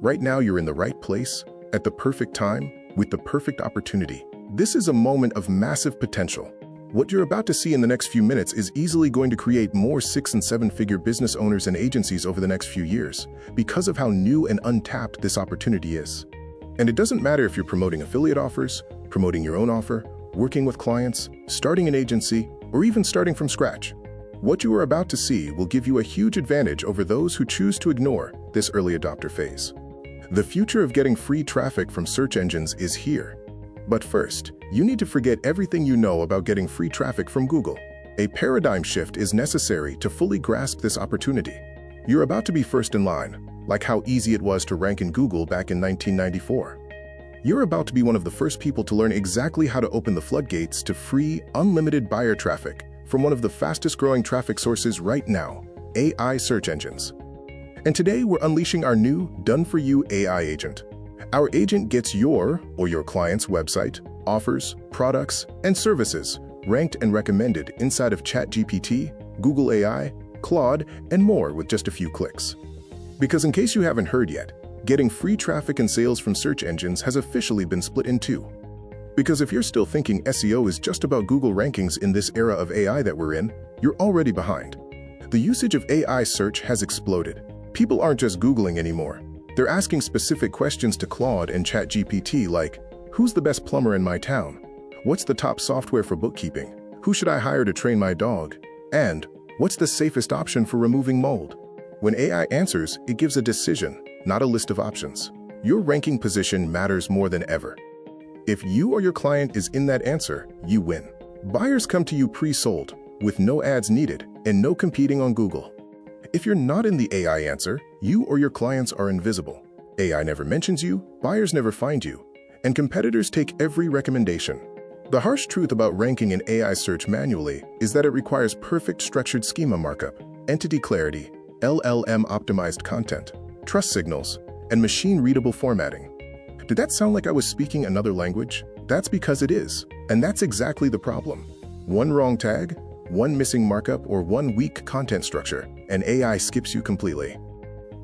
Right now, you're in the right place, at the perfect time, with the perfect opportunity. This is a moment of massive potential. What you're about to see in the next few minutes is easily going to create more 6- and 7-figure business owners and agencies over the next few years because of how new and untapped this opportunity is. And it doesn't matter if you're promoting affiliate offers, promoting your own offer, working with clients, starting an agency, or even starting from scratch. What you are about to see will give you a huge advantage over those who choose to ignore this early adopter phase. The future of getting free traffic from search engines is here. But first, you need to forget everything you know about getting free traffic from Google. A paradigm shift is necessary to fully grasp this opportunity. You're about to be first in line, like how easy it was to rank in Google back in 1994. You're about to be one of the first people to learn exactly how to open the floodgates to free, unlimited buyer traffic from one of the fastest-growing traffic sources right now, AI search engines. And today, we're unleashing our new done-for-you AI agent. Our agent gets your or your client's website, offers, products, and services ranked and recommended inside of ChatGPT, Google AI, Claude, and more with just a few clicks. Because in case you haven't heard yet, getting free traffic and sales from search engines has officially been split in two. Because if you're still thinking SEO is just about Google rankings in this era of AI that we're in, you're already behind. The usage of AI search has exploded. People aren't just Googling anymore. They're asking specific questions to Claude and ChatGPT like, who's the best plumber in my town? What's the top software for bookkeeping? Who should I hire to train my dog? And what's the safest option for removing mold? When AI answers, it gives a decision, not a list of options. Your ranking position matters more than ever. If you or your client is in that answer, you win. Buyers come to you pre-sold, with no ads needed and no competing on Google. If you're not in the AI answer, you or your clients are invisible. AI never mentions you, buyers never find you, and competitors take every recommendation. The harsh truth about ranking in AI search manually is that it requires perfect structured schema markup, entity clarity, LLM-optimized content, trust signals, and machine-readable formatting. Did that sound like I was speaking another language? That's because it is, and that's exactly the problem. One wrong tag, one missing markup, or one weak content structure, and AI skips you completely.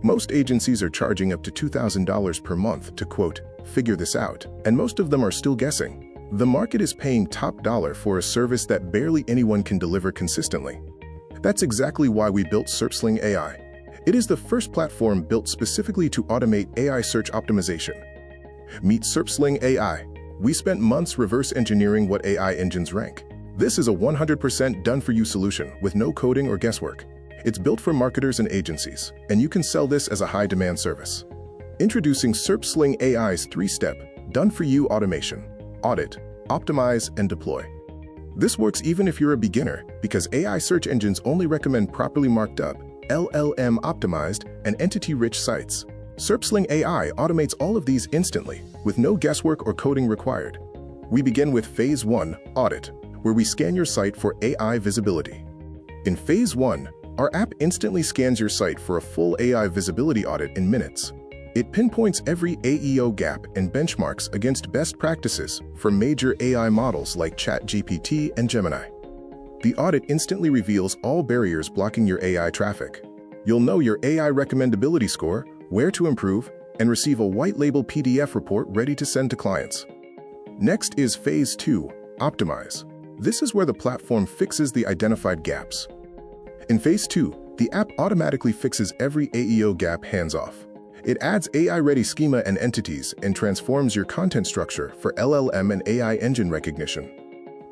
Most agencies are charging up to $2,000 per month to, quote, figure this out, and most of them are still guessing. The market is paying top dollar for a service that barely anyone can deliver consistently. That's exactly why we built SerpSling AI. It is the first platform built specifically to automate AI search optimization. Meet SerpSling AI. We spent months reverse engineering what AI engines rank. This is a 100% done-for-you solution with no coding or guesswork. It's built for marketers and agencies, and you can sell this as a high-demand service. Introducing SerpSling AI's 3-step, done-for-you automation: audit, optimize, and deploy. This works even if you're a beginner, because AI search engines only recommend properly marked up, LLM-optimized, and entity-rich sites. SerpSling AI automates all of these instantly, with no guesswork or coding required. We begin with Phase 1, Audit, where we scan your site for AI visibility. In Phase 1, our app instantly scans your site for a full AI visibility audit in minutes. It pinpoints every AEO gap and benchmarks against best practices for major AI models like ChatGPT and Gemini. The audit instantly reveals all barriers blocking your AI traffic. You'll know your AI recommendability score, where to improve, and receive a white-label PDF report ready to send to clients. Next is Phase 2, Optimize. This is where the platform fixes the identified gaps. In Phase 2, the app automatically fixes every AEO gap hands-off. It adds AI-ready schema and entities and transforms your content structure for LLM and AI engine recognition.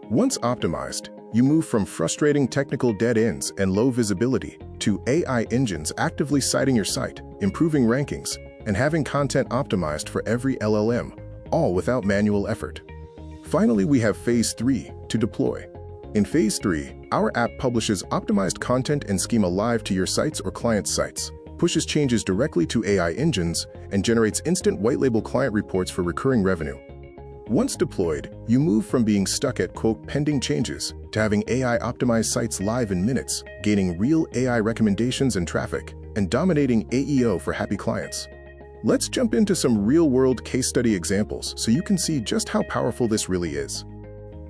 Once optimized, you move from frustrating technical dead ends and low visibility to AI engines actively citing your site, improving rankings, and having content optimized for every LLM, all without manual effort. Finally, we have Phase 3, to deploy. In Phase 3, our app publishes optimized content and schema live to your sites or clients' sites, pushes changes directly to AI engines, and generates instant white-label client reports for recurring revenue. Once deployed, you move from being stuck at, quote, pending changes to having AI-optimized sites live in minutes, gaining real AI recommendations and traffic, and dominating AEO for happy clients. Let's jump into some real-world case study examples so you can see just how powerful this really is.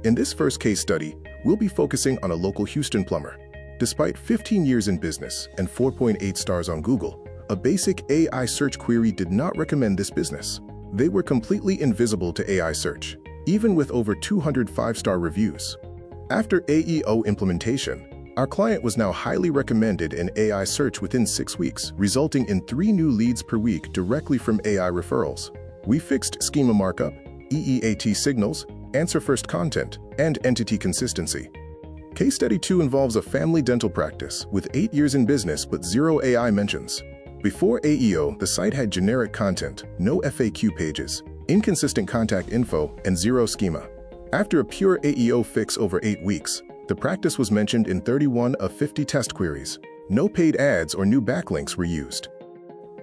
In this first case study, we'll be focusing on a local Houston plumber. Despite 15 years in business and 4.8 stars on Google, a basic AI search query did not recommend this business. They were completely invisible to AI search, even with over 200 five-star reviews. After AEO implementation, our client was now highly recommended in AI search within 6 weeks, resulting in 3 new leads per week directly from AI referrals. We fixed schema markup, EEAT signals, answer first content, and entity consistency. Case study 2 involves a family dental practice with 8 years in business but 0 AI mentions. Before AEO, the site had generic content, no FAQ pages, inconsistent contact info, and 0 schema. After a pure AEO fix over 8 weeks, the practice was mentioned in 31 of 50 test queries. No paid ads or new backlinks were used.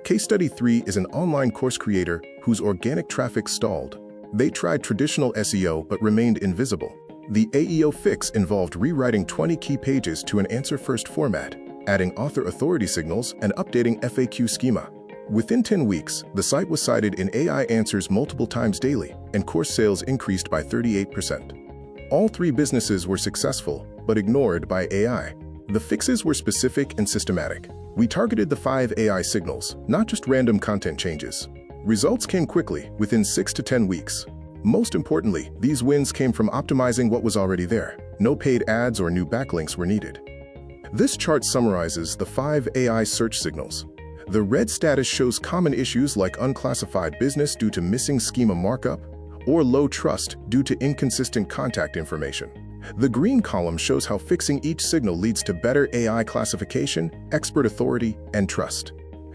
Case study 3 is an online course creator whose organic traffic stalled. They tried traditional SEO but remained invisible. The AEO fix involved rewriting 20 key pages to an answer-first format, adding author authority signals, and updating FAQ schema. Within 10 weeks, the site was cited in AI answers multiple times daily, and course sales increased by 38%. All 3 businesses were successful, but ignored by AI. The fixes were specific and systematic. We targeted the 5 AI signals, not just random content changes. Results came quickly, within 6 to 10 weeks. Most importantly, these wins came from optimizing what was already there. No paid ads or new backlinks were needed. This chart summarizes the 5 AI search signals. The red status shows common issues like unclassified business due to missing schema markup or low trust due to inconsistent contact information. The green column shows how fixing each signal leads to better AI classification, expert authority, and trust.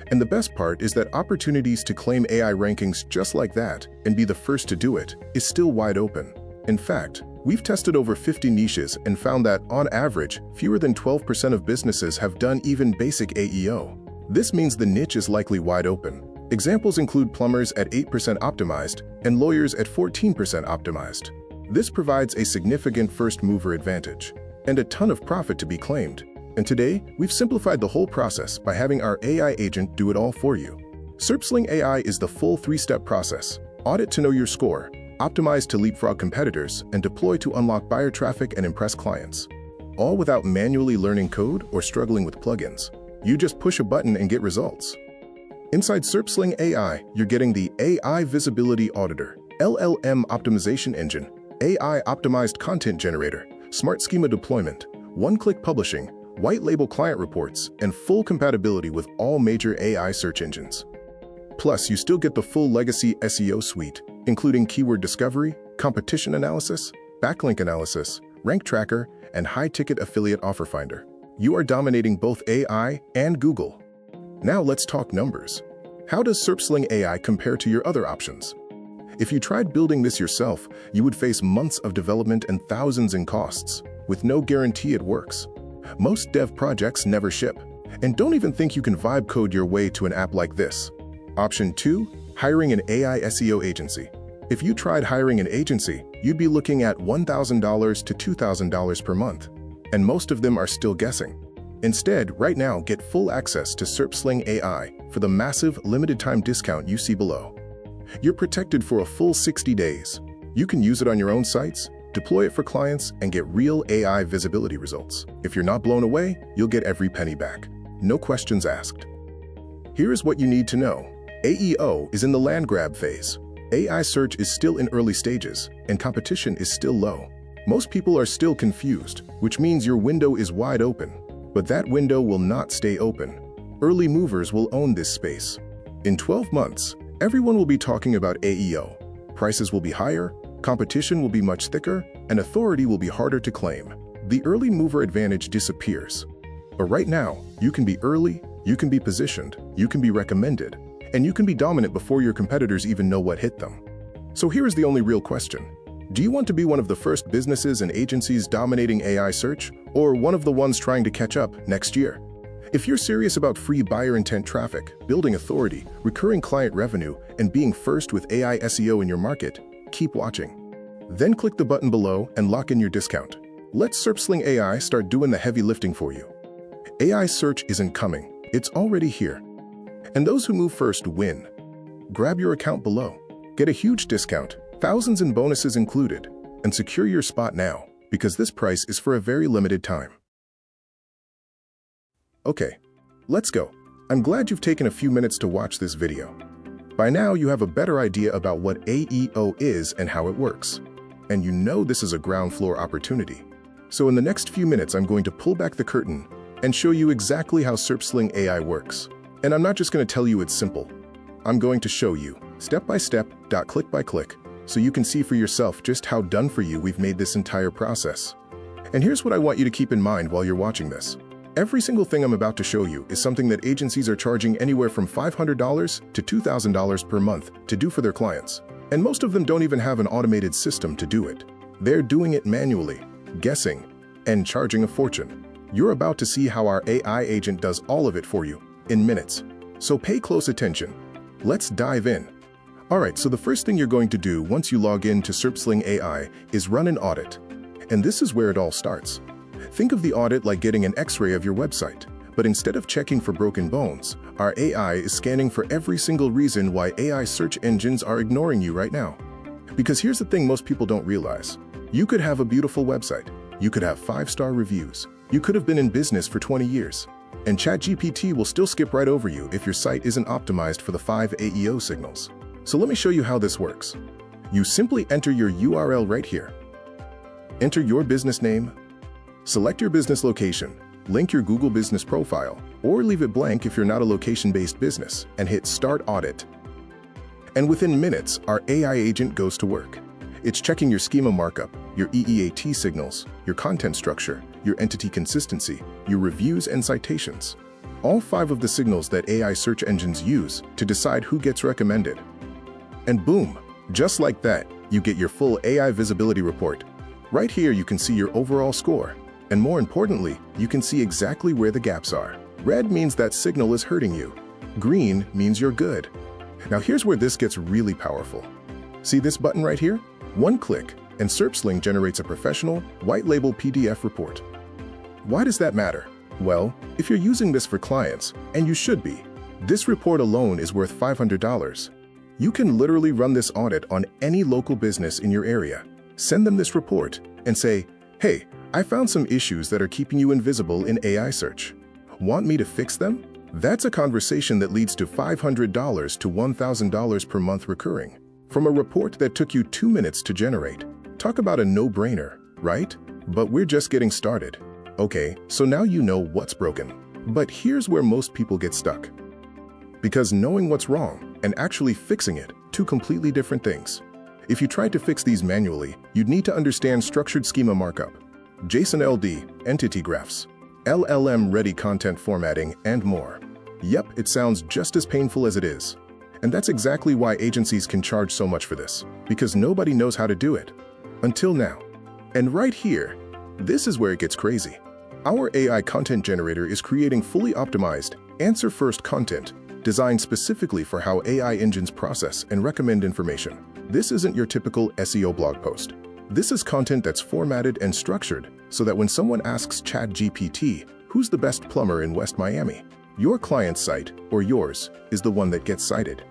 And the best part is that opportunities to claim AI rankings just like that and be the first to do it is still wide open. In fact, we've tested over 50 niches and found that, on average, fewer than 12% of businesses have done even basic AEO. This means the niche is likely wide open. Examples include plumbers at 8% optimized and lawyers at 14% optimized. This provides a significant first-mover advantage and a ton of profit to be claimed. And today, we've simplified the whole process by having our AI agent do it all for you. SerpSling AI is the full 3-step process: audit to know your score, optimize to leapfrog competitors, and deploy to unlock buyer traffic and impress clients. All without manually learning code or struggling with plugins. You just push a button and get results. Inside SerpSling AI, you're getting the AI Visibility Auditor, LLM Optimization Engine, AI Optimized Content Generator, Smart Schema Deployment, one-click publishing, white label client reports, and full compatibility with all major AI search engines. Plus, you still get the full legacy SEO suite, including keyword discovery, competition analysis, backlink analysis, rank tracker, and high-ticket affiliate offer finder. You are dominating both AI and Google. Now let's talk numbers. How does SerpSling AI compare to your other options? If you tried building this yourself, you would face months of development and thousands in costs, with no guarantee it works. Most dev projects never ship, and don't even think you can vibe code your way to an app like this. Option 2, hiring an AI SEO agency. If you tried hiring an agency, you'd be looking at $1,000 to $2,000 per month, and most of them are still guessing. Instead, right now, get full access to SerpSling AI for the massive limited-time discount you see below. You're protected for a full 60 days. You can use it on your own sites, deploy it for clients, and get real AI visibility results. If you're not blown away, you'll get every penny back. No questions asked. Here's what you need to know. AEO is in the land grab phase. AI search is still in early stages, and competition is still low. Most people are still confused, which means your window is wide open. But that window will not stay open. Early movers will own this space. In 12 months, everyone will be talking about AEO. Prices will be higher, competition will be much thicker, and authority will be harder to claim. The early mover advantage disappears. But right now, you can be early, you can be positioned, you can be recommended, and you can be dominant before your competitors even know what hit them. So here is the only real question. Do you want to be one of the first businesses and agencies dominating AI search, or one of the ones trying to catch up next year? If you're serious about free buyer intent traffic, building authority, recurring client revenue, and being first with AI SEO in your market, keep watching. Then click the button below and lock in your discount. Let SerpSling AI start doing the heavy lifting for you. AI search isn't coming, it's already here. And those who move first win. Grab your account below. Get a huge discount, thousands in bonuses included, and secure your spot now, because this price is for a very limited time. Okay, let's go. I'm glad you've taken a few minutes to watch this video. By now, you have a better idea about what AEO is and how it works. And you know this is a ground floor opportunity. So in the next few minutes, I'm going to pull back the curtain and show you exactly how SerpSling AI works. And I'm not just going to tell you it's simple. I'm going to show you, step by step, click by click, so you can see for yourself just how done for you we've made this entire process. And here's what I want you to keep in mind while you're watching this. Every single thing I'm about to show you is something that agencies are charging anywhere from $500 to $2,000 per month to do for their clients. And most of them don't even have an automated system to do it. They're doing it manually, guessing, and charging a fortune. You're about to see how our AI agent does all of it for you in minutes. So pay close attention. Let's dive in. Alright, so the first thing you're going to do once you log in to SerpSling AI is run an audit. And this is where it all starts. Think of the audit like getting an X-ray of your website, but instead of checking for broken bones, our AI is scanning for every single reason why AI search engines are ignoring you right now. Because here's the thing most people don't realize. You could have a beautiful website, you could have 5-star reviews, you could have been in business for 20 years, and ChatGPT will still skip right over you if your site isn't optimized for the 5 AEO signals. So let me show you how this works. You simply enter your URL right here. Enter your business name, select your business location, link your Google business profile, or leave it blank if you're not a location-based business, and hit Start Audit. And within minutes, our AI agent goes to work. It's checking your schema markup, your EEAT signals, your content structure, your entity consistency, your reviews and citations. All 5 of the signals that AI search engines use to decide who gets recommended. And boom, just like that, you get your full AI visibility report. Right here, you can see your overall score. And more importantly, you can see exactly where the gaps are. Red means that signal is hurting you. Green means you're good. Now here's where this gets really powerful. See this button right here? One click, and SerpSling generates a professional, white-label PDF report. Why does that matter? Well, if you're using this for clients, and you should be, this report alone is worth $500. You can literally run this audit on any local business in your area. Send them this report and say, hey, I found some issues that are keeping you invisible in AI search. Want me to fix them? That's a conversation that leads to $500 to $1,000 per month recurring, from a report that took you 2 minutes to generate. Talk about a no-brainer, right? But we're just getting started. Okay, so now you know what's broken. But here's where most people get stuck. Because knowing what's wrong and actually fixing it, 2 completely different things. If you tried to fix these manually, you'd need to understand structured schema markup, JSON LD, entity graphs, LLM-ready content formatting, and more. Yep, it sounds just as painful as it is. And that's exactly why agencies can charge so much for this, because nobody knows how to do it. Until now. And right here, this is where it gets crazy. Our AI content generator is creating fully optimized, answer-first content designed specifically for how AI engines process and recommend information. This isn't your typical SEO blog post. This is content that's formatted and structured so that when someone asks ChatGPT, who's the best plumber in West Miami, your client's site, or yours, is the one that gets cited.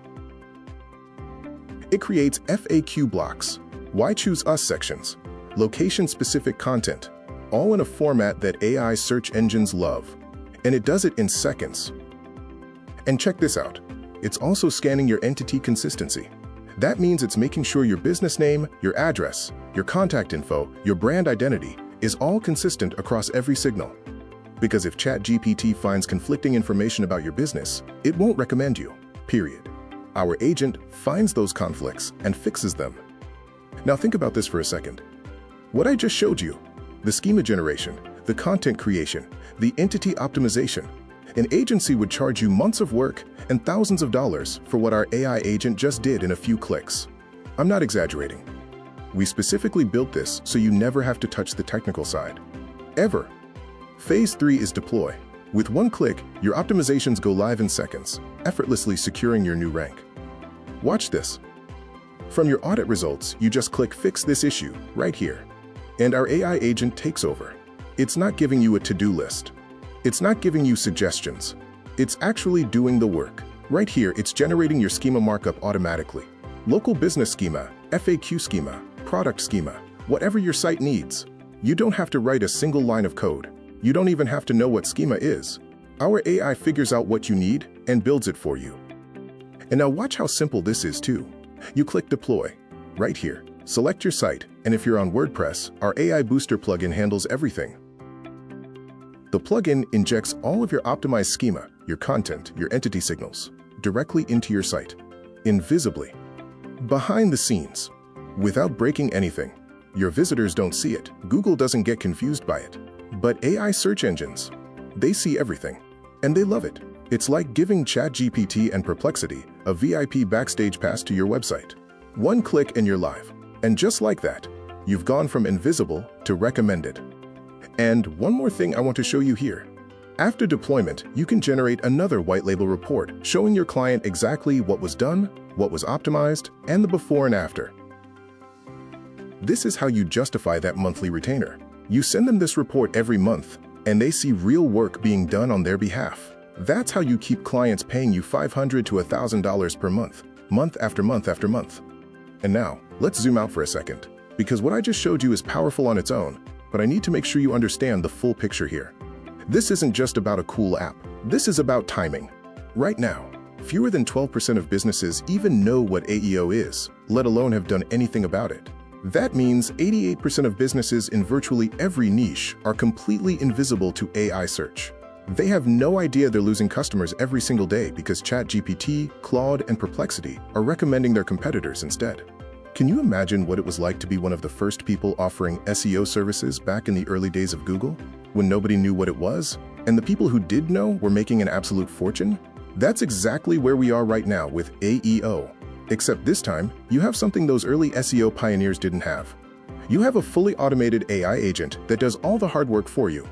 It creates FAQ blocks, Why Choose Us sections, location-specific content, all in a format that AI search engines love. And it does it in seconds. And check this out. It's also scanning your entity consistency. That means it's making sure your business name, your address, your contact info, your brand identity is all consistent across every signal. Because if ChatGPT finds conflicting information about your business, it won't recommend you, period. Our agent finds those conflicts and fixes them. Now think about this for a second. What I just showed you, the schema generation, the content creation, the entity optimization, an agency would charge you months of work and thousands of dollars for what our AI agent just did in a few clicks. I'm not exaggerating. We specifically built this so you never have to touch the technical side. Ever. Phase 3 is deploy. With one click, your optimizations go live in seconds, effortlessly securing your new rank. Watch this. From your audit results, you just click Fix this issue right here. And our AI agent takes over. It's not giving you a to-do list. It's not giving you suggestions. It's actually doing the work. Right here, it's generating your schema markup automatically. Local business schema, FAQ schema, product schema, whatever your site needs. You don't have to write a single line of code. You don't even have to know what schema is. Our AI figures out what you need and builds it for you. And now watch how simple this is too. You click Deploy. Right here, select your site, and if you're on WordPress, our AI Booster plugin handles everything. The plugin injects all of your optimized schema, your content, your entity signals, directly into your site, invisibly, behind the scenes, without breaking anything. Your visitors don't see it. Google doesn't get confused by it. But AI search engines, they see everything, and they love it. It's like giving ChatGPT and Perplexity a VIP backstage pass to your website. One click and you're live. And just like that, you've gone from invisible to recommended. And one more thing I want to show you here. After deployment, you can generate another white label report showing your client exactly what was done, what was optimized, and the before and after. This is how you justify that monthly retainer. You send them this report every month, and they see real work being done on their behalf. That's how you keep clients paying you $500 to $1,000 per month, month after month after month. And now, let's zoom out for a second, because what I just showed you is powerful on its own, but I need to make sure you understand the full picture here. This isn't just about a cool app. This is about timing. Right now, fewer than 12% of businesses even know what AEO is, let alone have done anything about it. That means 88% of businesses in virtually every niche are completely invisible to AI search. They have no idea they're losing customers every single day because ChatGPT, Claude, and Perplexity are recommending their competitors instead. Can you imagine what it was like to be one of the first people offering SEO services back in the early days of Google, when nobody knew what it was, and the people who did know were making an absolute fortune? That's exactly where we are right now with AEO. Except this time, you have something those early SEO pioneers didn't have. You have a fully automated AI agent that does all the hard work for you.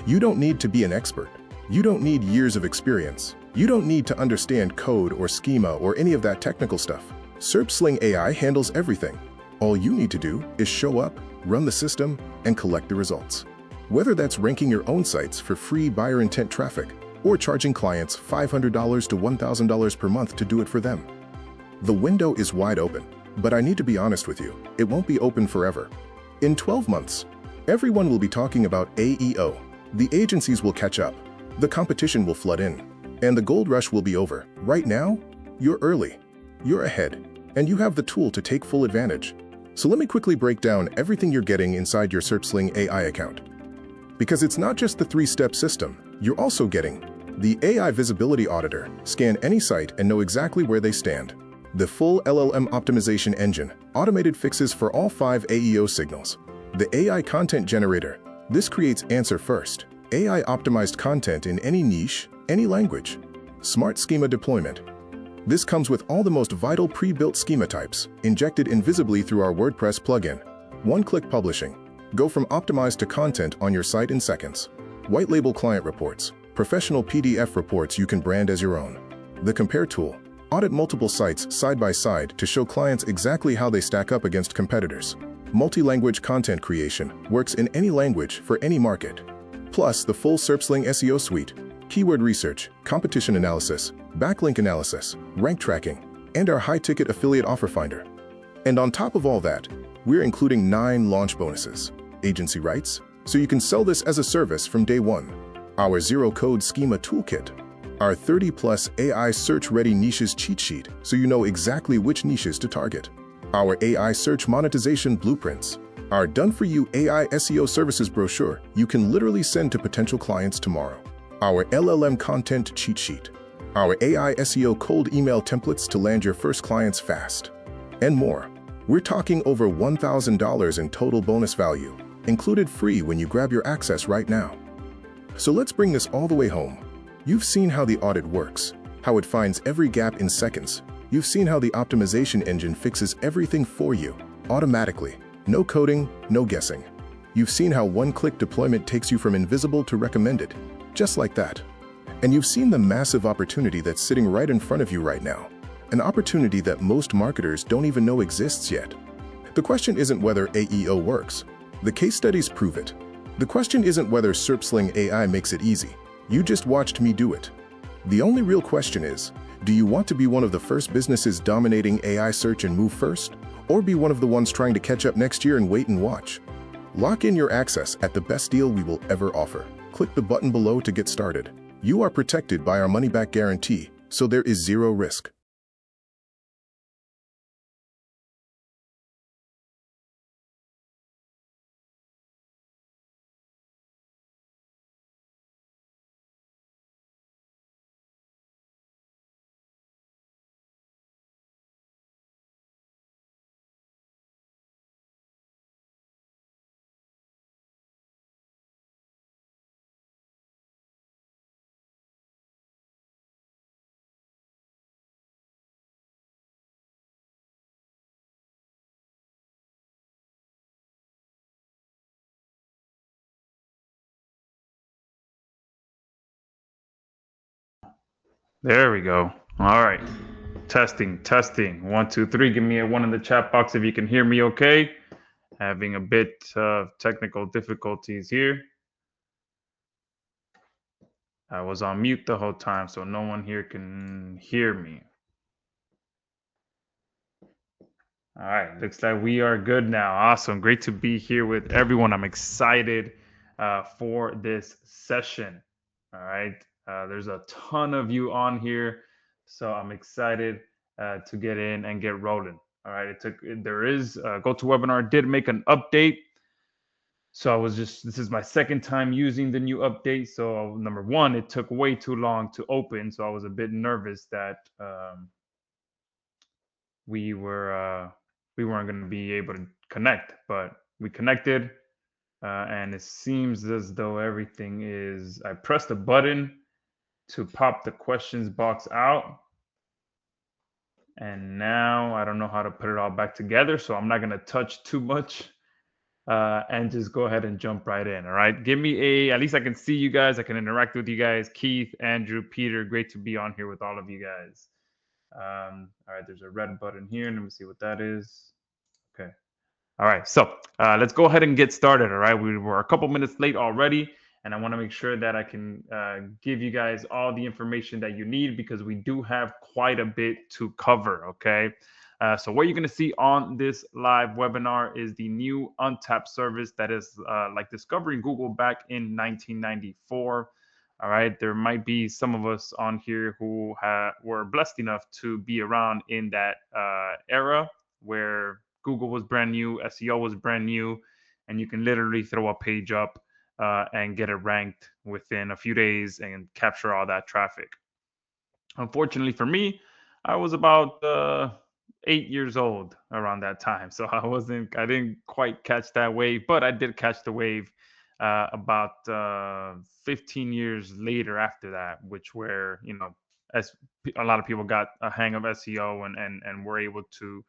You don't need to be an expert. You don't need years of experience. You don't need to understand code or schema or any of that technical stuff. SerpSling AI handles everything. All you need to do is show up, run the system, and collect the results. Whether that's ranking your own sites for free buyer intent traffic or charging clients $500 to $1,000 per month to do it for them. The window is wide open, but I need to be honest with you, it won't be open forever. In 12 months, everyone will be talking about AEO. The agencies will catch up, the competition will flood in, and the gold rush will be over. Right now, you're early, you're ahead, and you have the tool to take full advantage. So let me quickly break down everything you're getting inside your SerpSling AI account. Because it's not just the three-step system, you're also getting the AI Visibility Auditor, scan any site and know exactly where they stand. The full LLM optimization engine, automated fixes for all 5 AEO signals. The AI Content Generator, this creates answer first, AI optimized content in any niche, any language. Smart Schema Deployment. This comes with all the most vital pre-built schema types, injected invisibly through our WordPress plugin. One-click publishing. Go from optimized to content on your site in seconds. White label client reports. Professional PDF reports you can brand as your own. The Compare tool. Audit multiple sites side by side to show clients exactly how they stack up against competitors. Multi-language content creation works in any language for any market. Plus the full SerpSling SEO suite, keyword research, competition analysis, backlink analysis, rank tracking, and our high-ticket affiliate offer finder. And on top of all that, we're including 9 launch bonuses, agency rights, so you can sell this as a service from day one. Our zero-code schema toolkit, our 30-plus AI search-ready niches cheat sheet so you know exactly which niches to target. Our AI search monetization blueprints. Our done-for-you AI SEO services brochure you can literally send to potential clients tomorrow. Our LLM content cheat sheet. Our AI SEO cold email templates to land your first clients fast. And more. We're talking over $1,000 in total bonus value, included free when you grab your access right now. So let's bring this all the way home. You've seen how the audit works, how it finds every gap in seconds. You've seen how the optimization engine fixes everything for you, automatically. No coding, no guessing. You've seen how one-click deployment takes you from invisible to recommended, just like that. And you've seen the massive opportunity that's sitting right in front of you right now, an opportunity that most marketers don't even know exists yet. The question isn't whether AEO works. The case studies prove it. The question isn't whether SerpSling AI makes it easy. You just watched me do it. The only real question is, do you want to be one of the first businesses dominating AI search and move first? Or be one of the ones trying to catch up next year and wait and watch? Lock in your access at the best deal we will ever offer. Click the button below to get started. You are protected by our money-back guarantee, so there is zero risk. There we go. All right. Testing, testing. 1, 2, 3. Give me a 1 in the chat box if you can hear me okay. Having a bit of technical difficulties here. I was on mute the whole time, so no one here can hear me. All right. Looks like we are good now. Awesome. Great to be here with everyone. I'm excited for this session. All right. There's a ton of you on here, so I'm excited to get in and get rolling. All right. There is GoToWebinar did make an update. So this is my second time using the new update. So number one, it took way too long to open. So I was a bit nervous that we weren't going to be able to connect, but we connected. And it seems as though everything is, I pressed a button to pop the questions box out. And now I don't know how to put it all back together. So I'm not going to touch too much and just go ahead and jump right in. All right. At least I can see you guys. I can interact with you guys. Keith, Andrew, Peter, great to be on here with all of you guys. All right. There's a red button here. Let me see what that is. Okay. All right, so let's go ahead and get started. All right, we were a couple minutes late already, and I want to make sure that I can give you guys all the information that you need because we do have quite a bit to cover. Okay, so what you're going to see on this live webinar is the new untapped service that is like discovering Google back in 1994. All right, there might be some of us on here who were blessed enough to be around in that era where Google was brand new, SEO was brand new, and you can literally throw a page up and get it ranked within a few days and capture all that traffic. Unfortunately for me, I was about 8 years old around that time, so I didn't quite catch that wave, but I did catch the wave about 15 years later after that, which where as a lot of people got a hang of SEO and were able to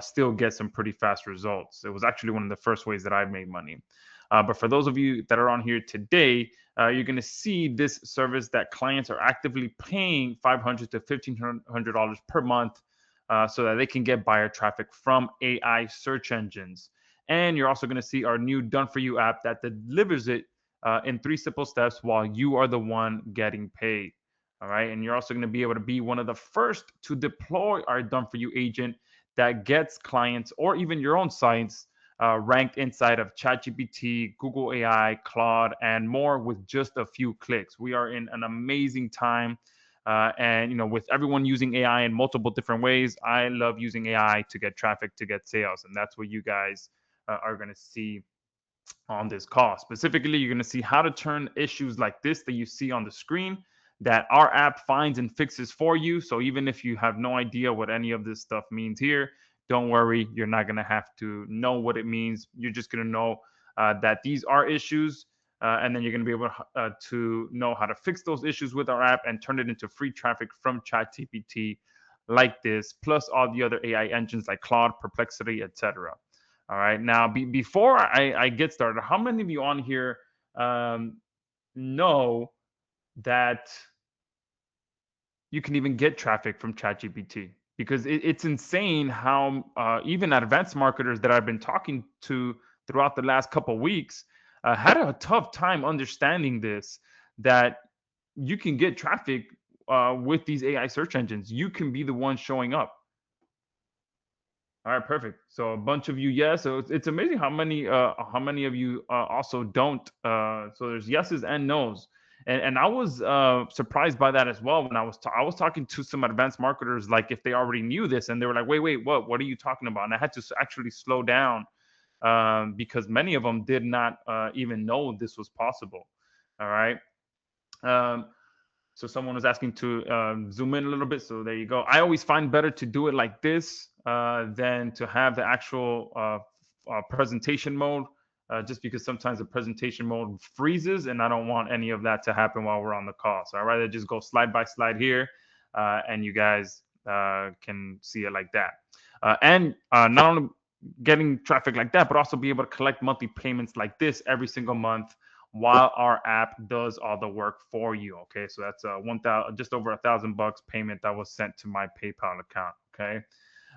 still get some pretty fast results. It was actually one of the first ways that I made money. But for those of you that are on here today, you're going to see this service that clients are actively paying $500 to $1,500 per month so that they can get buyer traffic from AI search engines. And you're also going to see our new Done For You app that delivers it in 3 simple steps while you are the one getting paid. All right. And you're also going to be able to be one of the first to deploy our Done For You agent that gets clients or even your own sites ranked inside of ChatGPT, Google AI, Claude, and more with just a few clicks. We are in an amazing time. And with everyone using AI in multiple different ways, I love using AI to get traffic, to get sales, and that's what you guys are going to see on this call. Specifically, you're going to see how to turn issues like this that you see on the screen that our app finds and fixes for you. So even if you have no idea what any of this stuff means here, don't worry, you're not going to have to know what it means. You're just going to know that these are issues. And then you're going to be able to know how to fix those issues with our app and turn it into free traffic from ChatGPT like this, plus all the other AI engines like Claude, Perplexity, etc. All right. Now, before I get started, how many of you on here know that you can even get traffic from ChatGPT? Because it's insane how even advanced marketers that I've been talking to throughout the last couple of weeks had a tough time understanding this, that you can get traffic with these AI search engines. You can be the one showing up. All right, perfect. So a bunch of you, yes. So it's amazing how many of you also don't. So there's yeses and nos, And I was surprised by that as well when I was talking to some advanced marketers, like if they already knew this, and they were like, wait, what are you talking about? And I had to actually slow down, because many of them did not even know this was possible. All right. Um, so someone was asking to zoom in a little bit. So there you go. I always find better to do it like this than to have the actual presentation mode, just because sometimes the presentation mode freezes, and I don't want any of that to happen while we're on the call. So I'd rather just go slide by slide here, and you guys can see it like that. And not only getting traffic like that, but also be able to collect monthly payments like this every single month while our app does all the work for you. Okay, so that's just over $1,000 payment that was sent to my PayPal account. Okay,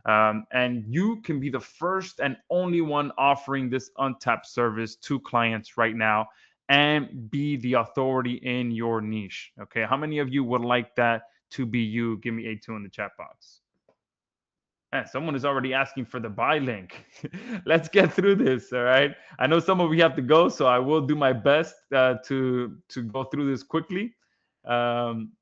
and you can be the first and only one offering this untapped service to clients right now, and be the authority in your niche. Okay, how many of you would like that to be you? Give me a two in the chat box. Man, someone is already asking for the buy link. Let's get through this. All right. I know some of you have to go, so I will do my best to go through this quickly. Um,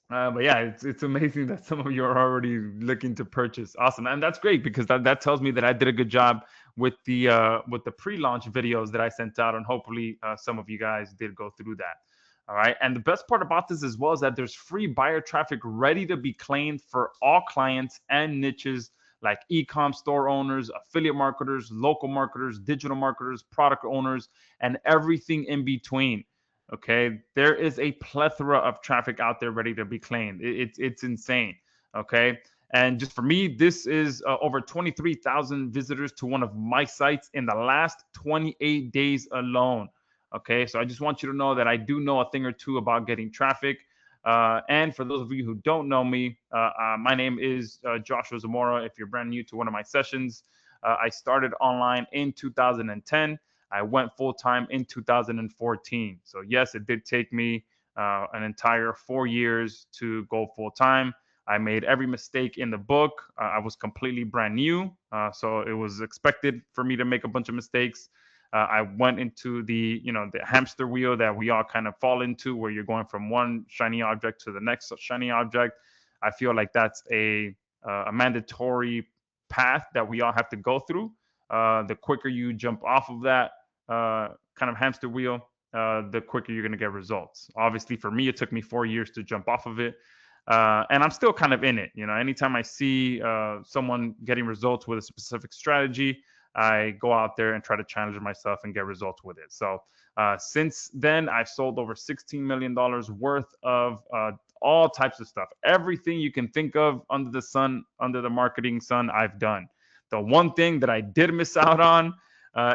but yeah, it's amazing that some of you are already looking to purchase. Awesome, and that's great, because that tells me that I did a good job with the pre-launch videos that I sent out, and hopefully some of you guys did go through that. All right, and the best part about this as well is that there's free buyer traffic ready to be claimed for all clients and niches like e-com store owners, affiliate marketers, local marketers, digital marketers, product owners, and everything in between. Okay, there is a plethora of traffic out there ready to be claimed. It's insane. Okay, and just for me, this is over 23,000 visitors to one of my sites in the last 28 days alone. Okay, so I just want you to know that I do know a thing or two about getting traffic. And for those of you who don't know me, my name is Joshua Zamora. If you're brand new to one of my sessions, I started online in 2010. I went full time in 2014. So yes, it did take me an entire 4 years to go full time. I made every mistake in the book. I was completely brand new, so it was expected for me to make a bunch of mistakes. I went into the hamster wheel that we all kind of fall into, where you're going from one shiny object to the next shiny object. I feel like that's a mandatory path that we all have to go through. The quicker you jump off of that kind of hamster wheel, the quicker you're going to get results. Obviously, for me, it took me 4 years to jump off of it. And I'm still kind of in it. Anytime I see someone getting results with a specific strategy, I go out there and try to challenge myself and get results with it. So since then, I've sold over $16 million worth of all types of stuff. Everything you can think of under the sun, under the marketing sun, I've done. The one thing that I did miss out on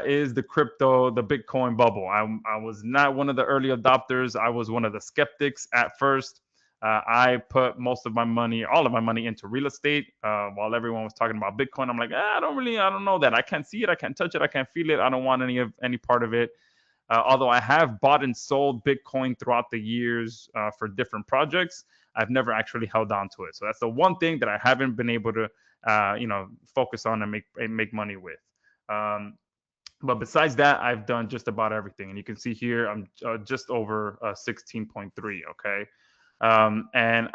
is the Bitcoin bubble. I was not one of the early adopters. I was one of the skeptics at first. I put most of my money, all of my money, into real estate while everyone was talking about Bitcoin. I'm like, I don't know that. I can't see it. I can't touch it. I can't feel it. I don't want any part of it. Although I have bought and sold Bitcoin throughout the years for different projects, I've never actually held on to it. So that's the one thing that I haven't been able to, focus on and make money with. But besides that, I've done just about everything. And you can see here, I'm just over 16.3. Okay. And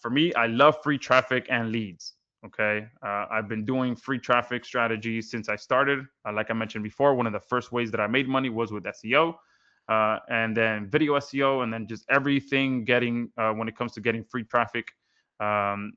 for me, I love free traffic and leads. Okay. I've been doing free traffic strategies since I started. Like I mentioned before, one of the first ways that I made money was with SEO, and then video SEO, and then just everything when it comes to getting free traffic,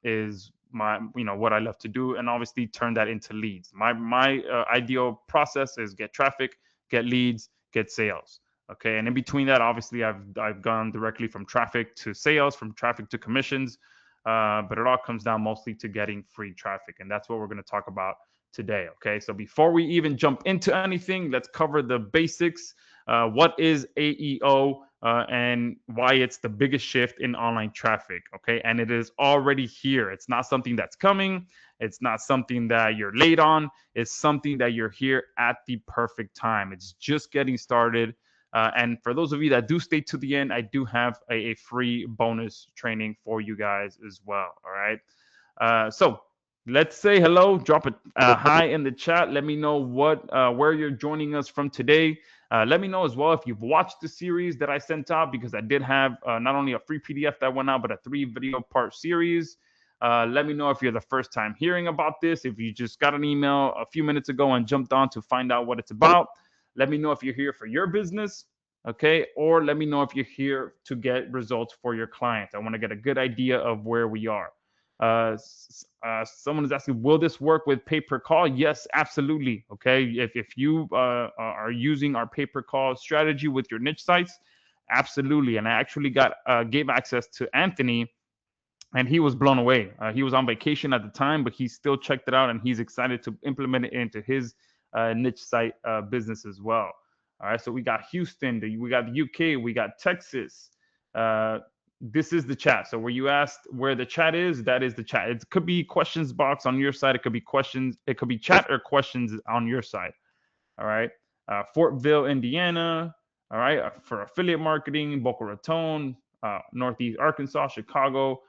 is what I love to do, and obviously turn that into leads. My ideal process is get traffic, get leads, get sales. Okay, and in between that, obviously, I've gone directly from traffic to sales, from traffic to commissions, but it all comes down mostly to getting free traffic, and that's what we're going to talk about today. Okay, so before we even jump into anything, let's cover the basics. What is AEO? And why it's the biggest shift in online traffic. Okay, and it is already here. It's not something that's coming. It's not something that you're late on. It's something that you're here at the perfect time. It's just getting started. And for those of you that do stay to the end, I do have a free bonus training for you guys as well. All right. So let's say hello. Drop a hi in the chat. Let me know where you're joining us from today. Let me know as well if you've watched the series that I sent out, because I did have not only a free PDF that went out, but a 3-video part series. Let me know if you're the first time hearing about this, if you just got an email a few minutes ago and jumped on to find out what it's about. Let me know if you're here for your business, okay? Or let me know if you're here to get results for your clients. I want to get a good idea of where we are. Someone is asking, will this work with pay-per-call? Yes, absolutely. Okay, if you are using our pay-per-call strategy with your niche sites, absolutely. And I actually gave access to Anthony, and he was blown away. He was on vacation at the time, but he still checked it out, and he's excited to implement it into his niche site business as well. All right, so we got Houston, we got the UK, we got Texas. This is the chat. So where you asked where the chat is, that is the chat. It could be questions box on your side. It could be questions. It could be chat or questions on your side. All right. Fortville, Indiana. All right. For affiliate marketing, Boca Raton, Northeast Arkansas, Chicago.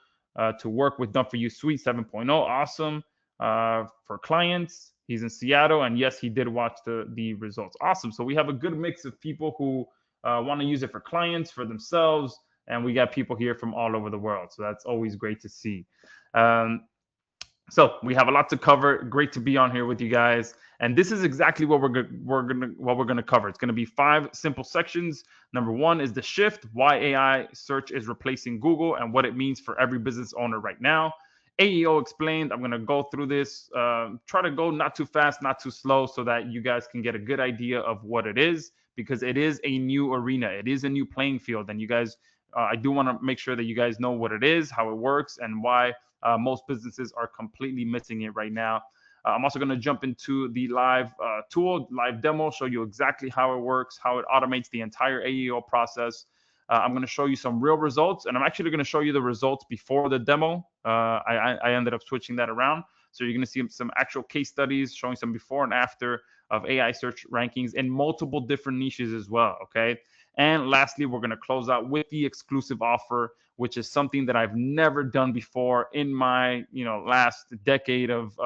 To work with Done For You Suite 7.0. Awesome. For clients, he's in Seattle. And yes, he did watch the results. Awesome. So we have a good mix of people who want to use it for clients, for themselves. And we got people here from all over the world. So that's always great to see. So we have a lot to cover. Great to be on here with you guys. And this is exactly what we're gonna cover. It's gonna be 5 simple sections. Number 1 is the shift, why AI search is replacing Google and what it means for every business owner right now. AEO explained. I'm gonna go through this. Try to go not too fast, not too slow, so that you guys can get a good idea of what it is, because it is a new arena. It is a new playing field, and you guys. I do want to make sure that you guys know what it is, how it works, and why most businesses are completely missing it right now. I'm also going to jump into the live live demo, show you exactly how it works, how it automates the entire AEO process. I'm going to show you some real results, and I'm actually going to show you the results before the demo. I ended up switching that around. So you're going to see some actual case studies showing some before and after of AI search rankings in multiple different niches as well, okay? And lastly, we're going to close out with the exclusive offer, which is something that I've never done before in my last decade of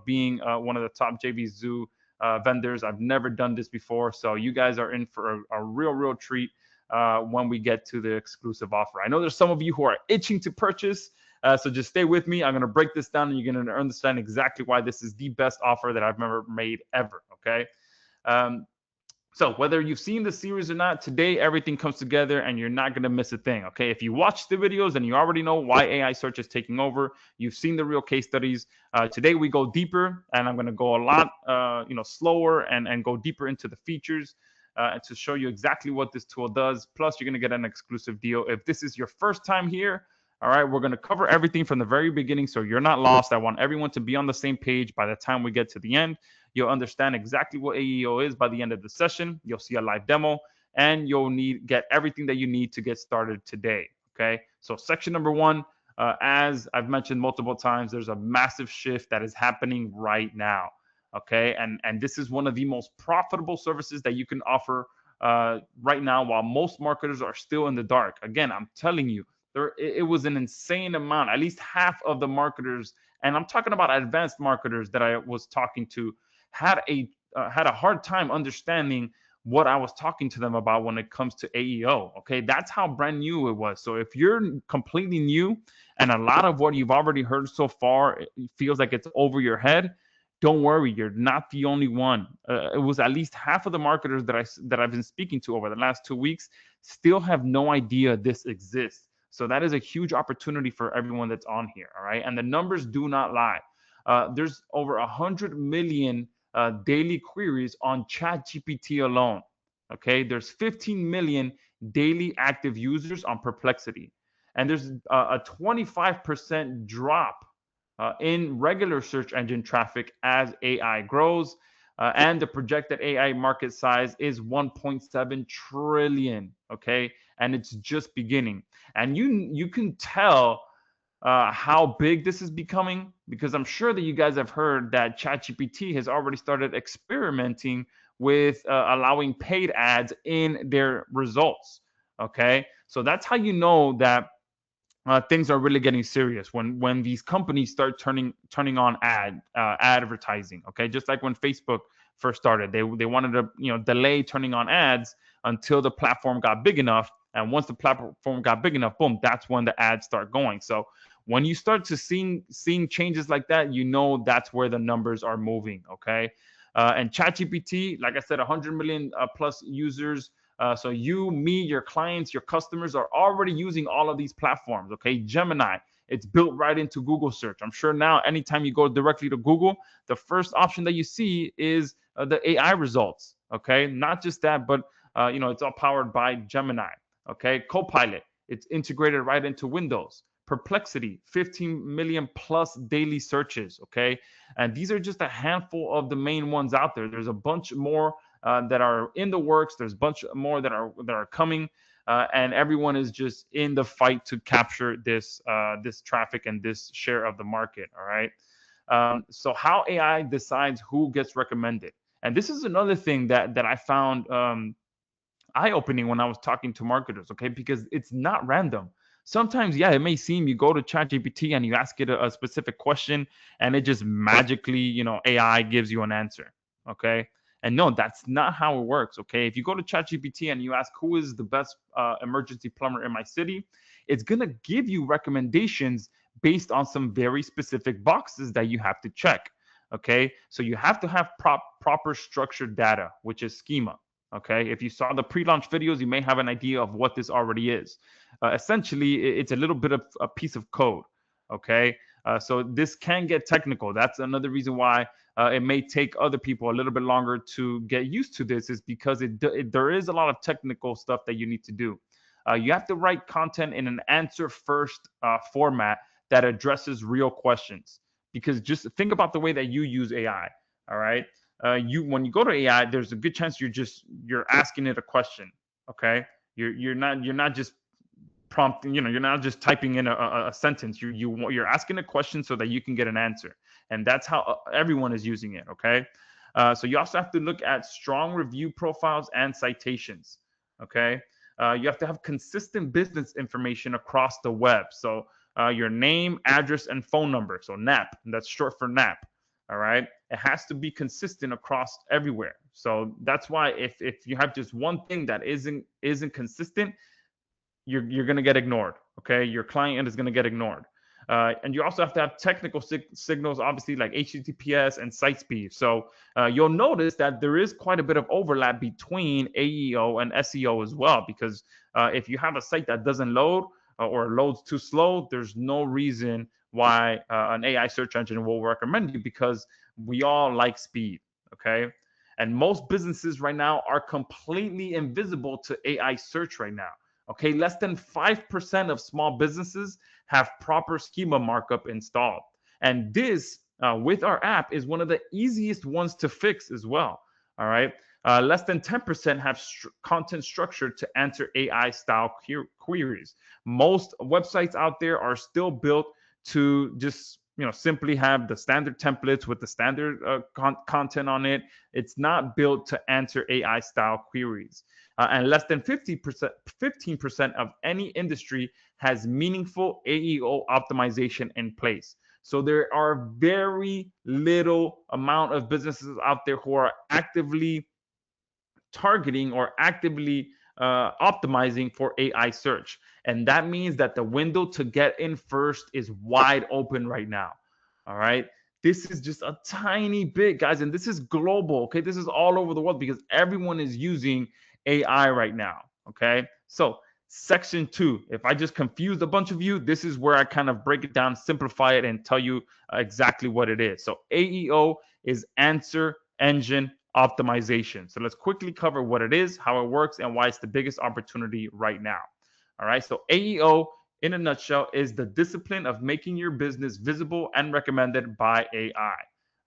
being one of the top JV Zoo vendors. I've never done this before. So you guys are in for a real treat when we get to the exclusive offer. I know there's some of you who are itching to purchase. So just stay with me. I'm going to break this down, and you're going to understand exactly why this is the best offer that I've ever made ever. Okay. So whether you've seen the series or not, today everything comes together and you're not going to miss a thing, okay? If you watch the videos and you already know why AI search is taking over, you've seen the real case studies. Today we go deeper, and I'm going to go a lot slower and go deeper into the features and to show you exactly what this tool does. Plus, you're going to get an exclusive deal. If this is your first time here, all right, we're going to cover everything from the very beginning so you're not lost. I want everyone to be on the same page by the time we get to the end. You'll understand exactly what AEO is by the end of the session. You'll see a live demo, and you'll get everything that you need to get started today, okay? So section number 1, as I've mentioned multiple times, there's a massive shift that is happening right now, okay? And this is one of the most profitable services that you can offer right now, while most marketers are still in the dark. Again, I'm telling you, it was an insane amount. At least half of the marketers, and I'm talking about advanced marketers that I was talking to, had a hard time understanding what I was talking to them about when it comes to AEO. Okay, that's how brand new it was. So if you're completely new and a lot of what you've already heard so far feels like it's over your head, don't worry, you're not the only one. It was at least half of the marketers that I've been speaking to over the last 2 weeks still have no idea this exists. So that is a huge opportunity for everyone that's on here. All right, and the numbers do not lie. There's over 100 million daily queries on ChatGPT alone. Okay, there's 15 million daily active users on Perplexity, and there's a 25% drop in regular search engine traffic as AI grows. And the projected AI market size is 1.7 trillion. Okay, and it's just beginning. And you can tell how big this is becoming, because I'm sure that you guys have heard that ChatGPT has already started experimenting with allowing paid ads in their results. Okay, so that's how you know that things are really getting serious when these companies start turning on advertising. Okay, just like when Facebook first started, they wanted to delay turning on ads until the platform got big enough, and once the platform got big enough, boom, that's when the ads start going. So when you start to seeing changes like that, that's where the numbers are moving. Okay, and ChatGPT, like I said, 100 million plus users. So you, me, your clients, your customers are already using all of these platforms. Okay, Gemini, it's built right into Google search. I'm sure now, anytime you go directly to Google, the first option that you see is the AI results. Okay, not just that, but it's all powered by Gemini. Okay, Copilot, it's integrated right into Windows. Perplexity, 15 million plus daily searches. Okay, and these are just a handful of the main ones out there. There's a bunch more that are in the works. There's a bunch more that are coming, and everyone is just in the fight to capture this traffic and this share of the market. All right. So how AI decides who gets recommended, and this is another thing that I found eye-opening when I was talking to marketers. Okay, because it's not random. Sometimes, yeah, it may seem you go to ChatGPT and you ask it a specific question, and it just magically, AI gives you an answer. Okay, and no, that's not how it works. Okay, if you go to ChatGPT and you ask who is the best emergency plumber in my city, it's gonna give you recommendations based on some very specific boxes that you have to check. Okay, so you have to have proper structured data, which is schema. Okay, if you saw the pre-launch videos, you may have an idea of what this already is. Essentially, it's a little bit of a piece of code. Okay, so this can get technical. That's another reason why it may take other people a little bit longer to get used to this, is because there is a lot of technical stuff that you need to do. You have to write content in an answer first format that addresses real questions. Because just think about the way that you use AI. All right, when you go to AI, there's a good chance you're asking it a question. Okay, you're not just prompting, you're not just typing in a sentence. You're asking a question so that you can get an answer, and that's how everyone is using it. Okay, so you also have to look at strong review profiles and citations. Okay, you have to have consistent business information across the web. So your name, address, and phone number. So NAP, that's short for NAP. All right, it has to be consistent across everywhere. So that's why if you have just one thing that isn't consistent, you're going to get ignored. Okay, your client is going to get ignored. And you also have to have technical signals, obviously, like HTTPS and site speed. So you'll notice that there is quite a bit of overlap between AEO and SEO as well, because if you have a site that doesn't load or loads too slow, there's no reason why an AI search engine will recommend you, because we all like speed. Okay, and most businesses right now are completely invisible to AI search right now. Okay, less than 5% of small businesses have proper schema markup installed. And this, with our app, is one of the easiest ones to fix as well. All right. Less than 10% have content structure to answer AI style queries. Most websites out there are still built to just simply have the standard templates with the standard content on it. It's not built to answer AI style queries. And less than 15% of any industry has meaningful AEO optimization in place. So there are very little amount of businesses out there who are actively targeting or actively optimizing for AI search. And that means that the window to get in first is wide open right now. All right. This is just a tiny bit, guys. And this is global. Okay. This is all over the world because everyone is using AI right now. Okay. So, section 2, if I just confused a bunch of you, this is where I kind of break it down, simplify it, and tell you exactly what it is. So, AEO is answer engine optimization. So let's quickly cover what it is, how it works, and why it's the biggest opportunity right now. All right. So AEO, in a nutshell, is the discipline of making your business visible and recommended by AI.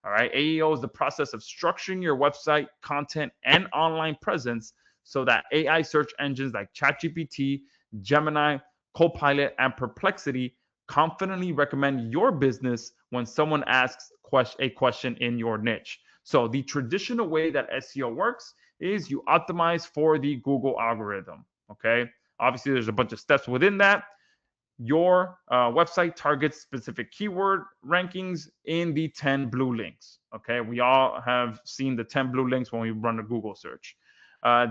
All right. AEO is the process of structuring your website, content, and online presence so that AI search engines like ChatGPT, Gemini, Copilot, and Perplexity confidently recommend your business when someone asks a question in your niche. So the traditional way that SEO works is you optimize for the Google algorithm. Okay. Obviously, there's a bunch of steps within that. your website targets specific keyword rankings in the 10 blue links. Okay, we all have seen the 10 blue links when we run a Google search.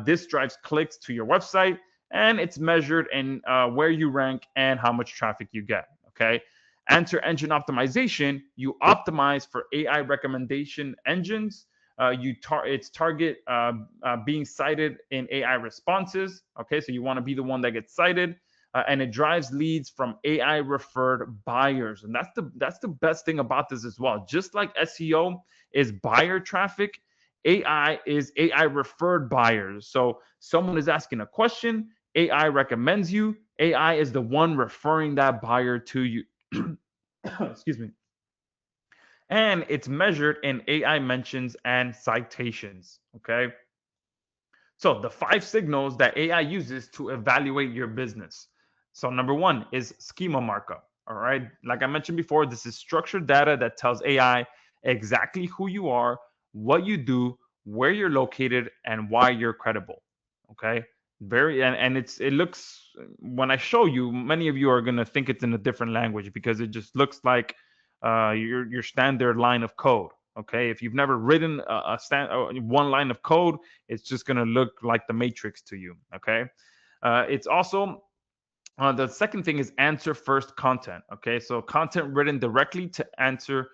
This drives clicks to your website, and it's measured in where you rank and how much traffic you get. Okay, answer engine optimization, you optimize for AI recommendation engines. It's target being cited in AI responses. Okay, so you want to be the one that gets cited, and it drives leads from AI referred buyers, and that's the best thing about this as well. Just like SEO is buyer traffic, AI is AI referred buyers. So someone is asking a question, AI recommends you. AI is the one referring that buyer to you. Excuse me. And it's measured in AI mentions and citations. Okay. So the 5 signals that AI uses to evaluate your business. So number 1 is schema markup. All right. Like I mentioned before, this is structured data that tells AI exactly who you are, what you do, where you're located, and why you're credible. Okay. And it looks, when I show you, many of you are gonna think it's in a different language because it just looks like your standard line of code. Okay. If you've never written one line of code, it's just going to look like the matrix to you. Okay. It's also the second thing is answer first content. Okay. So content written directly to answer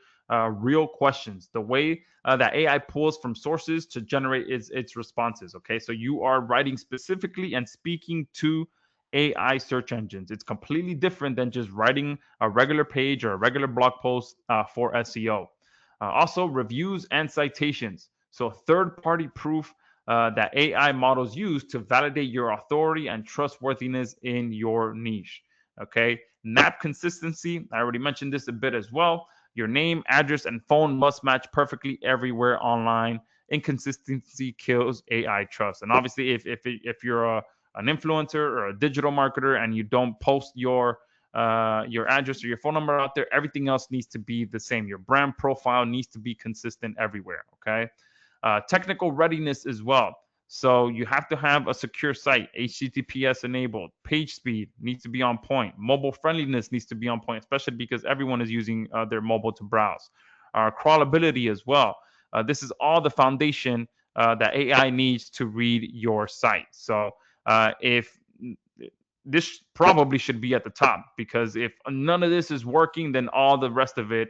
real questions, the way that AI pulls from sources to generate its responses. Okay. So you are writing specifically and speaking to AI search engines. It's completely different than just writing a regular page or a regular blog post for SEO. Also, reviews and citations. So, third party proof that AI models use to validate your authority and trustworthiness in your niche. Okay. NAP consistency. I already mentioned this a bit as well. Your name, address, and phone must match perfectly everywhere online. Inconsistency kills AI trust. And obviously, if you're an influencer or a digital marketer and you don't post your address or your phone number out there, everything else needs to be the same. Your brand profile needs to be consistent everywhere. Okay. Technical readiness as well. So you have to have a secure site, HTTPS enabled, page speed needs to be on point, mobile friendliness needs to be on point, especially because everyone is using their mobile to browse. Crawlability as well. This is all the foundation that AI needs to read your site. So if this probably should be at the top, because if none of this is working, then all the rest of it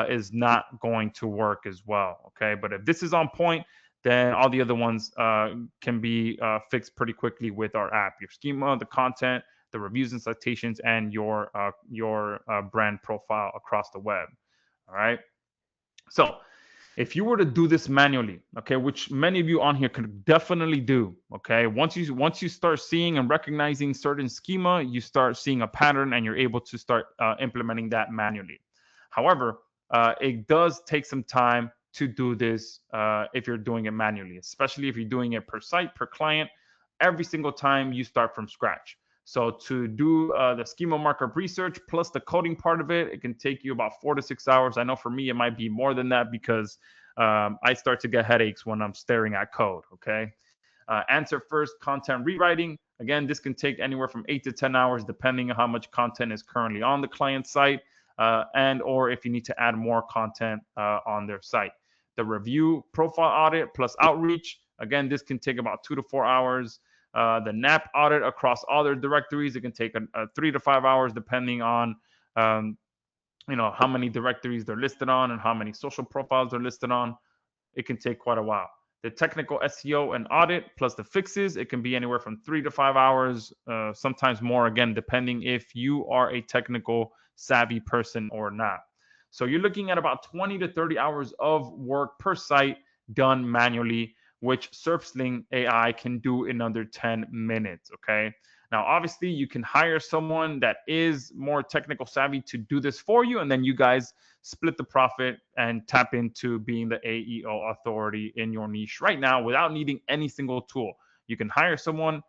is not going to work as well. Okay, but if this is on point, then all the other ones can be fixed pretty quickly with our app. Your schema, the content, the reviews and citations, and your brand profile across the web. All right. So if you were to do this manually, okay, which many of you on here could definitely do, okay, once you start seeing and recognizing certain schema, you start seeing a pattern and you're able to start implementing that manually. However, it does take some time to do this if you're doing it manually, especially if you're doing it per site, per client. Every single time you start from scratch. So to do the schema markup research plus the coding part of it, it can take you about 4 to 6 hours. I know for me, it might be more than that because I start to get headaches when I'm staring at code. Okay. Answer first content rewriting. Again, this can take anywhere from 8 to 10 hours, depending on how much content is currently on the client site and or if you need to add more content on their site. The review profile audit plus outreach. Again, this can take about 2 to 4 hours. The NAP audit across all their directories, it can take 3 to 5 hours depending on how many directories they're listed on and how many social profiles they're listed on. It can take quite a while. The technical SEO and audit plus the fixes, it can be anywhere from 3 to 5 hours, sometimes more, again, depending if you are a technical savvy person or not. So you're looking at about 20 to 30 hours of work per site done manually, which SerpSling AI can do in under 10 minutes. Okay. Now, obviously, you can hire someone that is more technical savvy to do this for you, and then you guys split the profit and tap into being the AEO authority in your niche right now without needing any single tool. You can hire someone,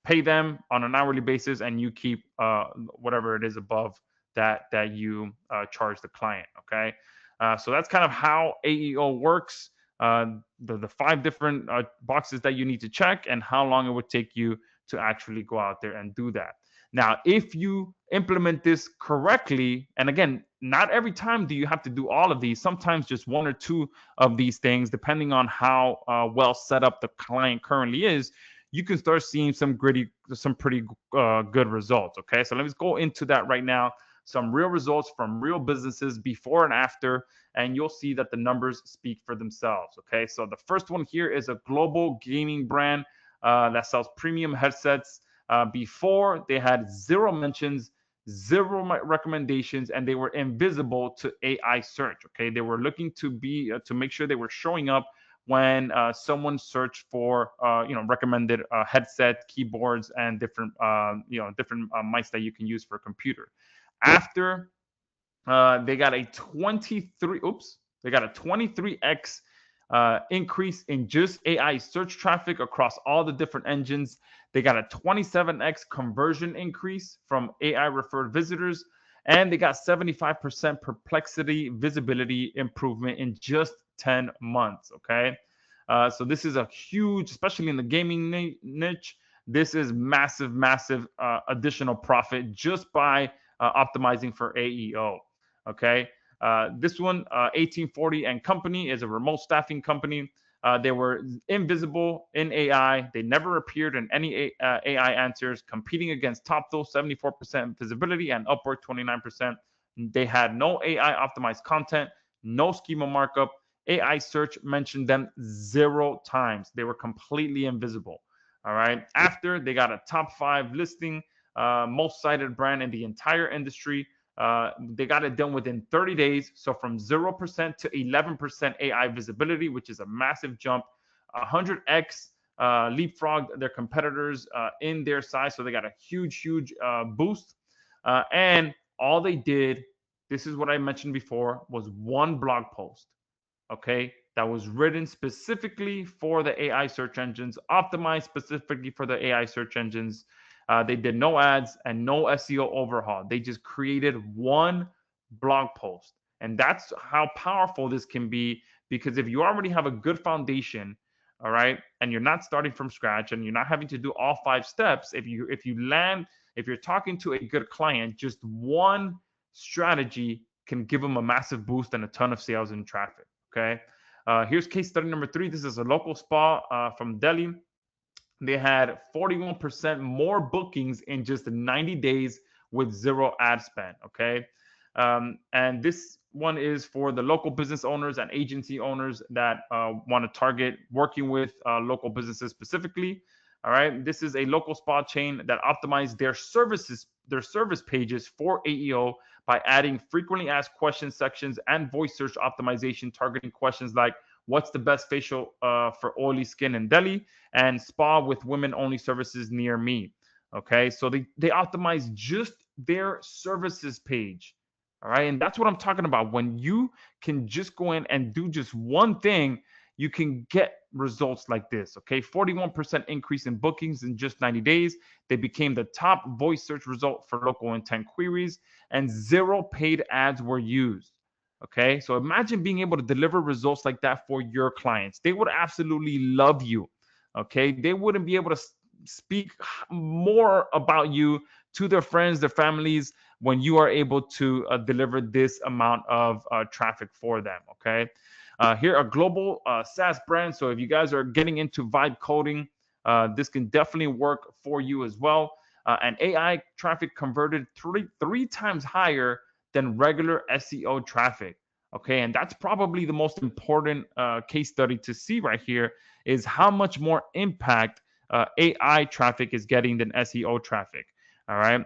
pay them on an hourly basis, and you keep whatever it is above that you charge the client. Okay. So that's kind of how AEO works. The 5 different boxes that you need to check and how long it would take you to actually go out there and do that. Now, if you implement this correctly, and again, not every time do you have to do all of these, sometimes just one or two of these things, depending on how well set up the client currently is, you can start seeing some pretty good results. Okay, so let's go into that right now. Some real results from real businesses before and after, and you'll see that the numbers speak for themselves. Okay, so the first one here is a global gaming brand that sells premium headsets. Before, they had zero mentions, zero recommendations, and they were invisible to AI search. Okay, they were looking to make sure they were showing up when someone searched for recommended headset, keyboards, and different different mics that you can use for a computer. After they got a 23x increase in just AI search traffic across all the different engines. They got a 27x conversion increase from AI referred visitors, and they got 75% perplexity visibility improvement in just 10 months. Okay, so this is a huge, especially in the gaming niche. This is massive additional profit just by optimizing for AEO. Okay, this one, 1840 and Company, is a remote staffing company. They were invisible in AI. They never appeared in any AI answers, competing against TopThrill, 74% visibility and Upwork, 29%. They had no AI optimized content, no schema markup. AI search mentioned them 0 times. They were completely invisible. All right. After, they got a top 5 listing, most cited brand in the entire industry. They got it done within 30 days. So from 0% to 11% AI visibility, which is a massive jump. 100x leapfrogged their competitors in their size. So they got a huge boost. And all they did, this is what I mentioned before, was one blog post. Okay, that was written specifically for the AI search engines, optimized specifically for the AI search engines. They did no ads and no SEO overhaul. They just created one blog post. And that's how powerful this can be, because if you already have a good foundation, all right, and you're not starting from scratch and you're not having to do all 5 steps, if you're talking to a good client, just one strategy can give them a massive boost and a ton of sales and traffic. Okay. Here's case study number 3. This is a local spa from Delhi. They had 41% more bookings in just 90 days with 0 ad spend. Okay. And this one is for the local business owners and agency owners that want to target working with local businesses specifically. All right. This is a local spa chain that optimized their service pages for AEO by adding frequently asked questions sections and voice search optimization, targeting questions like what's the best facial for oily skin in Delhi and spa with women only services near me. Okay, so they optimize just their services page. All right, and that's what I'm talking about. When you can just go in and do just one thing, you can get results like this. Okay, 41% increase in bookings in just 90 days. They became the top voice search result for local intent queries, and 0 paid ads were used. Okay, so imagine being able to deliver results like that for your clients. They would absolutely love you. Okay, they wouldn't be able to speak more about you to their friends, their families, when you are able to deliver this amount of traffic for them. Okay, here a global SaaS brand. So if you guys are getting into vibe coding, this can definitely work for you as well. And AI traffic converted three times higher than regular SEO traffic. Okay, and that's probably the most important case study to see right here, is how much more impact AI traffic is getting than SEO traffic. All right.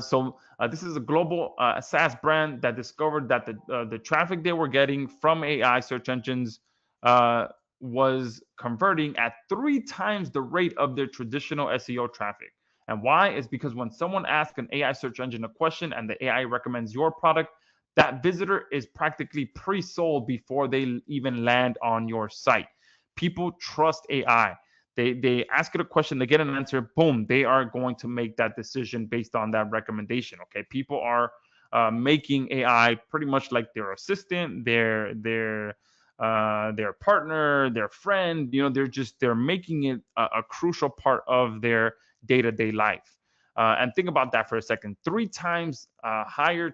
So this is a global SaaS brand that discovered that the traffic they were getting from AI search engines was converting at 3 times the rate of their traditional SEO traffic. And why? Is because when someone asks an AI search engine a question and the AI recommends your product, that visitor is practically pre-sold before they even land on your site. People trust AI. They ask it a question, they get an answer, boom, they are going to make that decision based on that recommendation. Okay, people are making AI pretty much like their assistant, their partner, their friend. They're making it a crucial part of their day-to-day life. And think about that for a second. 3 times higher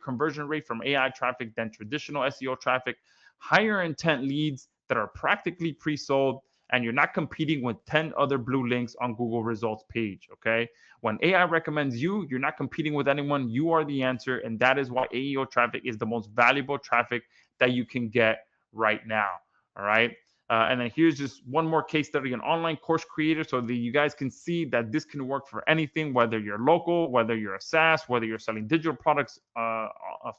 conversion rate from AI traffic than traditional SEO traffic, higher intent leads that are practically pre-sold, and you're not competing with 10 other blue links on Google results page, okay? When AI recommends you, you're not competing with anyone. You are the answer, and that is why AEO traffic is the most valuable traffic that you can get right now, all right? And then here's just one more case study, an online course creator, so that you guys can see that this can work for anything, whether you're local, whether you're a SaaS, whether you're selling digital products,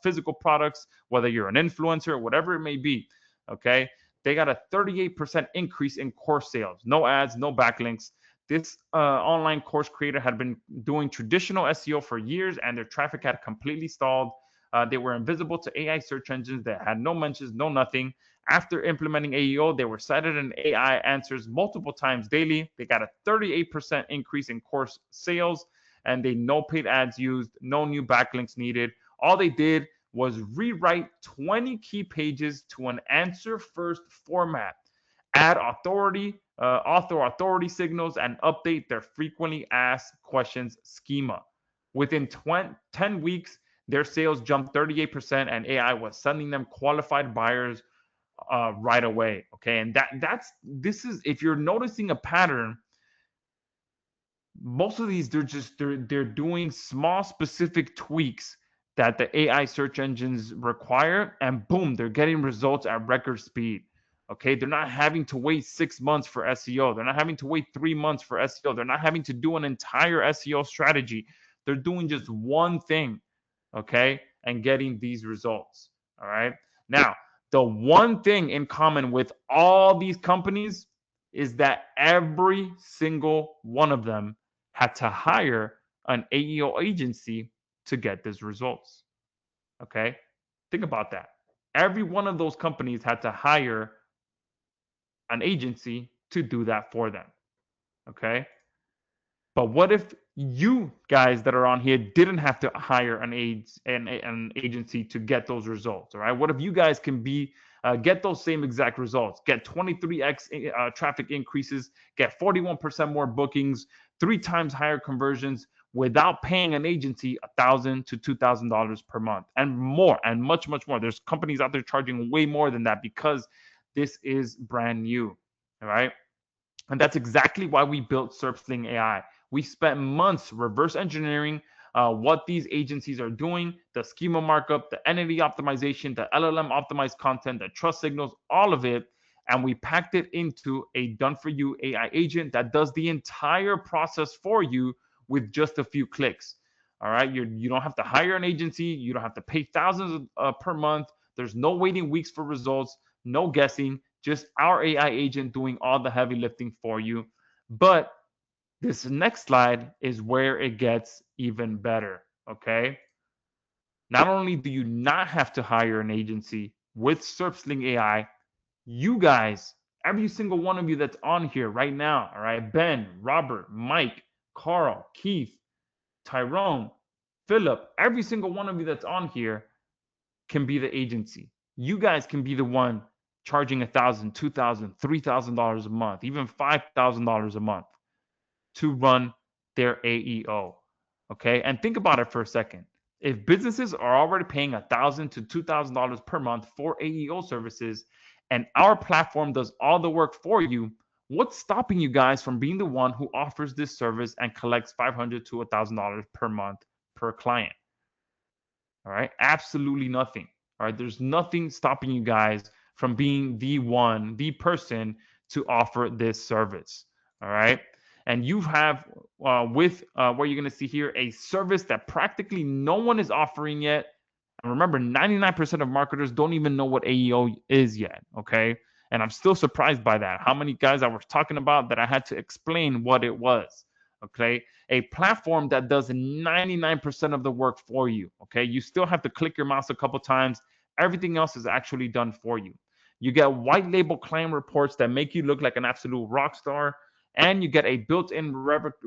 physical products, whether you're an influencer, whatever it may be, okay? They got a 38% increase in course sales. No ads, no backlinks. This online course creator had been doing traditional SEO for years, and their traffic had completely stalled. They were invisible to AI search engines that had no mentions, no nothing. After implementing AEO, they were cited in AI answers multiple times daily. They got a 38% increase in course sales, and they no paid ads used, no new backlinks needed. All they did was rewrite 20 key pages to an answer-first format, add author authority signals, and update their frequently asked questions schema. Within 10 weeks, their sales jumped 38%, and AI was sending them qualified buyers right away. Okay, and this is, if you're noticing a pattern, most of these they're doing small specific tweaks that the AI search engines require, and boom, they're getting results at record speed. Okay, they're not having to wait 6 months for SEO. They're not having to wait 3 months for SEO. They're not having to do an entire SEO strategy. They're doing just one thing, okay, and getting these results. All right. Now, the one thing in common with all these companies is that every single one of them had to hire an AEO agency to get these results. Okay? Think about that. Every one of those companies had to hire an agency to do that for them. Okay? But what if you guys that are on here didn't have to hire an agency to get those results? All right. What if you guys can get those same exact results, get 23x traffic increases, get 41% more bookings, 3 times higher conversions without paying an agency $1,000 to $2,000 per month and more, and much, much more. There's companies out there charging way more than that because this is brand new. All right. And that's exactly why we built SerpSling AI. We spent months reverse engineering what these agencies are doing, the schema markup, the entity optimization, the LLM optimized content, the trust signals, all of it. And we packed it into a done-for-you AI agent that does the entire process for you with just a few clicks. All right. You don't have to hire an agency. You don't have to pay thousands per month. There's no waiting weeks for results, no guessing, just our AI agent doing all the heavy lifting for you. But this next slide is where it gets even better, okay? Not only do you not have to hire an agency with SerpSling AI, you guys, every single one of you that's on here right now, all right? Ben, Robert, Mike, Carl, Keith, Tyrone, Philip, every single one of you that's on here can be the agency. You guys can be the one charging $1,000, $2,000, $3,000 a month, even $5,000 a month to run their AEO. Okay, and think about it for a second. If businesses are already paying $1,000 to $2,000 per month for AEO services, and our platform does all the work for you, what's stopping you guys from being the one who offers this service and collects $500 to $1,000 per month per client? All right, absolutely nothing. All right, there's nothing stopping you guys from being the person to offer this service. All right. And you have what you're going to see here, a service that practically no one is offering yet. And remember, 99% of marketers don't even know what AEO is yet. Okay. And I'm still surprised by that. How many guys I was talking about that I had to explain what it was. Okay. A platform that does 99% of the work for you. Okay. You still have to click your mouse a couple times. Everything else is actually done for you. You get white label client reports that make you look like an absolute rock star. And you get a built-in recurring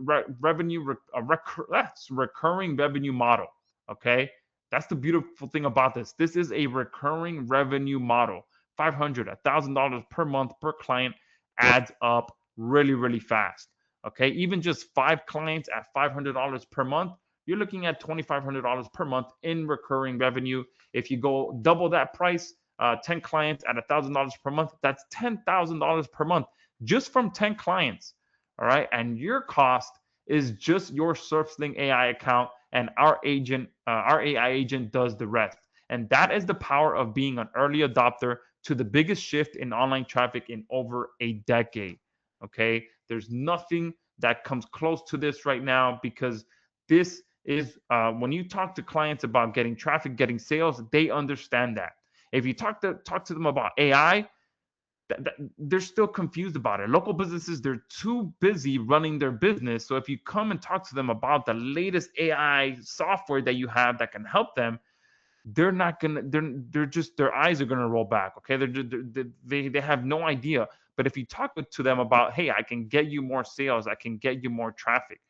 revenue model. Okay. That's the beautiful thing about this. This is a recurring revenue model. $500, $1,000 per month per client adds up really, really fast. Okay, even just 5 clients at $500 per month, you're looking at $2,500 per month in recurring revenue. If you go double that price, 10 clients at $1,000 per month, that's $10,000 per month just from 10 clients. All right, and your cost is just your SerpSling AI account, and our AI agent does the rest. And that is the power of being an early adopter to the biggest shift in online traffic in over a decade. Okay, there's nothing that comes close to this right now, because this is when you talk to clients about getting traffic, getting sales, they understand that. If you talk to them about AI, they're still confused about it. Local businesses, they're too busy running their business. So if you come and talk to them about the latest AI software that you have that can help them, they're not gonna they're just, their eyes are gonna roll back. Okay, they have no idea. But if you talk to them about, hey, I can get you more sales, I can get you more traffic,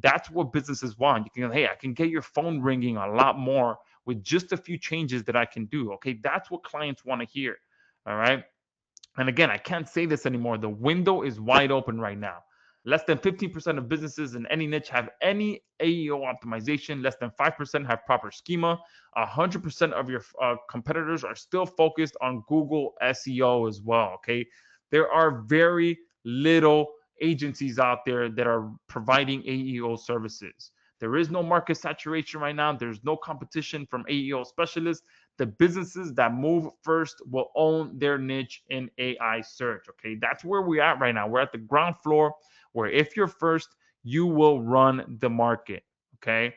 that's what businesses want. You can, hey, I can get your phone ringing a lot more with just a few changes that I can do. Okay, that's what clients want to hear. All right. And again, I can't say this anymore. The window is wide open right now. Less than 15% of businesses in any niche have any AEO optimization. Less than 5% have proper schema. 100% of your competitors are still focused on Google SEO as well. Okay. There are very little agencies out there that are providing AEO services. There is no market saturation right now. There's no competition from AEO specialists. The businesses that move first will own their niche in AI search. Okay, that's where we're at right now. We're at the ground floor, where if you're first, you will run the market. Okay,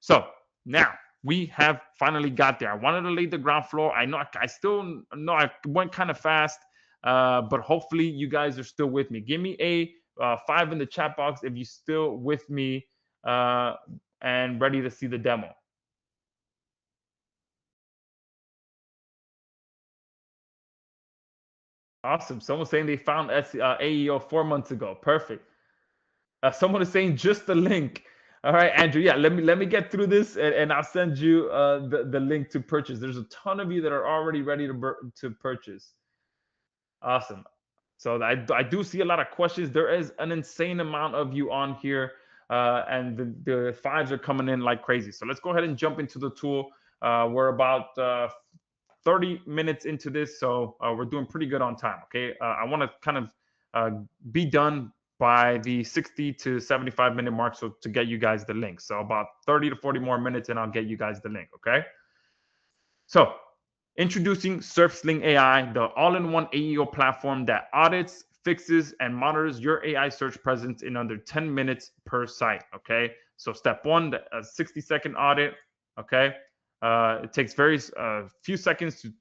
so now we have finally got there. I wanted to lay the ground floor. I know I still know I went kind of fast, but hopefully you guys are still with me. Give me a 5 in the chat box if you're still with me and ready to see the demo. Awesome. Someone's saying they found AEO 4 months ago. Perfect. Someone is saying just the link. All right, Andrew. Yeah, let me get through this, and I'll send you the link to purchase. There's a ton of you that are already ready to purchase. Awesome. So I do see a lot of questions. There is an insane amount of you on here, and the fives are coming in like crazy. So let's go ahead and jump into the tool. We're about 30 minutes into this, so we're doing pretty good on time. Okay, I want to kind of be done by the 60 to 75 minute mark, so to get you guys the link. So about 30 to 40 more minutes, and I'll get you guys the link. Okay. So introducing SerpSling AI, the all-in-one AEO platform that audits, fixes, and monitors your AI search presence in under 10 minutes per site. Okay. So step one, the 60-second audit. Okay. It takes very few seconds to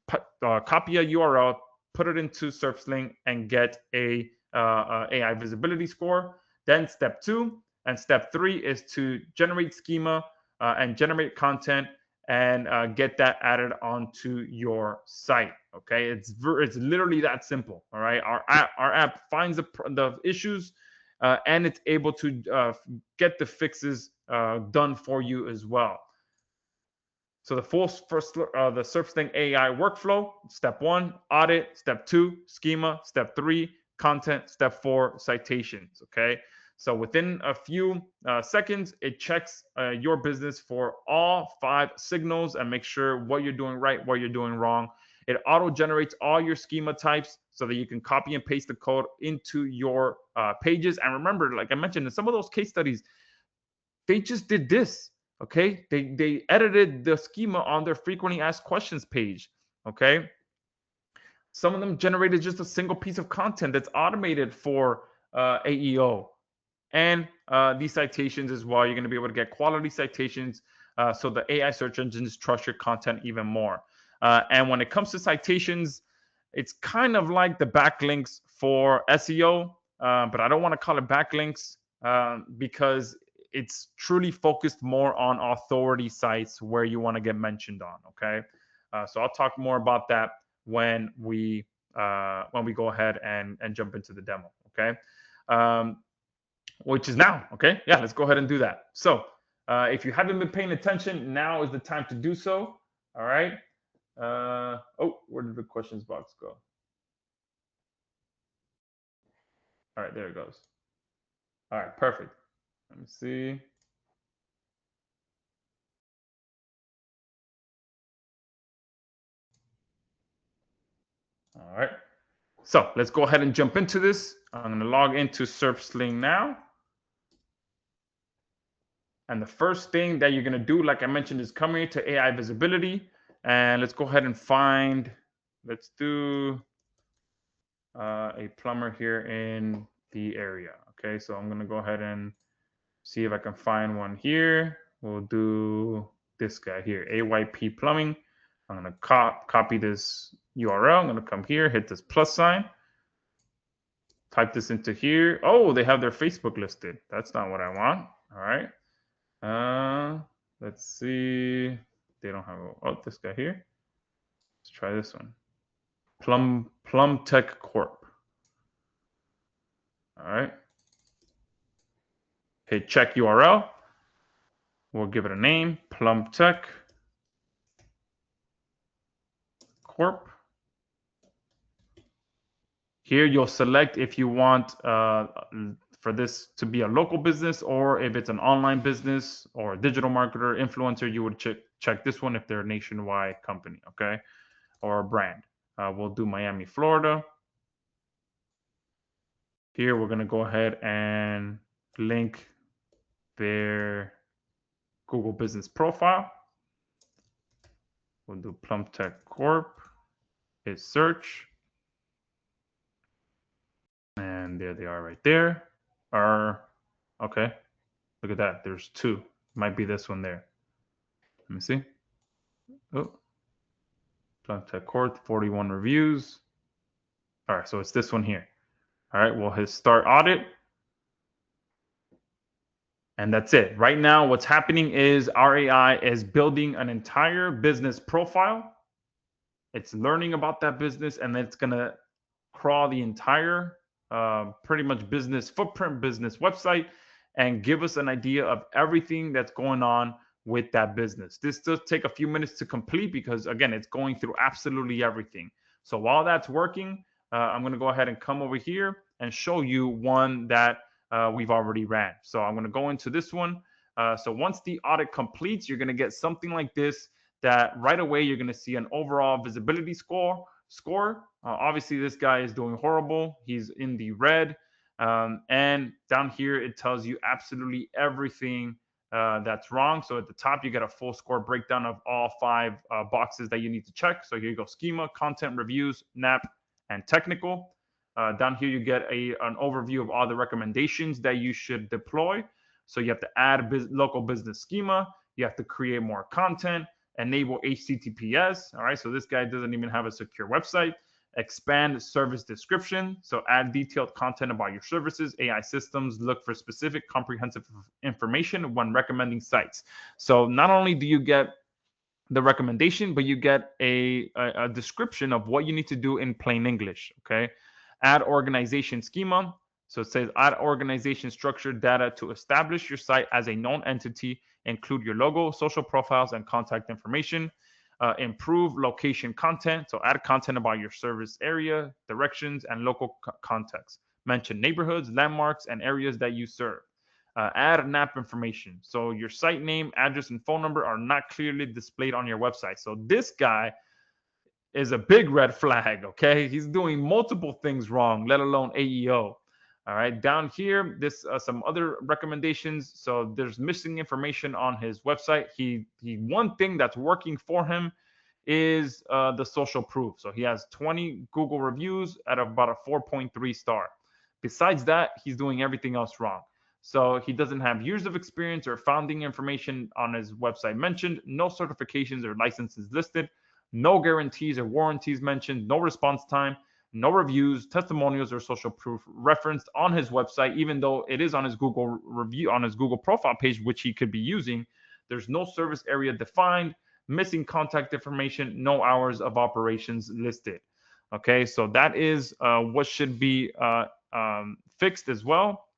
copy a URL, put it into SerpSling, and get a AI visibility score. Then step two and step three is to generate schema and generate content and get that added onto your site. Okay, it's literally that simple. All right, our app finds the issues and it's able to get the fixes done for you as well. So the the SerpSling AI workflow: step one, audit; step two, schema; step three, content; step four, citations. Okay. So within a few seconds, it checks your business for all 5 signals and makes sure what you're doing right, what you're doing wrong. It auto generates all your schema types so that you can copy and paste the code into your pages. And remember, like I mentioned, in some of those case studies, they just did this. Okay, they edited the schema on their frequently asked questions page. Okay, some of them generated just a single piece of content that's automated for AEO. And these citations as well, you're going to be able to get quality citations so the AI search engines trust your content even more. And when it comes to citations, it's kind of like the backlinks for SEO, but I don't want to call it backlinks because it's truly focused more on authority sites where you want to get mentioned on. Okay, so I'll talk more about that when we go ahead and jump into the demo. Okay. Which is now. Okay, yeah, let's go ahead and do that. So if you haven't been paying attention, now is the time to do so. All right. Oh, where did the questions box go? All right, there it goes. All right, perfect. Let me see. All right. So let's go ahead and jump into this. I'm going to log into SerpSling now. And the first thing that you're going to do, like I mentioned, is come here to AI visibility. And let's go ahead and find, let's do a plumber here in the area. Okay, so I'm going to go ahead and see if I can find one here. We'll do this guy here, AYP Plumbing. I'm going to copy this URL. I'm going to come here, hit this plus sign, type this into here. Oh, they have their Facebook listed. That's not what I want. All right. Let's see. They don't have. Oh, this guy here. Let's try this one. Plum Tech Corp. All right. Hit check URL. We'll give it a name. Plum Tech Corp. Here you'll select if you want for this to be a local business, or if it's an online business or a digital marketer, influencer, you would check this one if they're a nationwide company, okay, or a brand. We'll do Miami, Florida. Here we're going to go ahead and link their Google business profile. We'll do Plum Tech Corp. Hit search. And there they are right there. Okay. Look at that. There's two. Might be this one there. Let me see. Oh. Plum Tech Corp, 41 reviews. All right, so it's this one here. All right, we'll hit start audit. And that's it. Right now, what's happening is our AI is building an entire business profile. It's learning about that business, and then it's going to crawl the entire pretty much business footprint, business website, and give us an idea of everything that's going on with that business. This does take a few minutes to complete because, again, it's going through absolutely everything. So while that's working, I'm going to go ahead and come over here and show you one that we've already ran. So I'm going to go into this one. So once the audit completes, you're going to get something like this, that right away you're going to see an overall visibility score. Obviously, this guy is doing horrible. He's in the red. And down here, it tells you absolutely everything that's wrong. So at the top, you get a full score breakdown of all 5 boxes that you need to check. So here you go: schema, content, reviews, NAP, and technical. Down here, you get an overview of all the recommendations that you should deploy. So you have to add local business schema. You have to create more content, enable HTTPS. All right, so this guy doesn't even have a secure website. Expand service description. So add detailed content about your services. AI systems look for specific comprehensive information when recommending sites. So not only do you get the recommendation, but you get a description of what you need to do in plain English. Okay. Add organization schema. So it says add organization structure data to establish your site as a known entity. Include your logo, social profiles, and contact information. Improve location content. So add content about your service area, directions, and local context. Mention neighborhoods, landmarks, and areas that you serve. Add NAP information. So your site name, address, and phone number are not clearly displayed on your website. So this guy is a big red flag, okay? He's doing multiple things wrong, let alone AEO. All right, down here, this some other recommendations. So there's missing information on his website. He one thing that's working for him is the social proof. So he has 20 Google reviews at about a 4.3 star. Besides that, he's doing everything else wrong. So he doesn't have years of experience or founding information on his website mentioned, no certifications or licenses listed, no guarantees or warranties mentioned, no response time, no reviews, testimonials, or social proof referenced on his website, even though it is on his Google review, on his Google profile page, which he could be using. There's no service area defined, missing contact information, no hours of operations listed. Okay, so that is what should be fixed as well.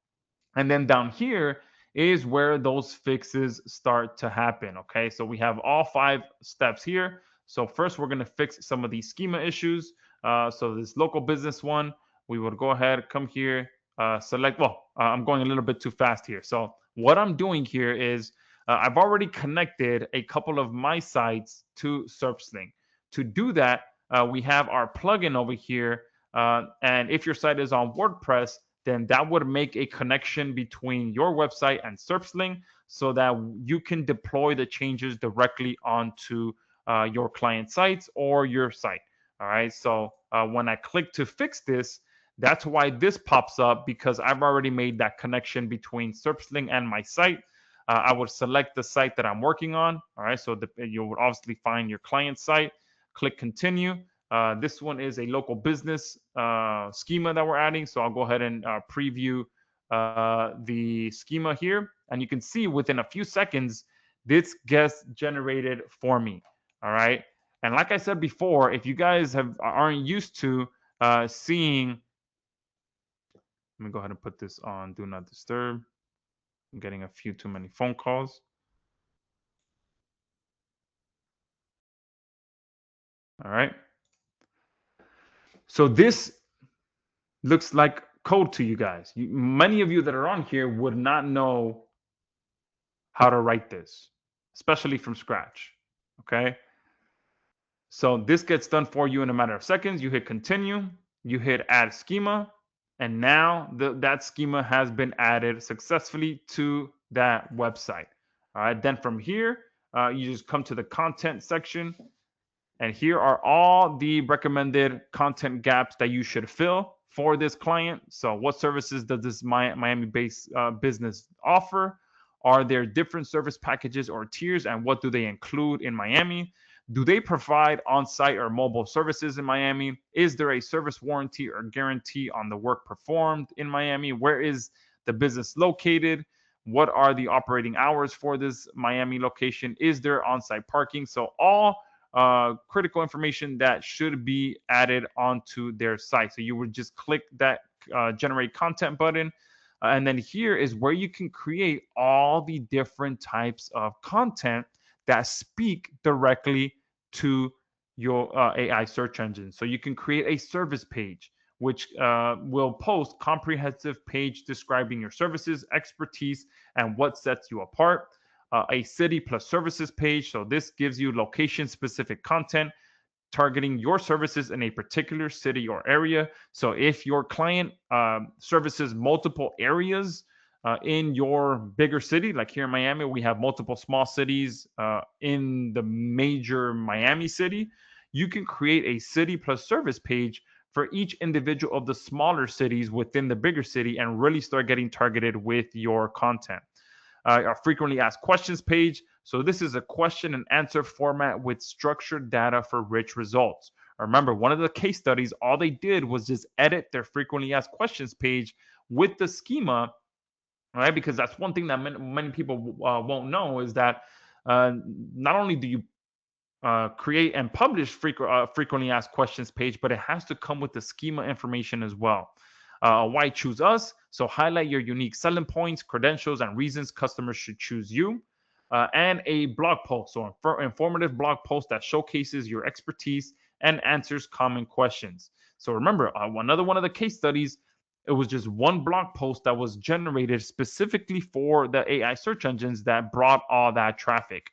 And then down here is where those fixes start to happen. Okay, so we have all 5 steps here. So first, we're going to fix some of these schema issues. So this local business one, we would go ahead, come here, select, I'm going a little bit too fast here. So what I'm doing here is I've already connected a couple of my sites to SerpSling. To do that, we have our plugin over here. And if your site is on WordPress, then that would make a connection between your website and SerpSling so that you can deploy the changes directly onto your client sites or your site. All right. So when I click to fix this, that's why this pops up, because I've already made that connection between SerpSling and my site. I would select the site that I'm working on. All right. So you would obviously find your client site, click continue. This one is a local business schema that we're adding. So I'll go ahead and preview the schema here. And you can see within a few seconds, this gets generated for me. All right. And like I said before, if you guys aren't used to seeing, let me go ahead and put this on do not disturb. I'm getting a few too many phone calls. All right. So this looks like code to you guys. Many of you that are on here would not know how to write this, especially from scratch. Okay. So this gets done for you in a matter of seconds. You hit continue, you hit add schema, and now that schema has been added successfully to that website. All right. Then from here, you just come to the content section. And here are all the recommended content gaps that you should fill for this client. So what services does this Miami-based business offer? Are there different service packages or tiers, and what do they include in Miami? Do they provide on-site or mobile services in Miami? Is there a service warranty or guarantee on the work performed in Miami? Where is the business located? What are the operating hours for this Miami location? Is there on-site parking? So all critical information that should be added onto their site. So you would just click that generate content button. And then here is where you can create all the different types of content that speak directly to your AI search engine. So you can create a service page, which will post comprehensive page describing your services, expertise, and what sets you apart. A city plus services page. So this gives you location specific content targeting your services in a particular city or area. So if your client services multiple areas in your bigger city, like here in Miami, we have multiple small cities in the major Miami city, you can create a city plus service page for each individual of the smaller cities within the bigger city and really start getting targeted with your content. Our frequently asked questions page. So this is a question and answer format with structured data for rich results. Remember, one of the case studies, all they did was just edit their frequently asked questions page with the schema, right? Because that's one thing that many people won't know is that not only do you create and publish frequently asked questions page, but it has to come with the schema information as well. Why choose us? So highlight your unique selling points, credentials, and reasons customers should choose you. And a blog post, so informative blog post that showcases your expertise and answers common questions. So remember, another one of the case studies, it was just one blog post that was generated specifically for the AI search engines that brought all that traffic.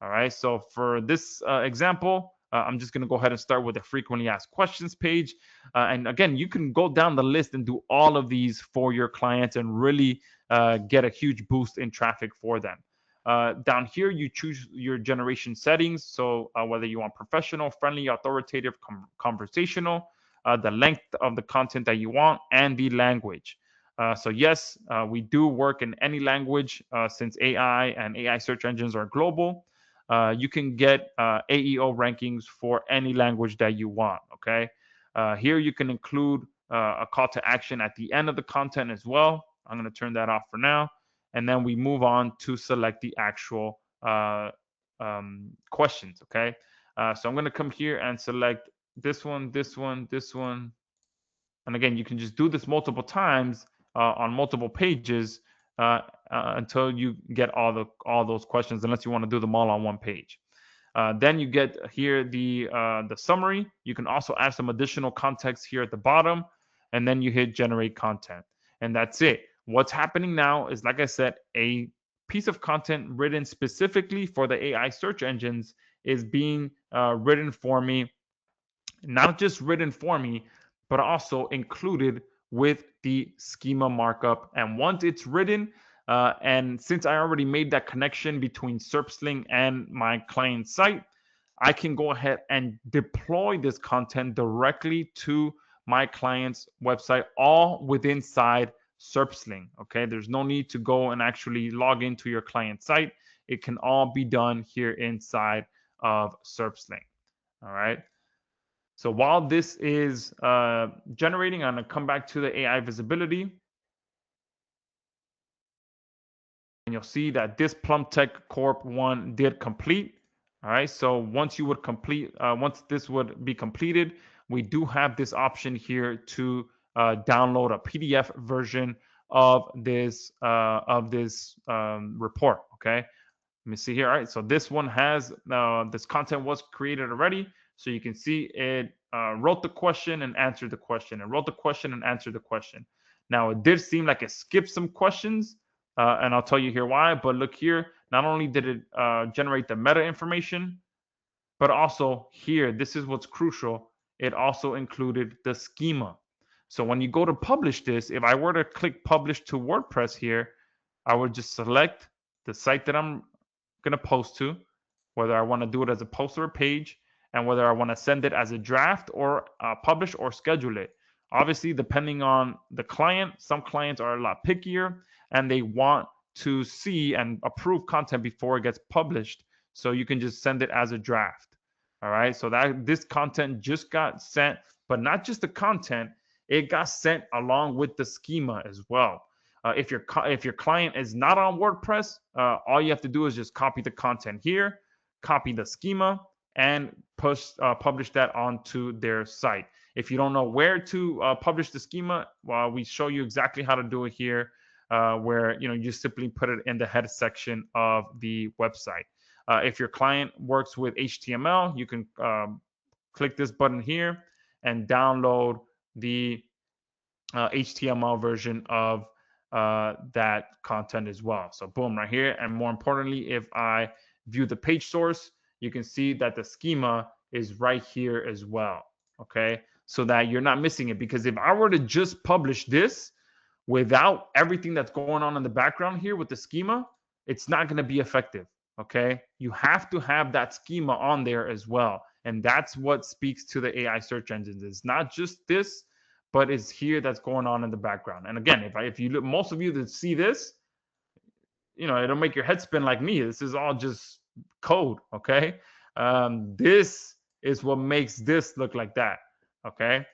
All right. So for this example, I'm just going to go ahead and start with the frequently asked questions page. And again, you can go down the list and do all of these for your clients and really get a huge boost in traffic for them. Down here, you choose your generation settings. So whether you want professional, friendly, authoritative, conversational, the length of the content that you want, and the language. So yes, we do work in any language since AI and AI search engines are global. You can get AEO rankings for any language that you want. Okay. Here you can include a call to action at the end of the content as well. I'm going to turn that off for now. And then we move on to select the actual questions. Okay. So I'm going to come here and select this one, this one, this one. And again, you can just do this multiple times on multiple pages until you get all those questions, unless you want to do them all on one page. Then you get here the summary. You can also add some additional context here at the bottom, and then you hit generate content. and that's it. What's happening now is, like I said, a piece of content written specifically for the AI search engines is being written for me, not just written for me, but also included with the schema markup. And once it's written, and since I already made that connection between SerpSling and my client site, I can go ahead and deploy this content directly to my client's website, all within inside SerpSling. Okay, there's no need to go and actually log into your client site. It can all be done here inside of SerpSling. All right. So while this is generating, I'm going to come back to the AI visibility. And you'll see that this Plum Tech Corp one did complete. All right. So once you would complete, once this would be completed, we do have this option here to download a PDF version of this report. Okay. Let me see here. All right, so this one has this content was created already, so you can see it wrote the question and answered the question, and wrote the question and answered the question. Now it did seem like it skipped some questions, and I'll tell you here why. But look here, not only did it generate the meta information, but also here, this is what's crucial. It also included the schema. So when you go to publish this, if I were to click publish to WordPress here, I would just select the site that I'm going to post to, whether I want to do it as a post or a page, and whether I want to send it as a draft or publish or schedule it. Obviously, depending on the client, some clients are a lot pickier and they want to see and approve content before it gets published. So you can just send it as a draft. All right. So that this content just got sent, but not just the content, it got sent along with the schema as well. If your client is not on WordPress, all you have to do is just copy the content here, copy the schema, and publish that onto their site. If you don't know where to publish the schema, well, we show you exactly how to do it here, where you just simply put it in the head section of the website. If your client works with HTML, you can click this button here and download the HTML version of that content as well. So boom, right here. And more importantly, if I view the page source, you can see that the schema is right here as well. Okay, so that you're not missing it. Because if I were to just publish this without everything that's going on in the background here with the schema, it's not going to be effective. Okay, you have to have that schema on there as well. And that's what speaks to the AI search engines. It's not just this, but it's here that's going on in the background. And again, if you look, most of you that see this, it'll make your head spin like me. This is all just code. Okay, this is what makes this look like that. Okay,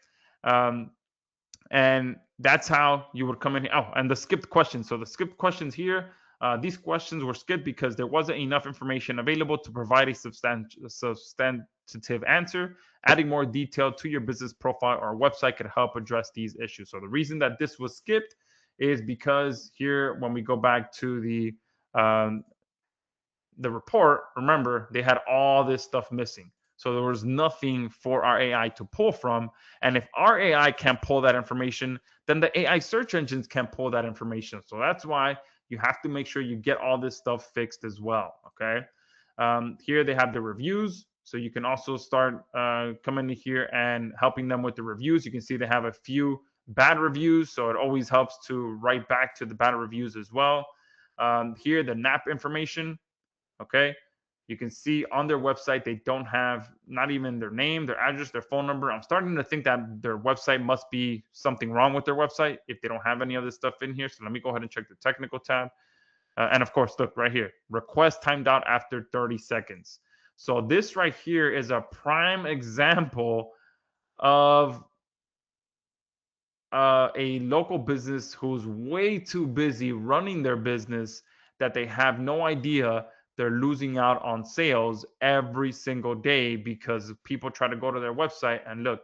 and that's how you would come in here. Oh, and the skipped questions. So the skipped questions here, these questions were skipped because there wasn't enough information available to provide a substantive answer. Adding more detail to your business profile or website could help address these issues. So the reason that this was skipped is because here, when we go back to the report, remember, they had all this stuff missing. So there was nothing for our AI to pull from. And if our AI can't pull that information, then the AI search engines can pull that information. So that's why you have to make sure you get all this stuff fixed as well. Okay. Here they have the reviews. So you can also start coming in here and helping them with the reviews. You can see they have a few bad reviews. So it always helps to write back to the bad reviews as well. Here, the NAP information. Okay. You can see on their website, they don't have not even their name, their address, their phone number. I'm starting to think that their website must be something wrong with their website if they don't have any of this stuff in here. So let me go ahead and check the technical tab. And of course, look right here, request timed out after 30 seconds. So this right here is a prime example of a local business who's way too busy running their business that they have no idea they're losing out on sales every single day because people try to go to their website and look,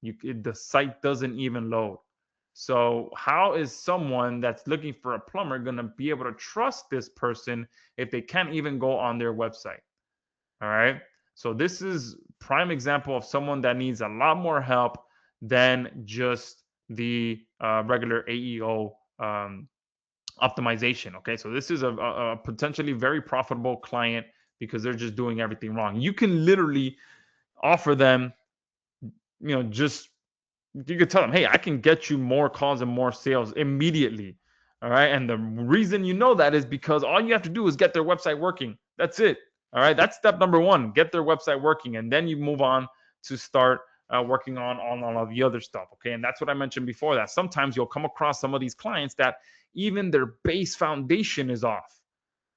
the site doesn't even load. So how is someone that's looking for a plumber going to be able to trust this person if they can't even go on their website? All right. So this is prime example of someone that needs a lot more help than just the regular AEO optimization. Okay, so this is a potentially very profitable client because they're just doing everything wrong. You can literally offer them, just you could tell them, hey, I can get you more calls and more sales immediately. All right. And the reason you know that is because all you have to do is get their website working. That's it. All right. That's step number one. Get their website working. And then you move on to start working on all of the other stuff. Okay. And that's what I mentioned before, that sometimes you'll come across some of these clients that even their base foundation is off.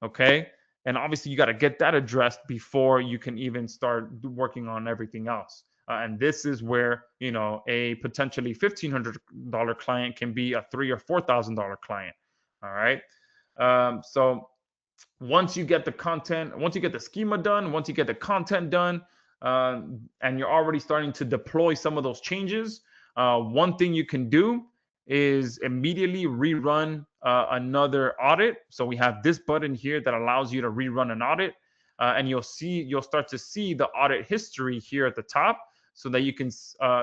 Okay. And obviously, you got to get that addressed before you can even start working on everything else. And this is where, a potentially $1,500 client can be a $3,000 or $4,000 client. All right. So once you get the content, once you get the schema done, once you get the content done, and you're already starting to deploy some of those changes, one thing you can do is immediately rerun another audit. So we have this button here that allows you to rerun an audit, and you'll start to see the audit history here at the top, so that you can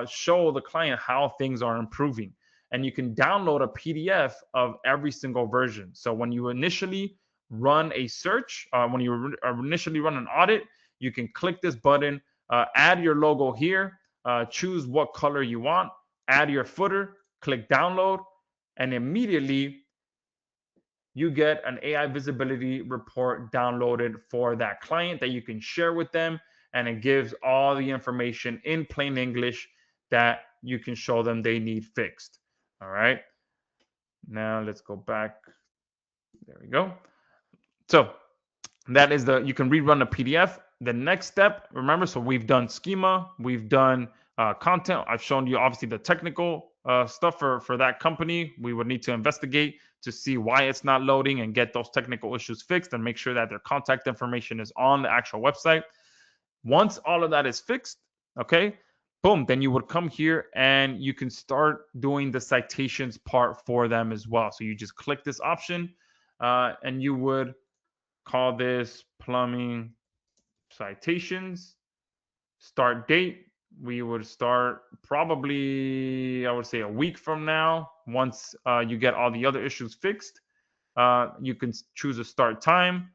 show the client how things are improving. And you can download a PDF of every single version. So when you initially run a search, when you initially run an audit, you can click this button, add your logo here, choose what color you want, add your footer, click download, and immediately you get an AI visibility report downloaded for that client that you can share with them. And it gives all the information in plain English that you can show them they need fixed. All right. Now let's go back. There we go. So that is you can rerun a PDF. The next step, remember, so we've done schema, we've done content. I've shown you obviously the technical stuff for that company. We would need to investigate to see why it's not loading and get those technical issues fixed and make sure that their contact information is on the actual website. Once all of that is fixed, okay, boom, then you would come here and you can start doing the citations part for them as well. So you just click this option, and you would call this plumbing citations. Start date, we would start probably, I would say, a week from now. Once you get all the other issues fixed, you can choose a start time,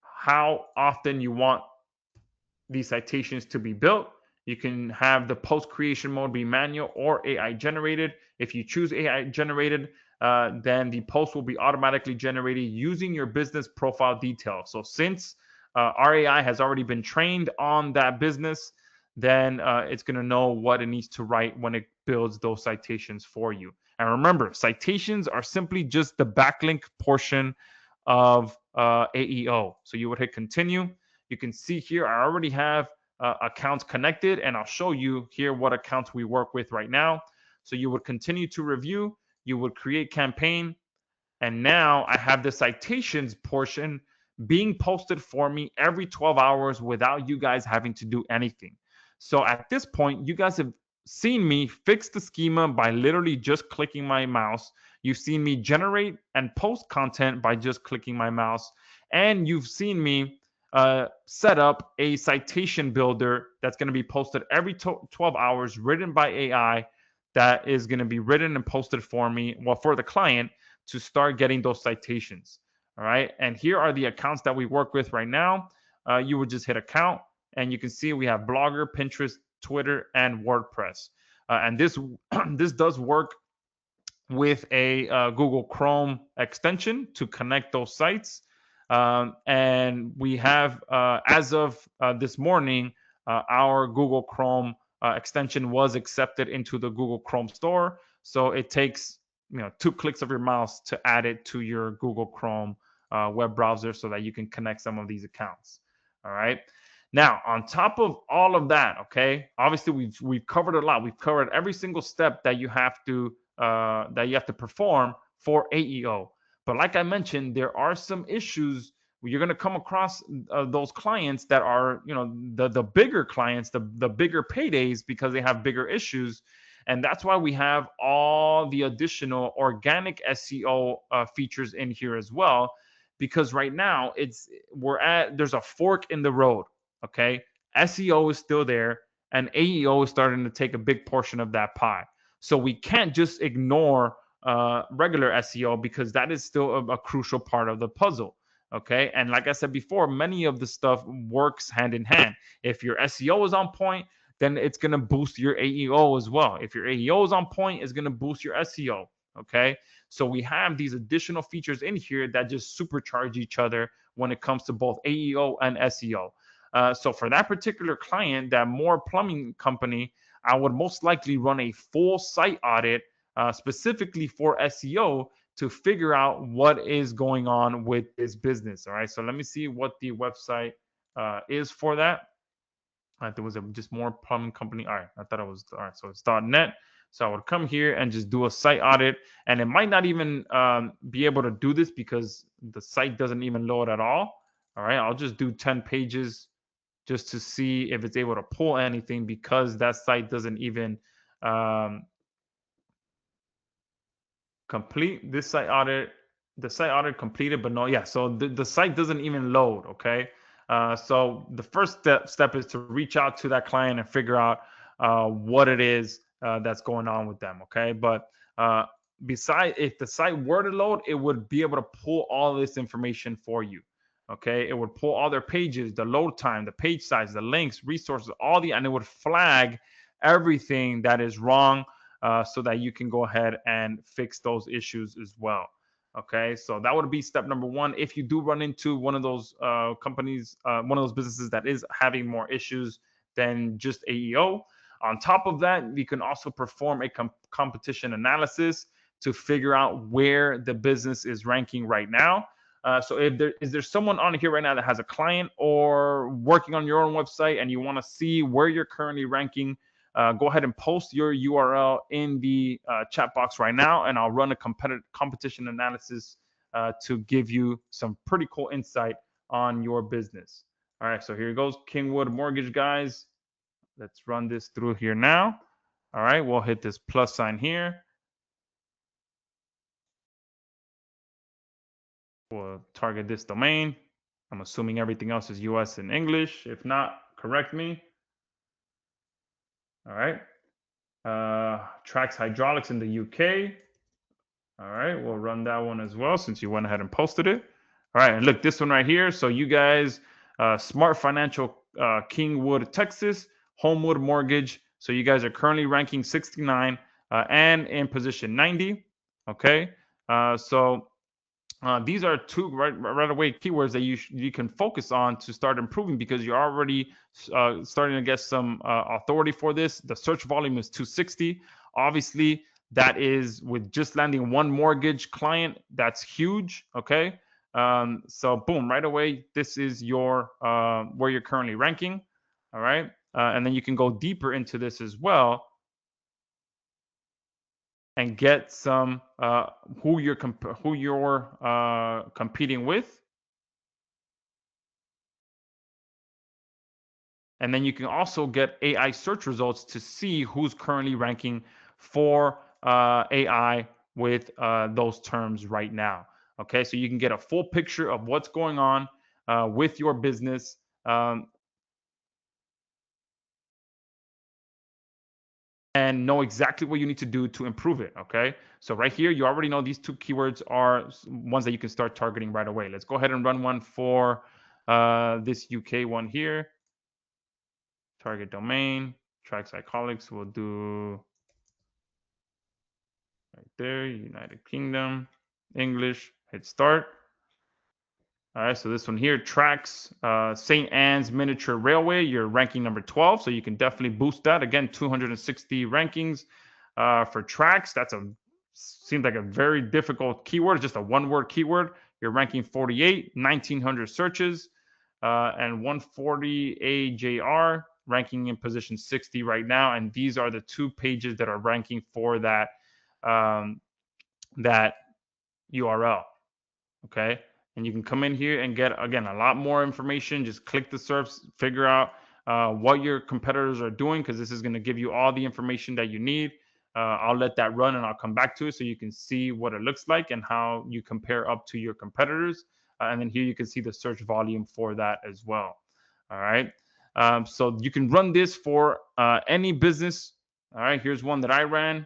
how often you want these citations to be built. You can have the post creation mode be manual or AI generated. If you choose AI generated, then the post will be automatically generated using your business profile details. So since our AI has already been trained on that business, then it's going to know what it needs to write when it builds those citations for you. And remember, citations are simply just the backlink portion of AEO. So you would hit continue. You can see here I already have accounts connected, and I'll show you here what accounts we work with right now. So you would continue to review, you would create campaign, and now I have the citations portion being posted for me every 12 hours without you guys having to do anything. So at this point, you guys have seen me fix the schema by literally just clicking my mouse. You've seen me generate and post content by just clicking my mouse. And you've seen me set up a citation builder that's going to be posted every 12 hours, written by AI, that is going to be written and posted for me, well, for the client to start getting those citations. All right. And here are the accounts that we work with right now. You would just hit account, and you can see we have Blogger, Pinterest, Twitter, and WordPress. And this this does work with a Google Chrome extension to connect those sites. And we have, as of this morning, our Google Chrome extension was accepted into the Google Chrome store. So it takes 2 clicks of your mouse to add it to your Google Chrome web browser so that you can connect some of these accounts. All right. Now, on top of all of that, okay, obviously we've covered a lot. We've covered every single step that you have to perform for AEO. But like I mentioned, there are some issues where you're going to come across those clients that are, the bigger clients, the bigger paydays, because they have bigger issues. And that's why we have all the additional organic SEO features in here as well. Because right now there's a fork in the road. Okay, SEO is still there, and AEO is starting to take a big portion of that pie. So we can't just ignore regular SEO, because that is still a crucial part of the puzzle. Okay. And like I said before, many of the stuff works hand in hand. If your SEO is on point, then it's going to boost your AEO as well. If your AEO is on point, it's going to boost your SEO. Okay. So we have these additional features in here that just supercharge each other when it comes to both AEO and SEO. So for that particular client, that more plumbing company, I would most likely run a full site audit specifically for SEO to figure out what is going on with this business. All right. So let me see what the website is for that. There was just more plumbing company. All right. I thought it was, all right. So it's .net. So I would come here and just do a site audit, and it might not even be able to do this because the site doesn't even load at all. All right. I'll just do 10 pages just to see if it's able to pull anything, because that site doesn't even complete this site audit. The site audit completed, but no, yeah. So the site doesn't even load. Okay. So the first step is to reach out to that client and figure out what it is that's going on with them. Okay. But besides, if the site were to load, it would be able to pull all this information for you. Okay. It would pull all their pages, the load time, the page size, the links, resources, and it would flag everything that is wrong, so that you can go ahead and fix those issues as well. Okay, so that would be step number one. If you do run into one of those companies, one of those businesses that is having more issues than just AEO, on top of that, you can also perform a competition analysis to figure out where the business is ranking right now. So if there's someone on here right now that has a client or working on your own website and you want to see where you're currently ranking, go ahead and post your URL in the chat box right now, and I'll run a competition analysis to give you some pretty cool insight on your business. All right, so here goes Kingwood Mortgage, guys. Let's run this through here now. All right, we'll hit this plus sign here. We'll target this domain. I'm assuming everything else is US and English. If not, correct me. All right. Tracks Hydraulics in the UK. All right, we'll run that one as well since you went ahead and posted it. All right, and look, this one right here. So you guys, Smart Financial, Kingwood, Texas, Homewood Mortgage. So you guys are currently ranking 69 and in position 90. Okay, so these are two right away keywords that you can focus on to start improving, because you're already starting to get some authority for this. The search volume is 260. Obviously, that is with just landing one mortgage client. That's huge. Okay. So boom, right away, this is your where you're currently ranking. All right. And then you can go deeper into this as well and get some who you're competing with. And then you can also get AI search results to see who's currently ranking for AI with those terms right now. Okay, so you can get a full picture of what's going on with your business. And know exactly what you need to do to improve it. Okay, so right here, you already know these two keywords are ones that you can start targeting right away. Let's go ahead and run one for this UK one here. Target domain, track psycholics. We'll do right there, United Kingdom, English, hit start. All right, so this one here, tracks St. Anne's Miniature Railway. You're ranking number 12, so you can definitely boost that. Again, 260 rankings for tracks. Seems like a very difficult keyword, just a one-word keyword. You're ranking 48, 1,900 searches, and 140 AJR, ranking in position 60 right now. And these are the two pages that are ranking for that that URL. Okay. And you can come in here and get, again, a lot more information. Just click the SERPs, figure out what your competitors are doing, because this is going to give you all the information that you need. I'll let that run and I'll come back to it so you can see what it looks like and how you compare up to your competitors. And then here you can see the search volume for that as well. All right. So you can run this for any business. All right. Here's one that I ran.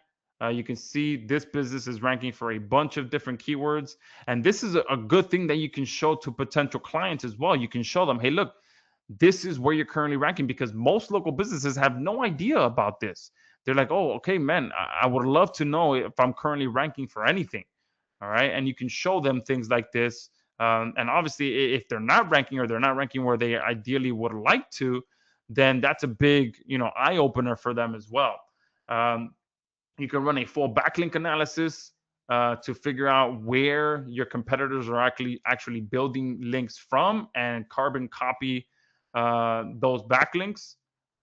You can see this business is ranking for a bunch of different keywords. And this is a good thing that you can show to potential clients as well. You can show them, hey, look, this is where you're currently ranking, because most local businesses have no idea about this. They're like, oh, okay, man, I would love to know if I'm currently ranking for anything. All right. And you can show them things like this. And obviously, if they're not ranking, or they're not ranking where they ideally would like to, then that's a big, eye opener for them as well. Um, you can run a full backlink analysis to figure out where your competitors are actually building links from, and carbon copy those backlinks.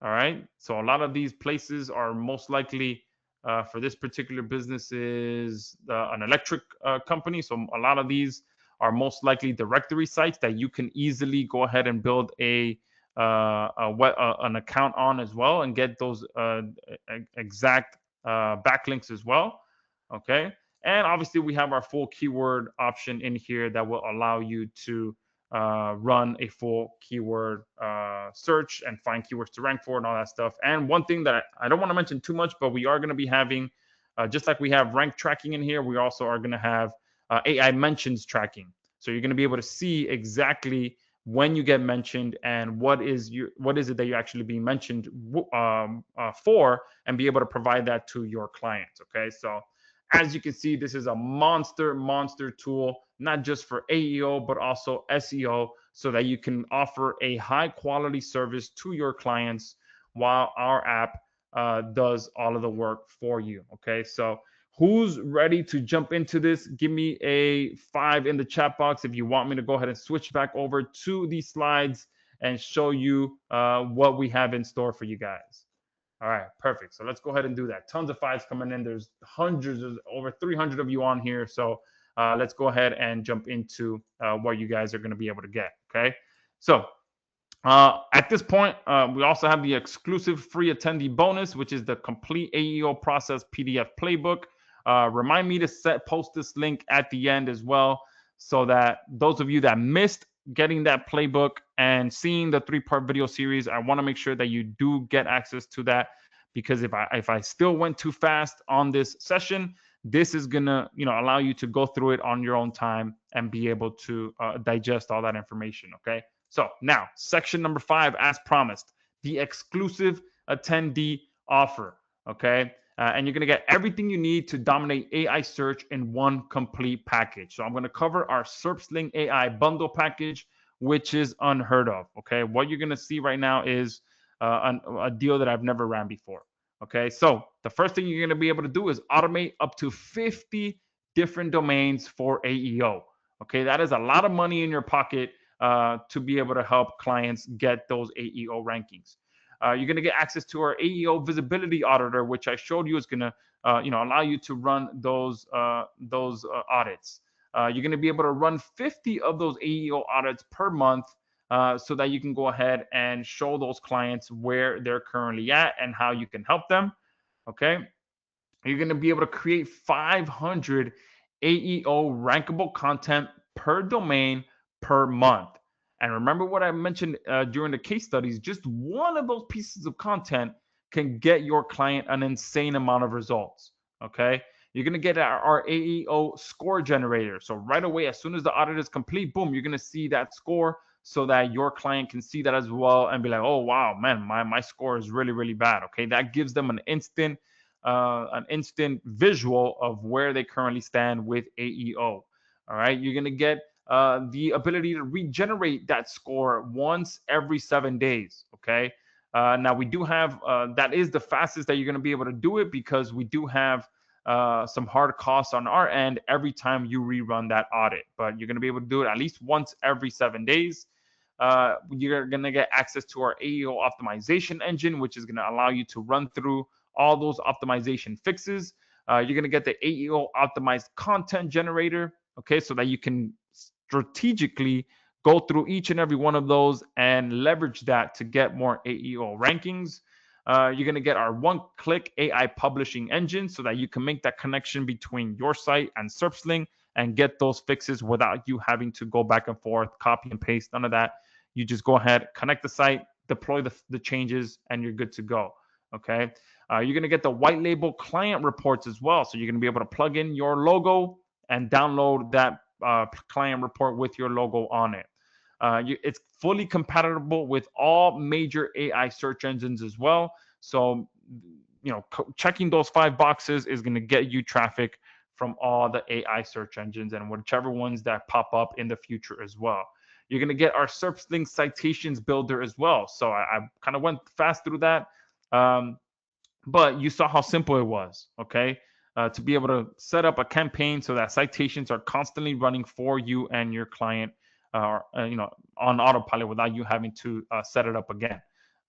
All right. So a lot of these places are most likely, for this particular business, is an electric company. So a lot of these are most likely directory sites that you can easily go ahead and build an account on as well, and get those exact backlinks as well. Okay. And obviously, we have our full keyword option in here that will allow you to run a full keyword search and find keywords to rank for and all that stuff. And one thing that I don't want to mention too much, but we are going to be having, just like we have rank tracking in here, we also are going to have AI mentions tracking. So you're going to be able to see exactly when you get mentioned and what is it that you're actually being mentioned for, and be able to provide that to your clients. Okay, so as you can see, this is a monster tool, not just for AEO, but also SEO, so that you can offer a high quality service to your clients while our app does all of the work for you. Okay, so who's ready to jump into this? Give me a 5 in the chat box if you want me to go ahead and switch back over to these slides and show you what we have in store for you guys. All right, perfect. So let's go ahead and do that. Tons of 5s coming in. There's over 300 of you on here. So let's go ahead and jump into what you guys are going to be able to get. Okay. So at this point, we also have the exclusive free attendee bonus, which is the complete AEO process PDF playbook. Remind me to post this link at the end as well, so that those of you that missed getting that playbook and seeing the 3-part video series, I want to make sure that you do get access to that, because if I still went too fast on this session, this is gonna allow you to go through it on your own time and be able to digest all that information. Okay. So now, section number 5, as promised, the exclusive attendee offer. Okay. And you're going to get everything you need to dominate AI search in one complete package. So I'm going to cover our SerpSling AI bundle package, which is unheard of. Okay. What you're going to see right now is a deal that I've never ran before. Okay. So the first thing you're going to be able to do is automate up to 50 different domains for AEO. Okay. That is a lot of money in your pocket to be able to help clients get those AEO rankings. You're going to get access to our AEO visibility auditor, which I showed you is going to allow you to run those audits. You're going to be able to run 50 of those AEO audits per month, so that you can go ahead and show those clients where they're currently at and how you can help them. Okay. You're going to be able to create 500 AEO rankable content per domain per month. And remember what I mentioned during the case studies, just one of those pieces of content can get your client an insane amount of results. Okay. You're going to get our AEO score generator. So right away, as soon as the audit is complete, boom, you're going to see that score, so that your client can see that as well and be like, oh, wow, man, my score is really, really bad. Okay. That gives them an instant visual of where they currently stand with AEO. All right. You're going to get the ability to regenerate that score once every 7 days. Okay. Now we do have, that is the fastest that you're going to be able to do it, because we do have some hard costs on our end every time you rerun that audit, but you're going to be able to do it at least once every 7 days. You're going to get access to our AEO optimization engine, which is going to allow you to run through all those optimization fixes. You're going to get the AEO optimized content generator, okay, so that you can strategically go through each and every one of those and leverage that to get more AEO rankings. You're going to get our one-click AI publishing engine, so that you can make that connection between your site and SerpSling and get those fixes without you having to go back and forth, copy and paste, none of that. You just go ahead, connect the site, deploy the changes, and you're good to go. Okay. You're going to get the white label client reports as well. So you're going to be able to plug in your logo and download that client report with your logo on it. It's fully compatible with all major AI search engines as well. So, checking those 5 boxes is going to get you traffic from all the AI search engines and whichever ones that pop up in the future as well. You're going to get our SerpSling citations builder as well. So I kind of went fast through that. But you saw how simple it was, okay? To be able to set up a campaign so that citations are constantly running for you and your client, on autopilot without you having to set it up again,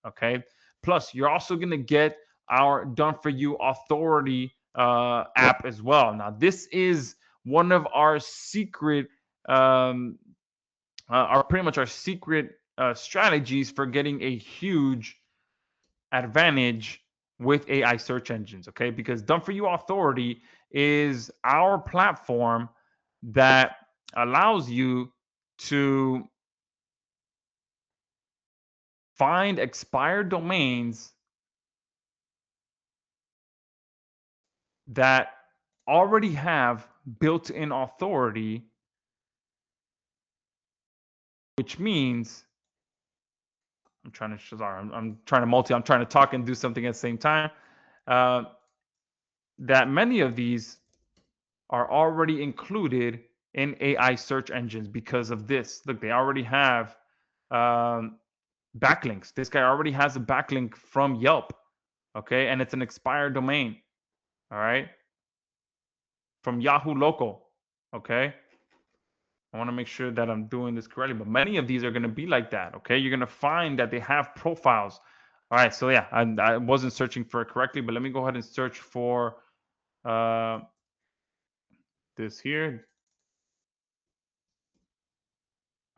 okay? Plus, you're also going to get our Done For You Authority app as well. Now, this is one of our secret, pretty much our secret strategies for getting a huge advantage with AI search engines, okay? Because Done For You Authority is our platform that allows you to find expired domains that already have built-in authority, which means I'm trying to talk and do something at the same time. That many of these are already included in AI search engines because of this. Look, they already have backlinks. This guy already has a backlink from Yelp, okay? And it's an expired domain, all right? From Yahoo Local, okay? I want to make sure that I'm doing this correctly, but many of these are going to be like that, okay? You're going to find that they have profiles. All right, so yeah, I wasn't searching for it correctly, but let me go ahead and search for this here.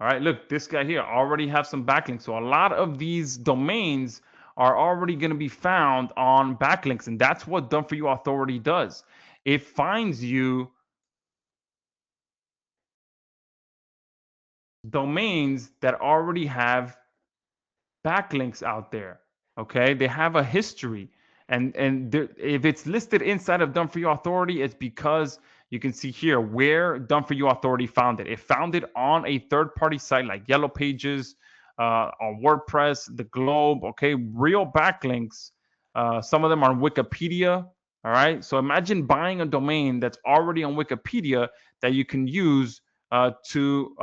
All right, look, this guy here already have some backlinks. So a lot of these domains are already going to be found on backlinks, and that's what Done For You Authority does. It finds you domains that already have backlinks out there. Okay, they have a history, and if it's listed inside of Done For You Authority, it's because you can see here where Done For You Authority found it. It found it on a third-party site like Yellow Pages, on WordPress, the Globe. Okay, real backlinks. Some of them are on Wikipedia. All right, so imagine buying a domain that's already on Wikipedia that you can use to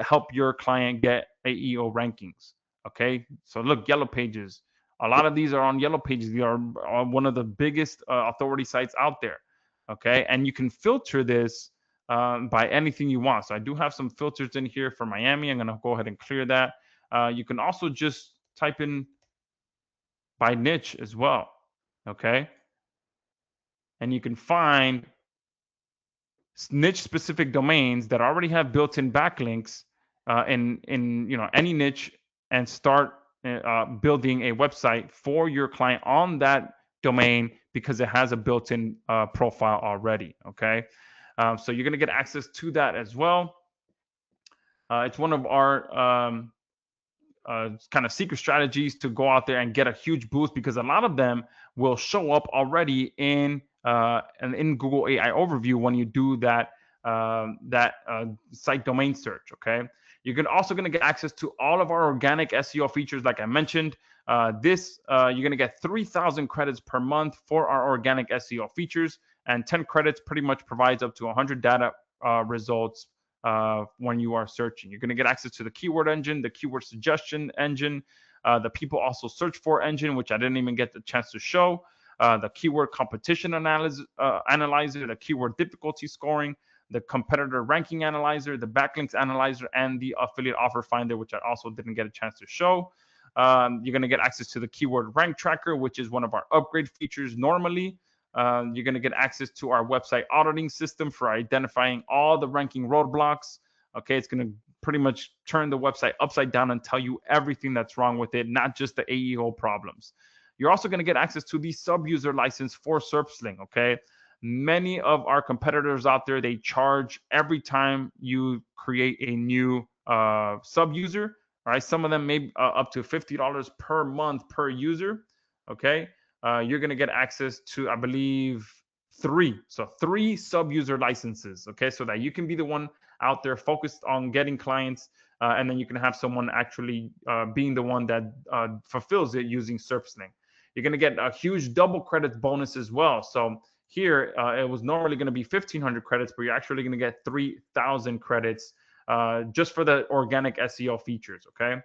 help your client get AEO rankings. Okay, so look, Yellow Pages. A lot of these are on Yellow Pages. They are one of the biggest authority sites out there. Okay, and you can filter this by anything you want. So I do have some filters in here for Miami. I'm going to go ahead and clear that. You can also just type in by niche as well. Okay, and you can find niche specific domains that already have built-in backlinks in any niche, and start building a website for your client on that domain because it has a built-in profile already. Okay, so you're going to get access to that as well. It's one of our kind of secret strategies to go out there and get a huge boost, because a lot of them will show up already in Google AI Overview when you do that site domain search. Okay, you're also going to get access to all of our organic SEO features, like I mentioned. You're going to get 3,000 credits per month for our organic SEO features, and 10 credits pretty much provides up to 100 data results when you are searching. You're going to get access to the keyword engine, the keyword suggestion engine, the people also search for engine, which I didn't even get the chance to show, the keyword competition analyzer, the keyword difficulty scoring, the competitor ranking analyzer, the backlinks analyzer, and the affiliate offer finder, which I also didn't get a chance to show. You're going to get access to the keyword rank tracker, which is one of our upgrade features normally. You're going to get access to our website auditing system for identifying all the ranking roadblocks. Okay, it's going to pretty much turn the website upside down and tell you everything that's wrong with it, not just the AEO problems. You're also going to get access to the sub-user license for SerpSling. Okay, many of our competitors out there, they charge every time you create a new sub-user. All right, some of them may up to $50 per month per user. Okay. you're going to get access to, I believe, three sub-user licenses, okay, so that you can be the one out there focused on getting clients, and then you can have someone actually being the one that fulfills it using SerpSling. You're going to get a huge double credit bonus as well. So here, it was normally going to be 1,500 credits, but you're actually going to get 3,000 credits just for the organic SEO features, okay?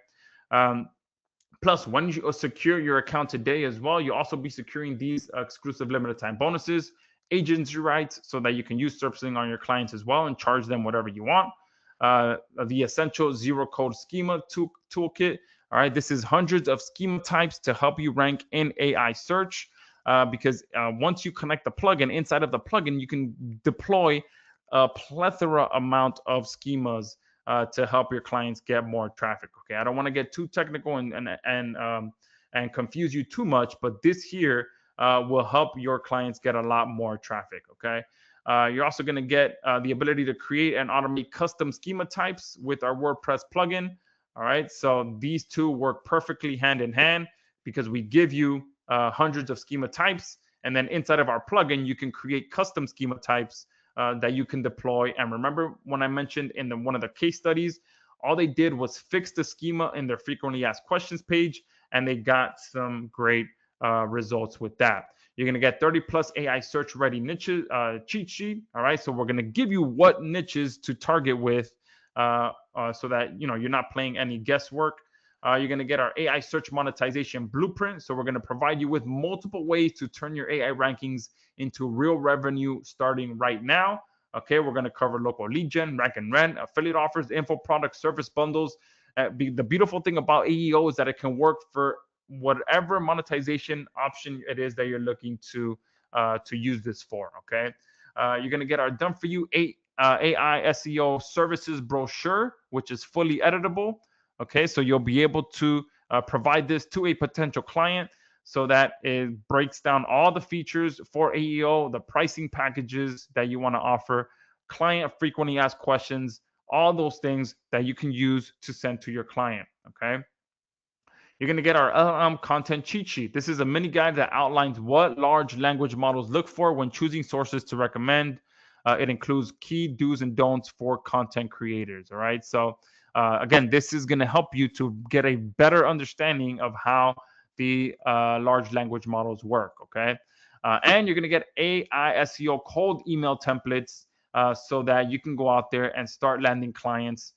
Plus, when you secure your account today as well, you'll also be securing these exclusive limited time bonuses, agency rights, so that you can use SerpSling on your clients as well and charge them whatever you want. The essential zero code schema toolkit. All right, this is hundreds of schema types to help you rank in AI search. Because once you connect the plugin, inside of the plugin, you can deploy a plethora amount of schemas to help your clients get more traffic. Okay, I don't want to get too technical and confuse you too much, but this here will help your clients get a lot more traffic. Okay, you're also going to get the ability to create and automate custom schema types with our WordPress plugin. All right, so these two work perfectly hand in hand because we give you hundreds of schema types, and then inside of our plugin, you can create custom schema types that you can deploy. And remember when I mentioned in one of the case studies, all they did was fix the schema in their frequently asked questions page, and they got some great results with that. You're going to get 30 plus AI search ready niches cheat sheet. All right, so we're going to give you what niches to target with, so that you're not playing any guesswork. You're going to get our AI search monetization blueprint. So we're going to provide you with multiple ways to turn your AI rankings into real revenue starting right now. Okay, we're going to cover local lead gen, rank and rent, affiliate offers, info product, service bundles. The beautiful thing about AEO is that it can work for whatever monetization option it is that you're looking to use this for. Okay, you're going to get our done for you AI SEO services brochure, which is fully editable. Okay, so you'll be able to provide this to a potential client so that it breaks down all the features for AEO, the pricing packages that you want to offer, client frequently asked questions, all those things that you can use to send to your client. Okay. You're going to get our LLM content cheat sheet. This is a mini guide that outlines what large language models look for when choosing sources to recommend. It includes key do's and don'ts for content creators. All right. So, again, this is going to help you to get a better understanding of how the large language models work. Okay. And you're going to get AI SEO cold email templates so that you can go out there and start landing clients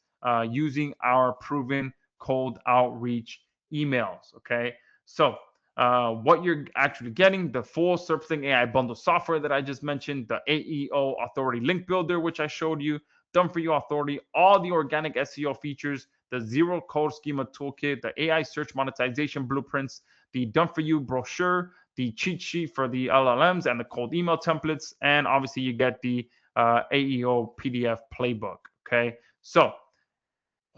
using our proven cold outreach emails. Okay. So, what you're actually getting, the full SerpSling AI bundle software that I just mentioned, the AEO Authority Link Builder, which I showed you, Done For You Authority, all the organic SEO features, the Zero Code Schema Toolkit, the AI Search Monetization Blueprints, the Done For You brochure, the cheat sheet for the LLMs and the cold email templates, and obviously you get the AEO PDF playbook. Okay, so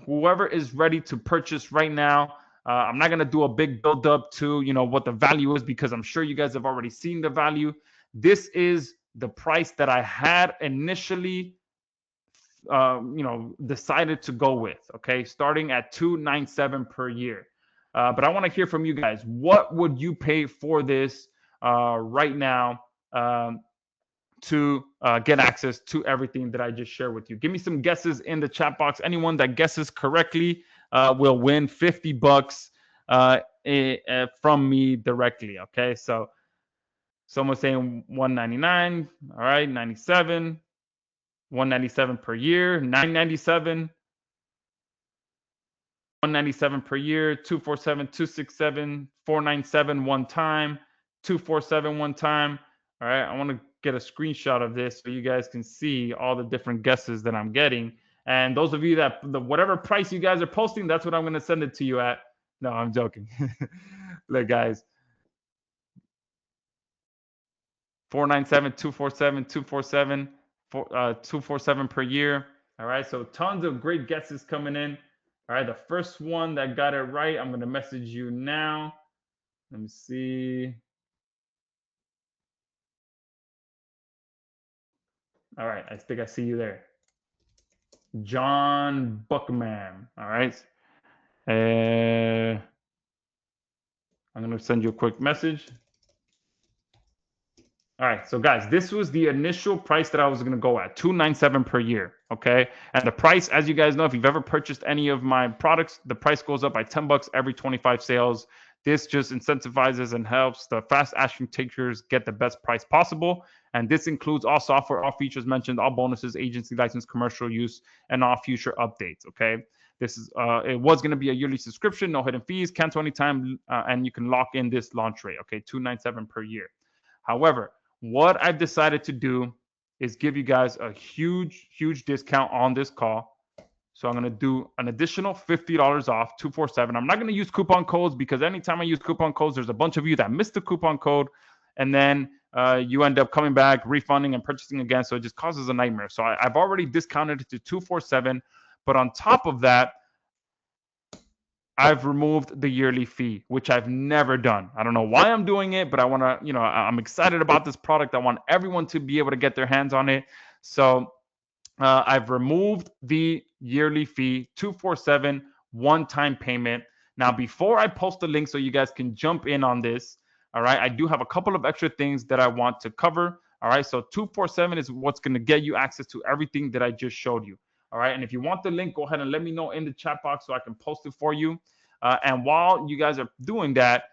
whoever is ready to purchase right now, I'm not going to do a big build up to what the value is, because I'm sure you guys have already seen the value. This is the price that I had initially decided to go with. Okay, starting at $297 per year. But I want to hear from you guys. What would you pay for this right now to get access to everything that I just shared with you? Give me some guesses in the chat box. Anyone that guesses correctly will win $50 from me directly. Okay, so someone's saying 199. All right, 97. 197 per year, 997, 197 per year, 247, 267, 497 one time, 247 one time. All right, I want to get a screenshot of this so you guys can see all the different guesses that I'm getting. And those of you that whatever price you guys are posting, that's what I'm going to send it to you at. No, I'm joking. Look, guys, 497, 247, 247, 247 per year. All right, so tons of great guesses coming in. All right, the first one that got it right, I'm going to message you now. Let me see. All right, I think I see you there. John Buckman. All right. I'm going to send you a quick message. All right, so guys, this was the initial price that I was going to go at, $297 per year, okay? And the price, as you guys know, if you've ever purchased any of my products, the price goes up by $10 every 25 sales. This just incentivizes and helps the fast action takers get the best price possible. And this includes all software, all features mentioned, all bonuses, agency license, commercial use, and all future updates, okay? This is it was going to be a yearly subscription, no hidden fees, cancel anytime, and you can lock in this launch rate, okay? $297 per year. However, what I've decided to do is give you guys a huge discount on this call. So I'm going to do an additional $50 off, 247. I'm not going to use coupon codes because anytime I use coupon codes, there's a bunch of you that missed the coupon code, and then you end up coming back, refunding, and purchasing again. So it just causes a nightmare. So I've already discounted it to 247. But on top of that, I've removed the yearly fee, which I've never done. I don't know why I'm doing it, but I want to, I'm excited about this product. I want everyone to be able to get their hands on it. So I've removed the yearly fee, 247, one-time payment. Now, before I post the link so you guys can jump in on this, all right, I do have a couple of extra things that I want to cover. All right, so 247 is what's going to get you access to everything that I just showed you. All right, and if you want the link, go ahead and let me know in the chat box so I can post it for you. And while you guys are doing that,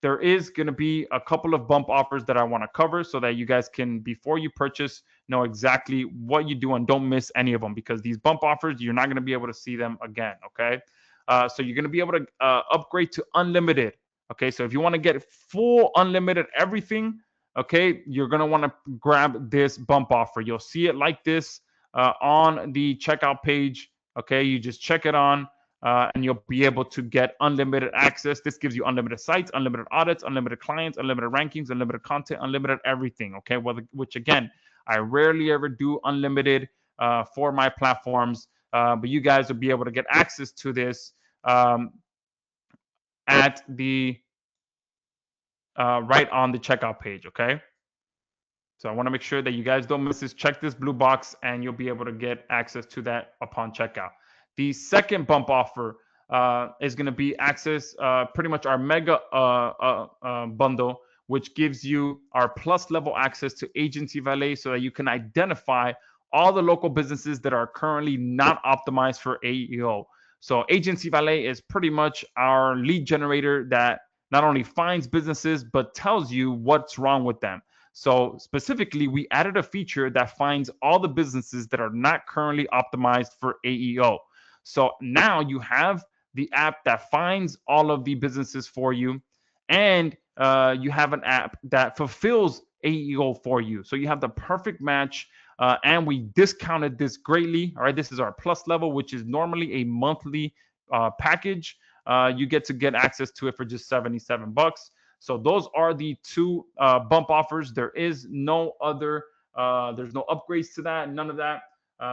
there is going to be a couple of bump offers that I want to cover so that you guys can, before you purchase, know exactly what you do and don't miss any of them, because these bump offers, you're not going to be able to see them again, okay? So you're going to be able to upgrade to unlimited, okay? So if you want to get full unlimited everything, okay, you're going to want to grab this bump offer. You'll see it like this on the checkout page, okay? You just check it on. And you'll be able to get unlimited access. This gives you unlimited sites, unlimited audits, unlimited clients, unlimited rankings, unlimited content, unlimited everything, okay? Which again, I rarely ever do unlimited for my platforms, but you guys will be able to get access to this at the right on the checkout page, okay? So I want to make sure that you guys don't miss this. Check this blue box and you'll be able to get access to that upon checkout. The second bump offer is going to be access, pretty much our mega bundle, which gives you our plus level access to Agency Valet so that you can identify all the local businesses that are currently not optimized for AEO. So Agency Valet is pretty much our lead generator that not only finds businesses, but tells you what's wrong with them. So specifically, we added a feature that finds all the businesses that are not currently optimized for AEO. So now you have the app that finds all of the businesses for you, and you have an app that fulfills AEO for you. So you have the perfect match, and we discounted this greatly. All right, this is our plus level, which is normally a monthly package. You get access to it for just $77. So those are the two bump offers. There is no other, there's no upgrades to that, none of that.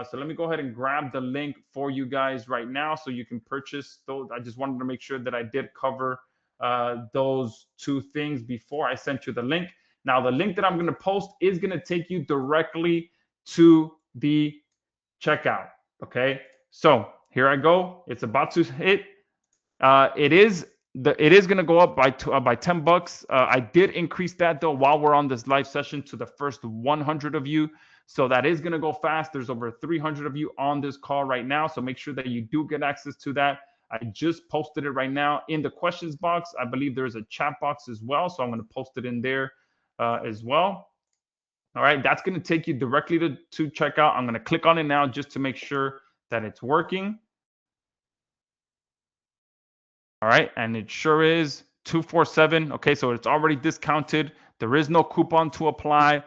So let me go ahead and grab the link for you guys right now so you can purchase those. I just wanted to make sure that I did cover those two things before I sent you the link. Now, the link that I'm going to post is going to take you directly to the checkout. Okay, so here I go. It's about to hit. It is going to go up by $10. I did increase that though while we're on this live session to the first 100 of you. So that is going to go fast. There's over 300 of you on this call right now. So make sure that you do get access to that. I just posted it right now in the questions box. I believe there's a chat box as well. So I'm going to post it in there as well. All right, that's going to take you directly to checkout. I'm going to click on it now just to make sure that it's working. All right, and it sure is 247. Okay, so it's already discounted. There is no coupon to apply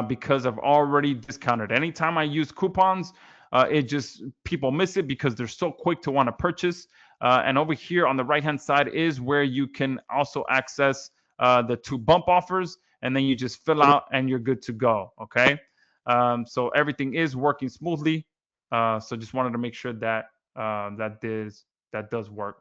because I've already discounted. Anytime I use coupons, it just people miss it because they're so quick to want to purchase. And over here on the right-hand side is where you can also access the two bump offers, and then you just fill out and you're good to go. Okay, so everything is working smoothly. So just wanted to make sure that that does work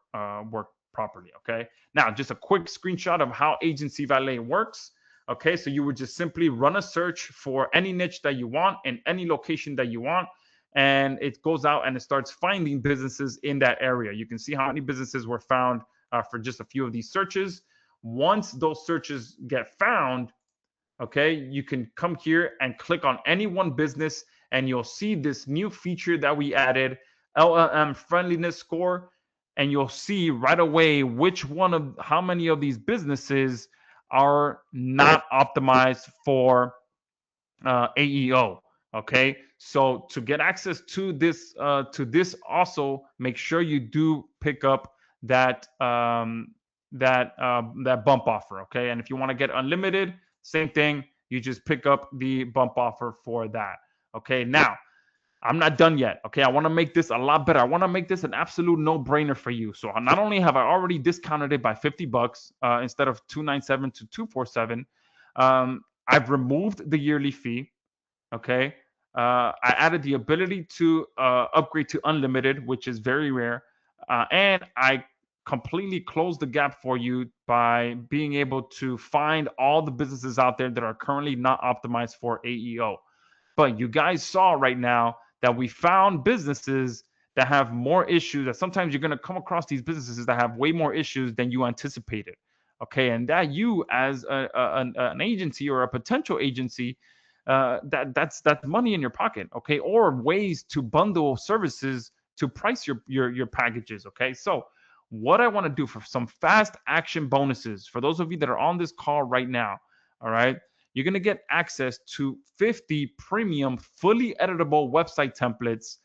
properly. Okay, now just a quick screenshot of how Agency Valet works. Okay, so you would just simply run a search for any niche that you want in any location that you want, and it goes out and it starts finding businesses in that area. You can see how many businesses were found for just a few of these searches. Once those searches get found, okay, you can come here and click on any one business, and you'll see this new feature that we added, LLM friendliness score, and you'll see right away how many of these businesses are not optimized for AEO. Okay, so to get access to this also, make sure you do pick up that bump offer. Okay, and if you want to get unlimited, same thing. You just pick up the bump offer for that. Okay, now I'm not done yet. Okay, I want to make this a lot better. I want to make this an absolute no-brainer for you. So not only have I already discounted it by $50 instead of $297 to $247, I've removed the yearly fee. Okay. I added the ability to upgrade to unlimited, which is very rare. And I completely closed the gap for you by being able to find all the businesses out there that are currently not optimized for AEO. But you guys saw right now that we found businesses that have more issues, that sometimes you're going to come across these businesses that have way more issues than you anticipated. Okay. And that you, as an agency or a potential agency, that's money in your pocket. Okay. Or ways to bundle services to price your packages. Okay. So what I want to do for some fast action bonuses for those of you that are on this call right now, all right, you're going to get access to 50 premium, fully editable website templates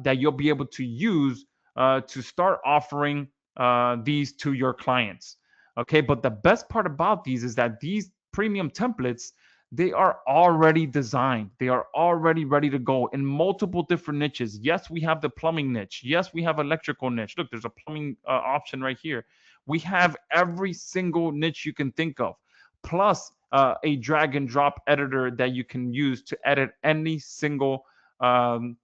that you'll be able to use to start offering these to your clients. Okay, but the best part about these is that these premium templates, they are already designed. They are already ready to go in multiple different niches. Yes, we have the plumbing niche. Yes, we have electrical niche. Look, there's a plumbing option right here. We have every single niche you can think of, plus a drag and drop editor that you can use to edit any single template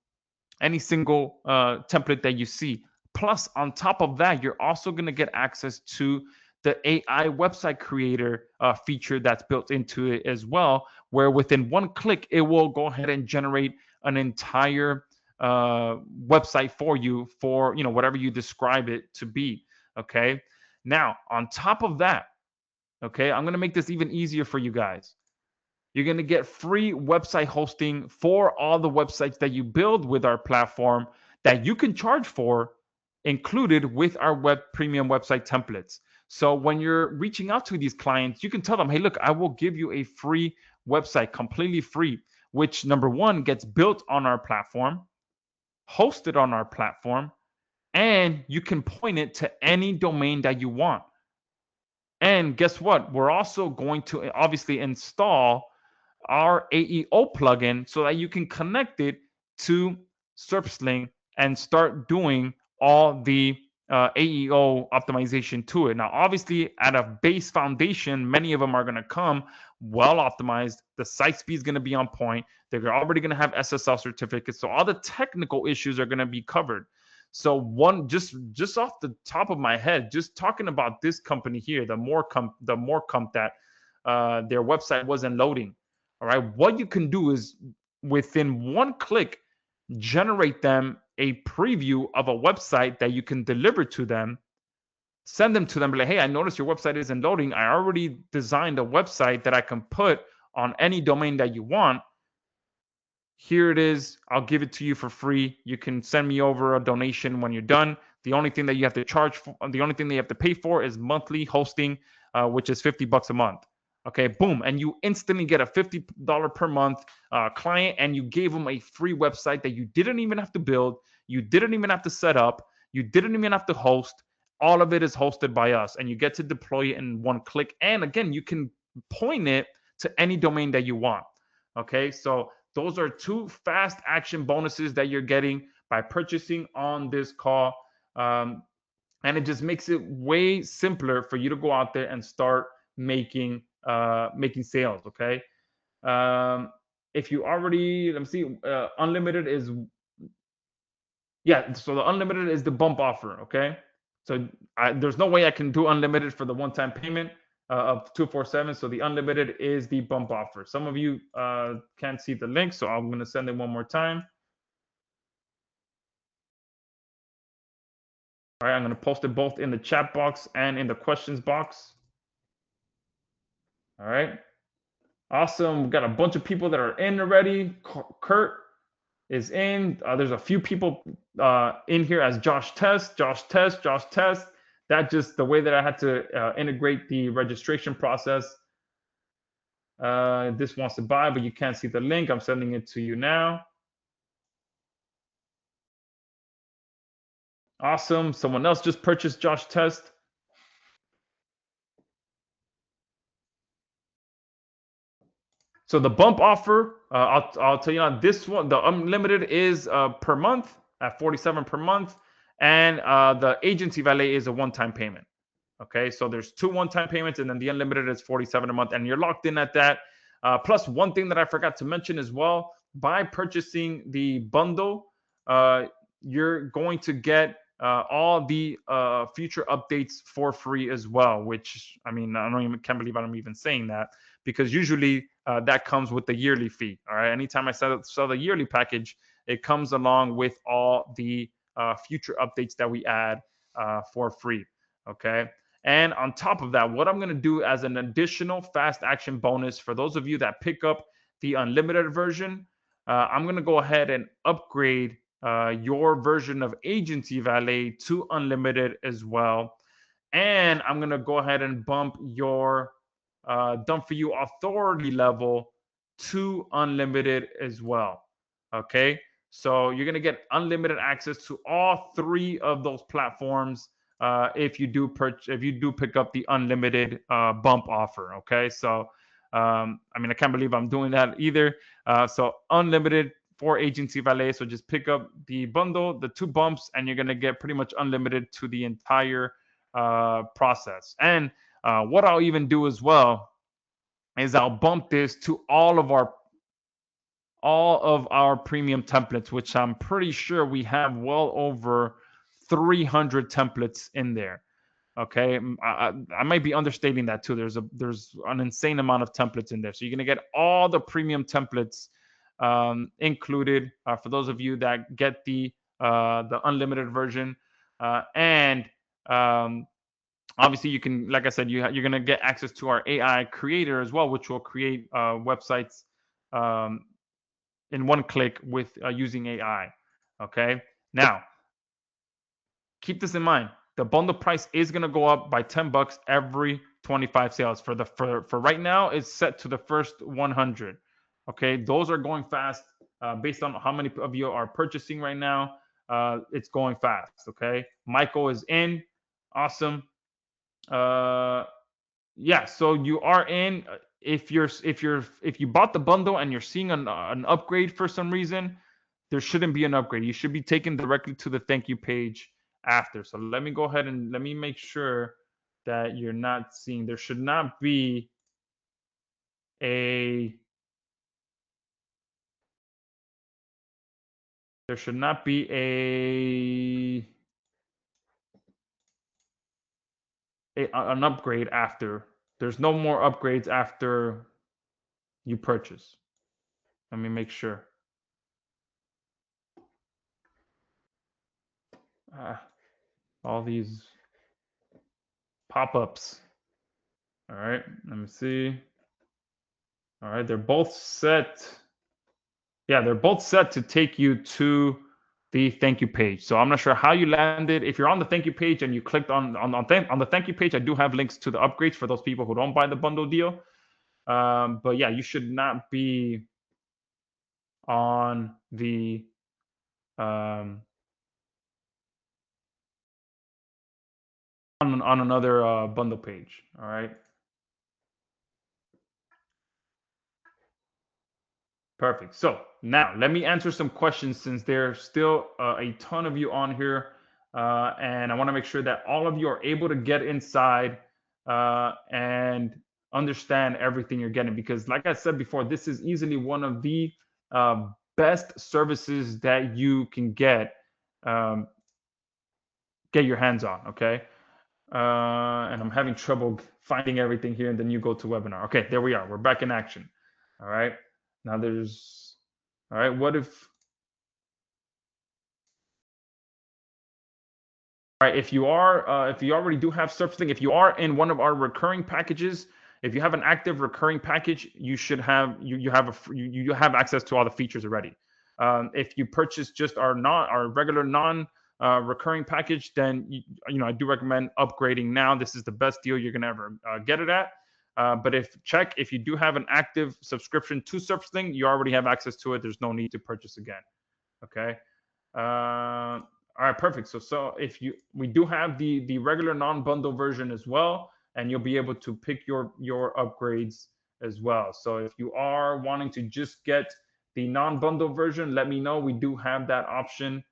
that you see. Plus, on top of that, you're also going to get access to the AI website creator feature that's built into it as well, where within one click, it will go ahead and generate an entire website for you for whatever you describe it to be. Okay. Now, on top of that, okay, I'm going to make this even easier for you guys. You're going to get free website hosting for all the websites that you build with our platform that you can charge for, included with our web premium website templates. So when you're reaching out to these clients, you can tell them, hey, look, I will give you a free website, completely free, which number one gets built on our platform, hosted on our platform, and you can point it to any domain that you want. And guess what? We're also going to obviously install our AEO plugin so that you can connect it to SerpSling and start doing all the AEO optimization to it. Now, obviously, at a base foundation, many of them are going to come well optimized. The site speed is going to be on point. They're already going to have SSL certificates. So all the technical issues are going to be covered. So one, just off the top of my head, just talking about this company here, the more comp that their website wasn't loading. All right. What you can do is within one click, generate them a preview of a website that you can deliver to them, send them to them, like, hey, I noticed your website isn't loading. I already designed a website that I can put on any domain that you want. Here it is. I'll give it to you for free. You can send me over a donation when you're done. The only thing that you have to charge for, the only thing that you have to pay for is monthly hosting, which is $50 a month. Okay, boom. And you instantly get a $50 per month client, and you gave them a free website that you didn't even have to build. You didn't even have to set up. You didn't even have to host. All of it is hosted by us, and you get to deploy it in one click. And again, you can point it to any domain that you want. Okay, so those are two fast action bonuses that you're getting by purchasing on this call. And it just makes it way simpler for you to go out there and start making sales. Okay. If you already, let me see, unlimited is, yeah. So the unlimited is the bump offer. Okay. So there's no way I can do unlimited for the one-time payment of 247. So the unlimited is the bump offer. Some of you can't see the link, so I'm going to send it one more time. All right, I'm going to post it both in the chat box and in the questions box. All right. Awesome. We got a bunch of people that are in already. Kurt is in. There's a few people in here as Josh Test, Josh Test, Josh Test. That just the way that I had to integrate the registration process. This wants to buy, but you can't see the link. I'm sending it to you now. Awesome. Someone else just purchased Josh Test. So the bump offer, I'll tell you on this one, the unlimited is per month at 47 per month, and the agency valet is a one-time payment. Okay, so there's two one-time payments, and then the unlimited is 47 a month, and you're locked in at that. Plus, one thing that I forgot to mention as well: by purchasing the bundle, you're going to get all the future updates for free as well. Which I mean, can't believe I'm even saying that, because usually that comes with the yearly fee. All right, anytime I sell the yearly package, it comes along with all the future updates that we add for free. Okay. And on top of that, what I'm going to do as an additional fast action bonus for those of you that pick up the unlimited version, I'm going to go ahead and upgrade your version of Agency Valet to unlimited as well. And I'm going to go ahead and bump your Done For You authority level to unlimited as well. Okay. So you're going to get unlimited access to all three of those platforms if you do pick up the unlimited bump offer. Okay. So I mean, I can't believe I'm doing that either. So unlimited for Agency Valet. So just pick up the bundle, the two bumps, and you're going to get pretty much unlimited to the entire process. And what I'll even do as well is I'll bump this to all of our premium templates, which I'm pretty sure we have well over 300 templates in there. Okay, I might be understating that too. There's an insane amount of templates in there, so you're gonna get all the premium templates included for those of you that get the unlimited version, and obviously you can, like I said, you're going to get access to our AI creator as well, which will create websites um, in one click with using AI. Okay, now keep this in mind: the bundle price is going to go up by $10 every 25 sales. For right now, it's set to the first 100. Okay, those are going fast based on how many of you are purchasing right now. It's going fast. Okay, Michael is in. Awesome. Yeah, so you are in. If you bought the bundle and you're seeing an upgrade for some reason, there shouldn't be an upgrade. You should be taken directly to the thank you page after. So let me go ahead and let me make sure that you're not seeing. There should not be a there should not be an upgrade after. There's no more upgrades after you purchase. Let me make sure. All these pop-ups. All right, let me see. All right, they're both set. Yeah, they're both set to take you to the thank you page. So I'm not sure how you landed. If you're on the thank you page and you clicked on the thank you page, I do have links to the upgrades for those people who don't buy the bundle deal. But yeah, you should not be on the on another bundle page. All right. Perfect. So now let me answer some questions since there's still a ton of you on here. And I want to make sure that all of you are able to get inside and understand everything you're getting. Because like I said before, this is easily one of the best services that you can um, get your hands on. Okay. And I'm having trouble finding everything here in the new GoToWebinar. Okay, there we are. We're back in action. All right. Now all right, what if, all right, if you already do have SerpSling, if you are in one of our recurring packages, If you have an active recurring package, you should have you have access to all the features already. If you purchase just our regular non recurring package, then I do recommend upgrading now. This is the best deal you're gonna ever get it at. But if you do have an active subscription to SerpSling, you already have access to it. There's no need to purchase again. Okay. All right, perfect. So we do have the regular non-bundle version as well, and you'll be able to pick your upgrades as well. So if you are wanting to just get the non-bundle version, let me know. We do have that option.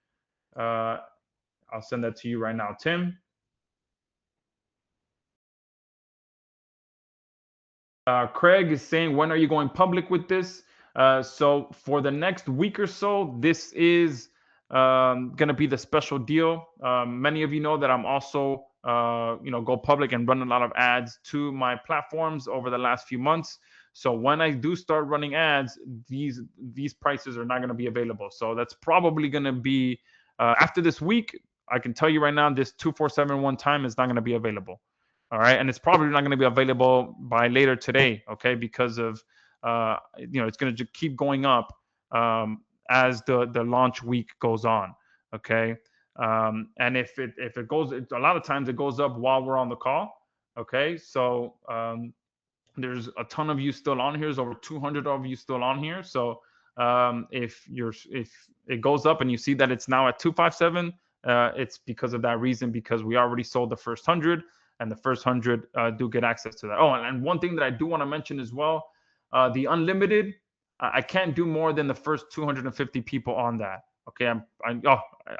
I'll send that to you right now, Tim. Craig is saying, when are you going public with this? So for the next week or so, this is going to be the special deal. Many of you know that I'm also, go public and run a lot of ads to my platforms over the last few months. So when I do start running ads, these prices are not going to be available. So that's probably going to be after this week. I can tell you right now, this 2471 time is not going to be available. All right, and it's probably not going to be available by later today. Okay, because of it's going to keep going up as the launch week goes on. Okay, and if it goes, a lot of times it goes up while we're on the call. Okay, so there's a ton of you still on here. There's over 200 of you still on here. So if it goes up and you see that it's now at 257, it's because of that reason, because we already sold the first 100, and the first 100 do get access to that. Oh, and one thing that I do want to mention as well, the unlimited, I can't do more than the first 250 people on that. Okay, I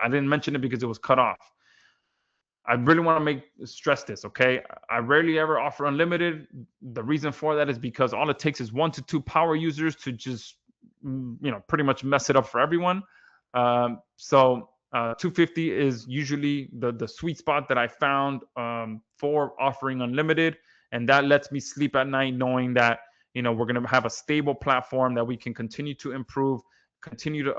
didn't mention it because it was cut off. I really want to stress this, okay? I rarely ever offer unlimited. The reason for that is because all it takes is 1 to 2 power users to just, pretty much mess it up for everyone. So 250 is usually the sweet spot that I found for offering unlimited, and that lets me sleep at night knowing that we're going to have a stable platform that we can continue to improve, continue to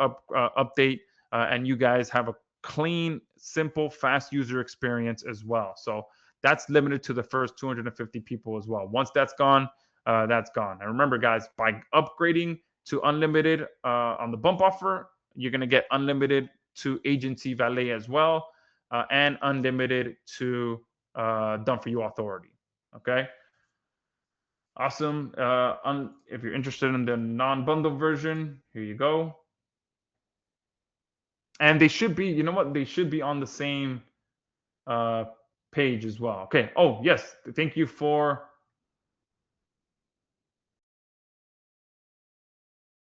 update, and you guys have a clean, simple, fast user experience as well. So that's limited to the first 250 people as well. Once that's gone, that's gone. And remember, guys, by upgrading to unlimited on the bump offer, you're going to get unlimited to agency valet as well, and unlimited to done for you authority. Okay. Awesome. If you're interested in the non-bundle version, here you go. And they should be, they should be on the same page as well. Okay. Oh, yes. Thank you for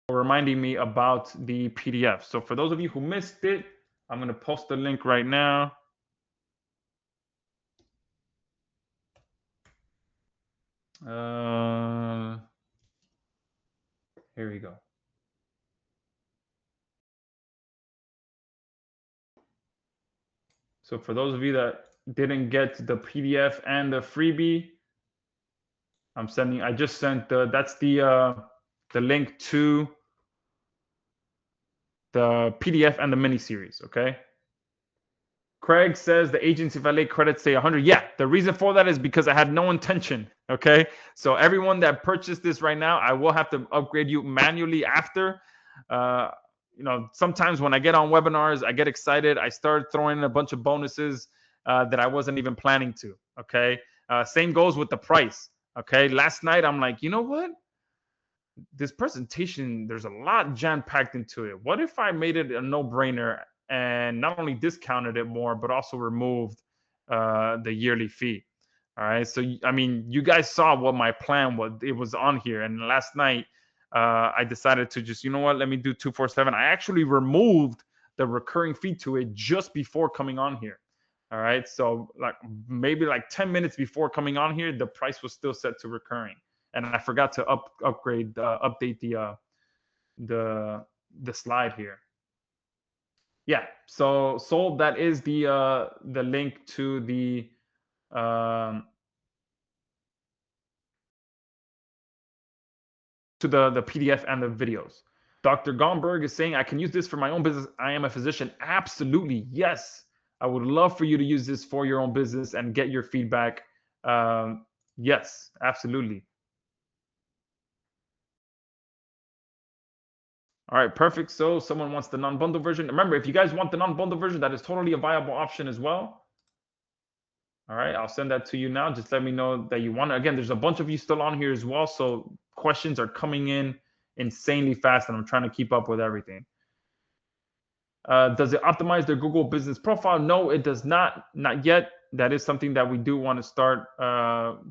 reminding me about the PDF. So for those of you who missed it, I'm going to post the link right now. Here we go. So for those of you that didn't get the PDF and the freebie, I just sent that's the link to the PDF and the mini series. Okay. Craig says the agency valet credits say 100. Yeah, the reason for that is because I had no intention. Okay, so everyone that purchased this right now, I will have to upgrade you manually after. Sometimes when I get on webinars, I get excited. I start throwing in a bunch of bonuses that I wasn't even planning to. Okay, same goes with the price. Okay, last night I'm like, you know what? This presentation, there's a lot jam-packed into it. What if I made it a no-brainer and not only discounted it more, but also removed the yearly fee? All right. So, you guys saw what my plan was. It was on here. And last night, I decided to just, let me do 247. I actually removed the recurring fee to it just before coming on here. All right. So maybe 10 minutes before coming on here, the price was still set to recurring. And I forgot to update the slide here. Yeah, so sold. That is the link to the PDF and the videos. Dr. Gomberg is saying, I can use this for my own business. I am a physician. Absolutely, yes. I would love for you to use this for your own business and get your feedback. Yes, absolutely. All right, perfect. So someone wants the non-bundle version. Remember, if you guys want the non-bundle version, that is totally a viable option as well. All right, I'll send that to you now. Just let me know that you want it. Again, there's a bunch of you still on here as well, so questions are coming in insanely fast, and I'm trying to keep up with everything. Does it optimize their Google business profile? No, it does not yet. That is something that we do want to start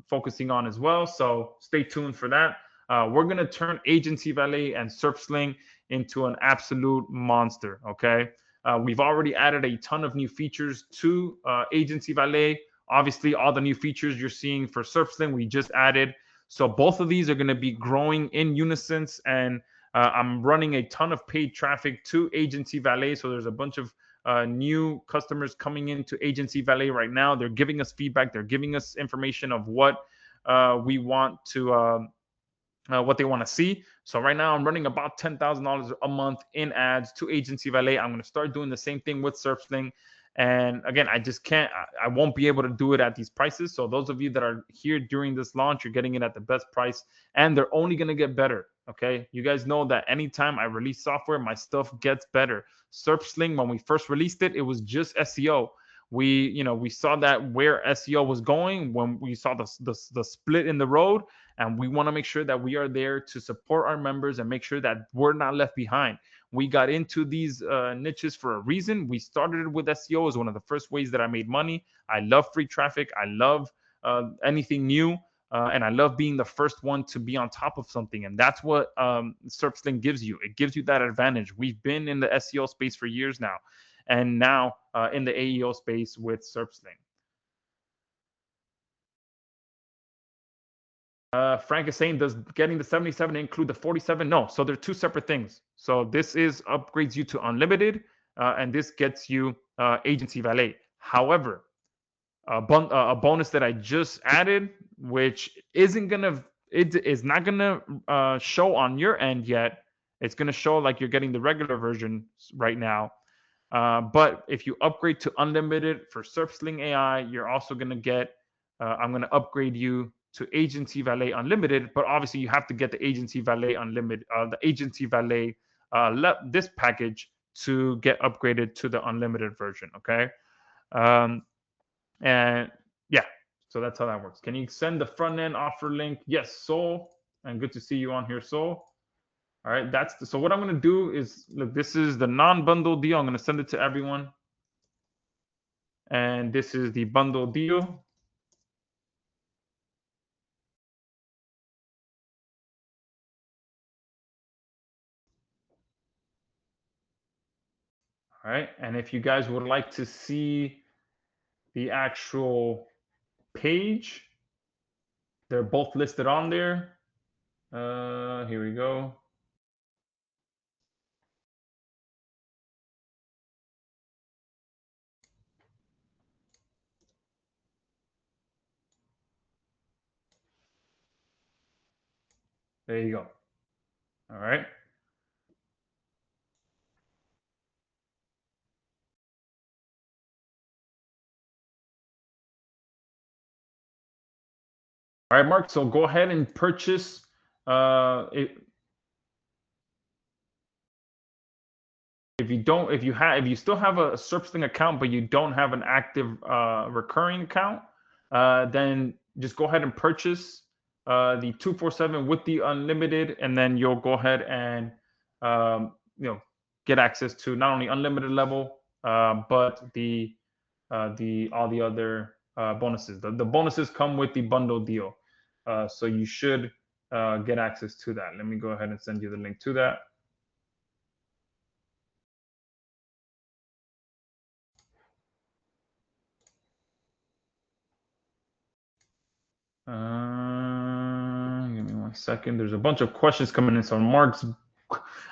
focusing on as well. So stay tuned for that. We're going to turn Agency Valet and SerpSling into an absolute monster. Okay. We've already added a ton of new features to Agency Valet. Obviously, all the new features you're seeing for SerpSling, we just added. So both of these are going to be growing in unison, and I'm running a ton of paid traffic to Agency Valet. So there's a bunch of new customers coming into Agency Valet right now. They're giving us feedback. They're giving us information of what we want to, what they want to see. So right now I'm running about $10,000 a month in ads to Agency Valet. I'm going to start doing the same thing with SerpSling. And again, I just can't, I won't be able to do it at these prices. So those of you that are here during this launch, you're getting it at the best price, and they're only going to get better. Okay. You guys know that anytime I release software, my stuff gets better. SerpSling, when we first released it, it was just SEO. We saw that where SEO was going, when we saw the split in the road, and we want to make sure that we are there to support our members and make sure that we're not left behind. We got into these niches for a reason. We started with SEO as one of the first ways that I made money. I love free traffic. I love anything new. And I love being the first one to be on top of something. And that's what SerpSling gives you. It gives you that advantage. We've been in the SEO space for years now, and now in the AEO space with SerpSling. Frank is saying, does getting the 77 include the 47? No. So they're two separate things. So this is upgrades you to unlimited, and this gets you Agency Valet. However, a bonus that I just added, which it is not gonna show on your end yet. It's gonna show like you're getting the regular version right now. But if you upgrade to unlimited for SerpSling AI, you're also gonna get. I'm gonna upgrade you to Agency Valet Unlimited, but obviously you have to get the Agency Valet Unlimited, the Agency Valet this package to get upgraded to the unlimited version. Okay. Um, and yeah, so that's how that works. Can you send the front end offer link? Yes, Soul. And good to see you on here, Soul. All right, so what I'm going to do is, look, this is the non-bundle deal. I'm going to send it to everyone. And this is the bundle deal. All right, and if you guys would like to see the actual page, they're both listed on there. Here we go. There you go. All right. All right, Mark. So go ahead and purchase it. If you still have a SerpSling account but you don't have an active recurring account, then just go ahead and purchase the 247 with the unlimited, and then you'll go ahead and um, get access to not only unlimited level, but the all the other bonuses. The bonuses come with the bundle deal, so you should get access to that. Let me go ahead and send you the link to that. Give me 1 second. There's a bunch of questions coming in. So Mark's,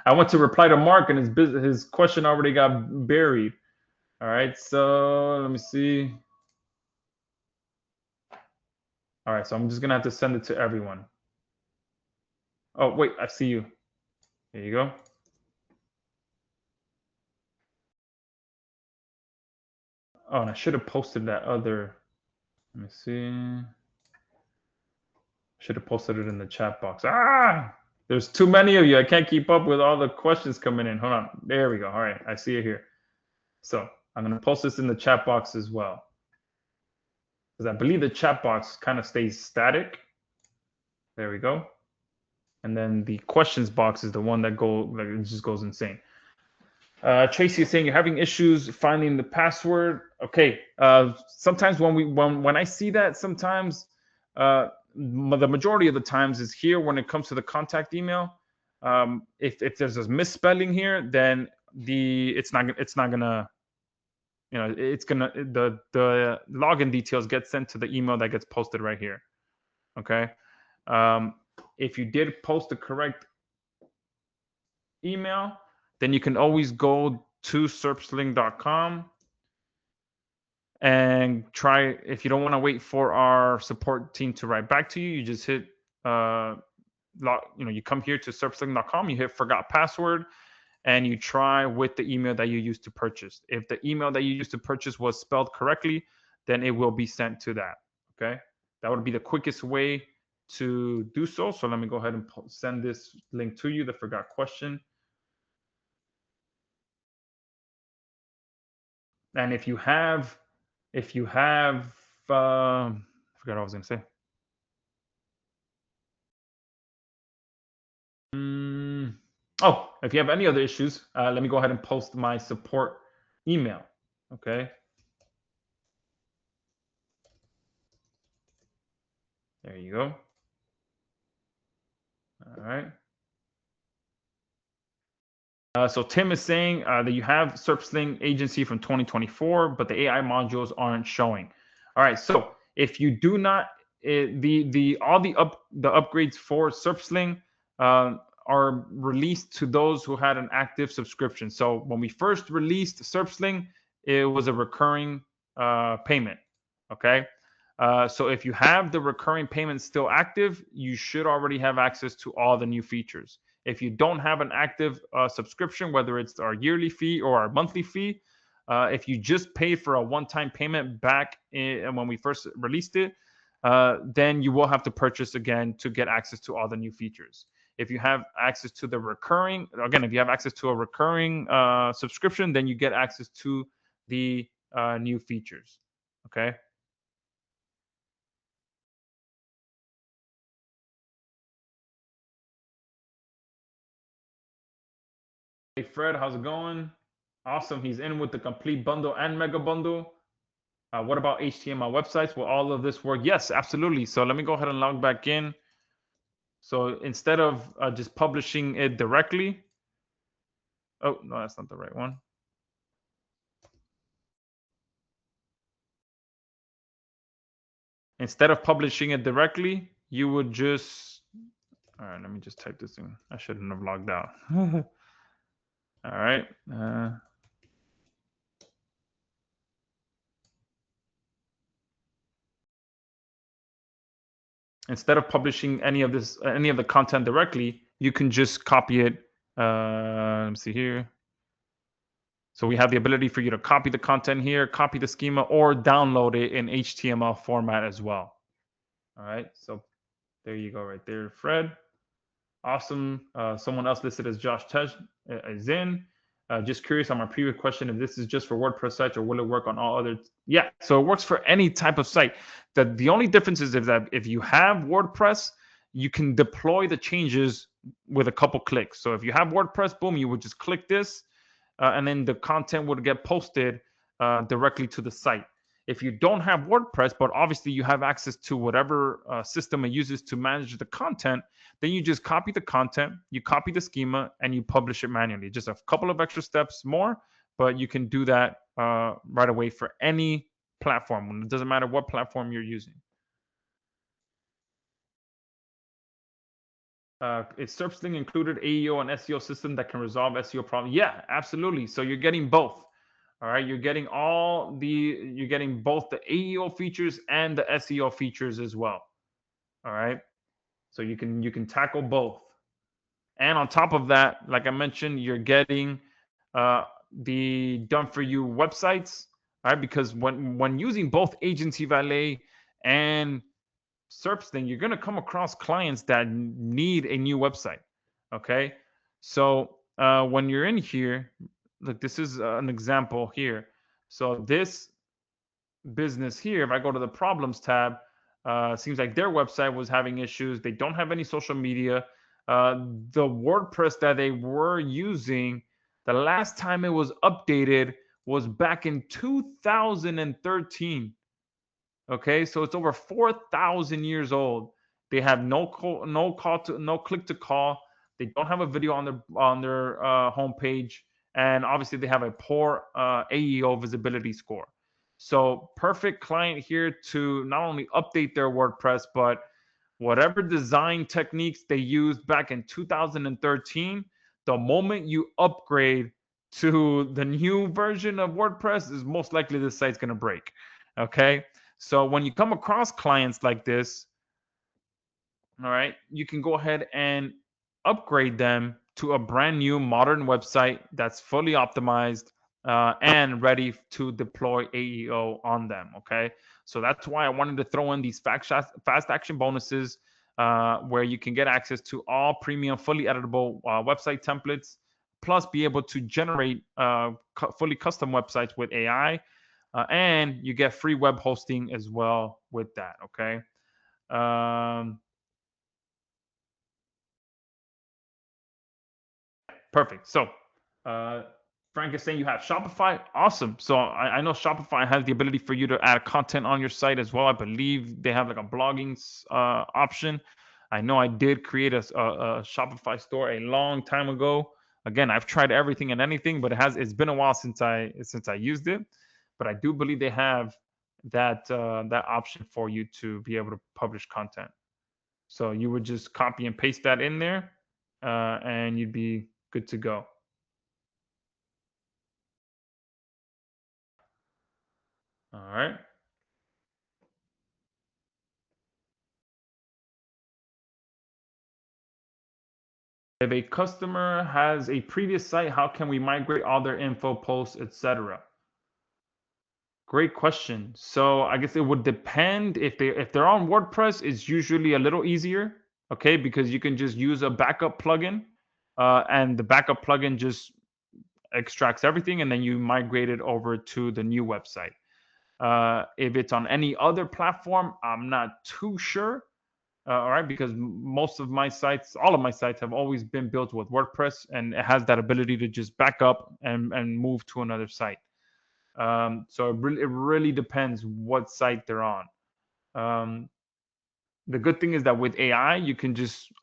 I went to reply to Mark, and his question already got buried. All right, so let me see. All right, so I'm just gonna have to send it to everyone. Oh wait, I see you. There you go. Oh, and I should have posted that other. Let me see. Should have posted it in the chat box. There's too many of you. I can't keep up with all the questions coming in. Hold on. There we go. All right, I see it here. So I'm gonna post this in the chat box as well, because I believe the chat box kind of stays static. There we go. And then the questions box is the one that it just goes insane. Tracy is saying you're having issues finding the password. Okay. Sometimes when I see that, sometimes the majority of the times is here when it comes to the contact email. If there's a misspelling here, then it's not gonna, the login details get sent to the email that gets posted right here. Okay. If you did post the correct email, then you can always go to SerpSling.com and try. If you don't want to wait for our support team to write back to you, you just hit you come here to SerpSling.com, you hit forgot password, and you try with the email that you used to purchase. If the email that you used to purchase was spelled correctly, then it will be sent to that. Okay, that would be the quickest way to do so. So let me go ahead and send this link to you, the forgot question. And if you have, I forgot what I was going to say. Oh, if you have any other issues, let me go ahead and post my support email. Okay. There you go. All right. So Tim is saying that you have SerpSling agency from 2024, but the AI modules aren't showing. All right. So if you do not, all the upgrades for SerpSling are released to those who had an active subscription. So when we first released SerpSling, it was a recurring payment. Okay. So if you have the recurring payment still active, you should already have access to all the new features. If you don't have an active subscription, whether it's our yearly fee or our monthly fee, if you just paid for a one-time payment back when we first released it, then you will have to purchase again to get access to all the new features. If you have access to the recurring, again, if you have access to a recurring subscription, then you get access to the new features. Okay. Hey Fred, how's it going? Awesome. He's in with the complete bundle and mega bundle. What about HTML websites? Will all of this work? Yes, absolutely. So let me go ahead and log back in. So instead of just publishing it directly, oh, no, that's not the right one. Instead of publishing it directly, you would just, all right, let me just type this in. I shouldn't have logged out. All right. Instead of publishing any of the content directly, you can just copy it. Let me see here. So we have the ability for you to copy the content here, copy the schema, or download it in HTML format as well. All right, so there you go right there, Fred. Awesome. Someone else listed as Josh Tej is in. Just curious on my previous question, if this is just for WordPress sites or will it work on all other? Yeah, so it works for any type of site. The only difference is that if you have WordPress, you can deploy the changes with a couple clicks. So if you have WordPress, boom, you would just click this, and then the content would get posted directly to the site. If you don't have WordPress, but obviously you have access to whatever system it uses to manage the content, then you just copy the content, you copy the schema, and you publish it manually. Just a couple of extra steps more, but you can do that right away for any platform. It doesn't matter what platform you're using. Is SerpSling included AEO and SEO system that can resolve SEO problems? Yeah, absolutely. So you're getting both. All right, you're getting both the AEO features and the SEO features as well. All right, so you can tackle both. And on top of that, like I mentioned, you're getting the done for you websites. All right, because when using both Agency Valet and SerpSling, you're going to come across clients that need a new website. Okay. So when you're in here, look, this is an example here. So this business here, if I go to the problems tab, seems like their website was having issues. They don't have any social media. The WordPress that they were using, the last time it was updated was back in 2013. Okay, so it's over 4,000 years old. They have no click to call. They don't have a video on their homepage, and obviously they have a poor AEO visibility score. So perfect client here to not only update their WordPress, but whatever design techniques they used back in 2013, the moment you upgrade to the new version of WordPress, is most likely the site's going to break. Okay. So when you come across clients like this, all right, you can go ahead and upgrade them to a brand new modern website that's fully optimized and ready to deploy AEO on them. Okay, so that's why I wanted to throw in these fast action bonuses where you can get access to all premium, fully editable website templates, plus be able to generate fully custom websites with AI, and you get free web hosting as well with that. Okay. Um, Perfect. So, uh, Frank is saying you have Shopify. Awesome. So I know Shopify has the ability for you to add content on your site as well. I believe they have like a blogging option. I know I did create a Shopify store a long time ago. Again, I've tried everything and anything, but it's been a while since I used it. But I do believe they have that option for you to be able to publish content. So you would just copy and paste that in there, and you'd be good to go. All right. If a customer has a previous site, how can we migrate all their info, posts, etc.? Great question. So I guess it would depend if they're on WordPress, it's usually a little easier, okay, because you can just use a backup plugin, and the backup plugin just extracts everything, and then you migrate it over to the new website. If it's on any other platform, I'm not too sure. All right, because most of my sites, all of my sites, have always been built with WordPress, and it has that ability to just back up and move to another site. So it really depends what site they're on. Um, the good thing is that with AI, you can just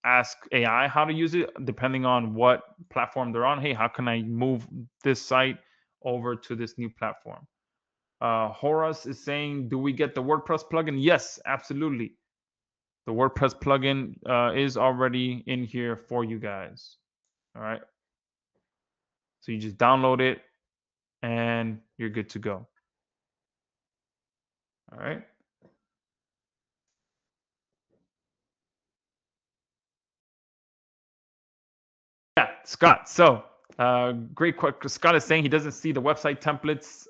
ask AI how to use it, depending on what platform they're on. Hey, how can I move this site over to this new platform? Horace is saying, do we get the WordPress plugin? Yes, absolutely. The WordPress plugin is already in here for you guys. All right. So you just download it and you're good to go. All right. Yeah, Scott. So great question. Scott is saying he doesn't see the website templates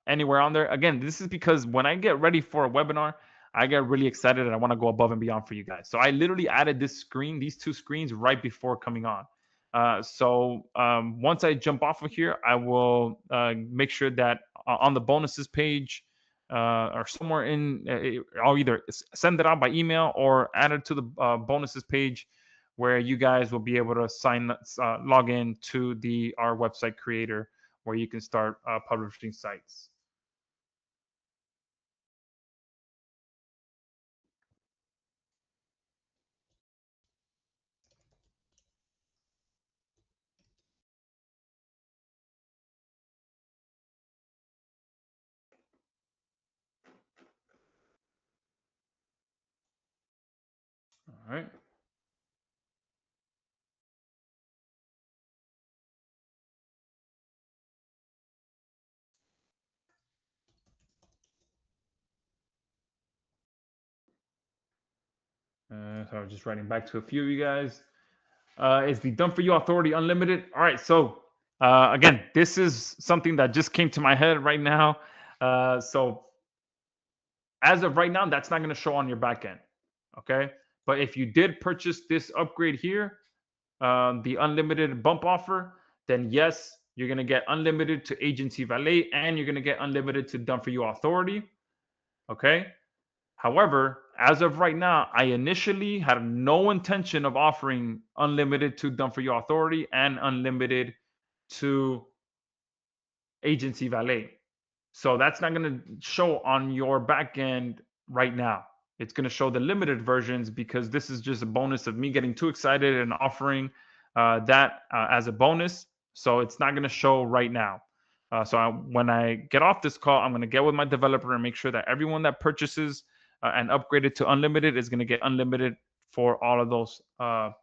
anywhere on there. Again, this is because when I get ready for a webinar, I get really excited and I want to go above and beyond for you guys. So I literally added these two screens right before coming on. So once I jump off of here, I will make sure that on the bonuses page or somewhere I'll either send it out by email or add it to the bonuses page, where you guys will be able to log in to our website creator, where you can start publishing sites. All right. So I was just writing back to a few of you guys. Is the Done For You Authority Unlimited? All right. So again, this is something that just came to my head right now. So As of right now, that's not going to show on your back end. Okay. But if you did purchase this upgrade here, the unlimited bump offer, then yes, you're going to get unlimited to agency valet and you're going to get unlimited to done for you authority. Okay. However, as of right now, I initially had no intention of offering unlimited to done for you authority and unlimited to agency valet. So that's not going to show on your back end right now. It's going to show the limited versions because this is just a bonus of me getting too excited and offering that as a bonus. So it's not going to show right now. When I get off this call, I'm going to get with my developer and make sure that everyone that purchases and upgraded to unlimited is going to get unlimited for all of those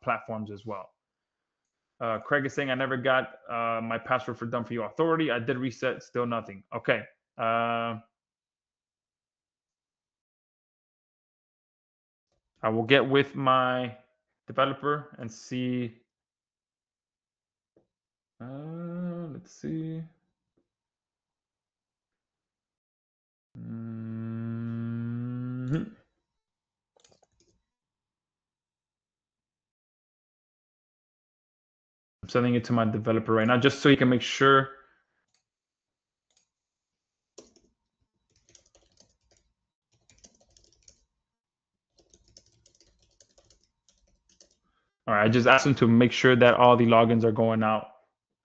platforms as well. Craig is saying, I never got my password for done for you authority. I did reset, still nothing. Okay. I will get with my developer and see. Let's see. I'm sending it to my developer right now just so you can make sure. All right, I just asked him to make sure that all the logins are going out.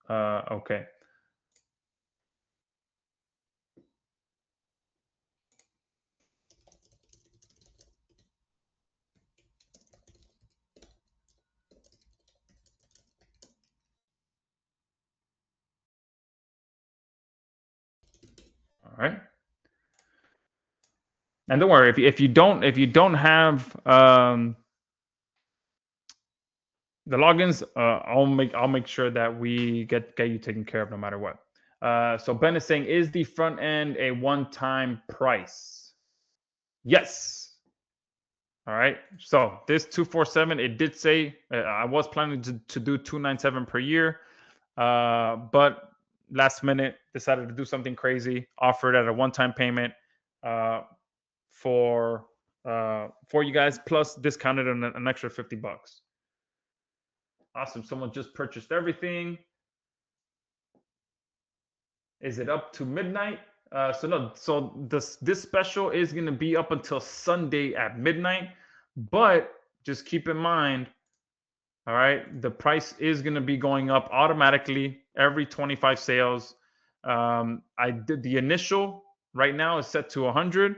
Okay. All right. And don't worry, if you don't have the logins, I'll make sure that we get you taken care of no matter what. So Ben is saying, is the front end a one-time price? Yes. All right. So this 247, it did say I was planning to do 297 per year, but last minute decided to do something crazy, offered at a one-time payment for you guys, plus discounted an extra $50. Awesome. Someone just purchased everything. Is it up to midnight? So this special is going to be up until Sunday at midnight, but just keep in mind, all right, the price is going to be going up automatically every 25 sales. I did the initial right now is set to 100.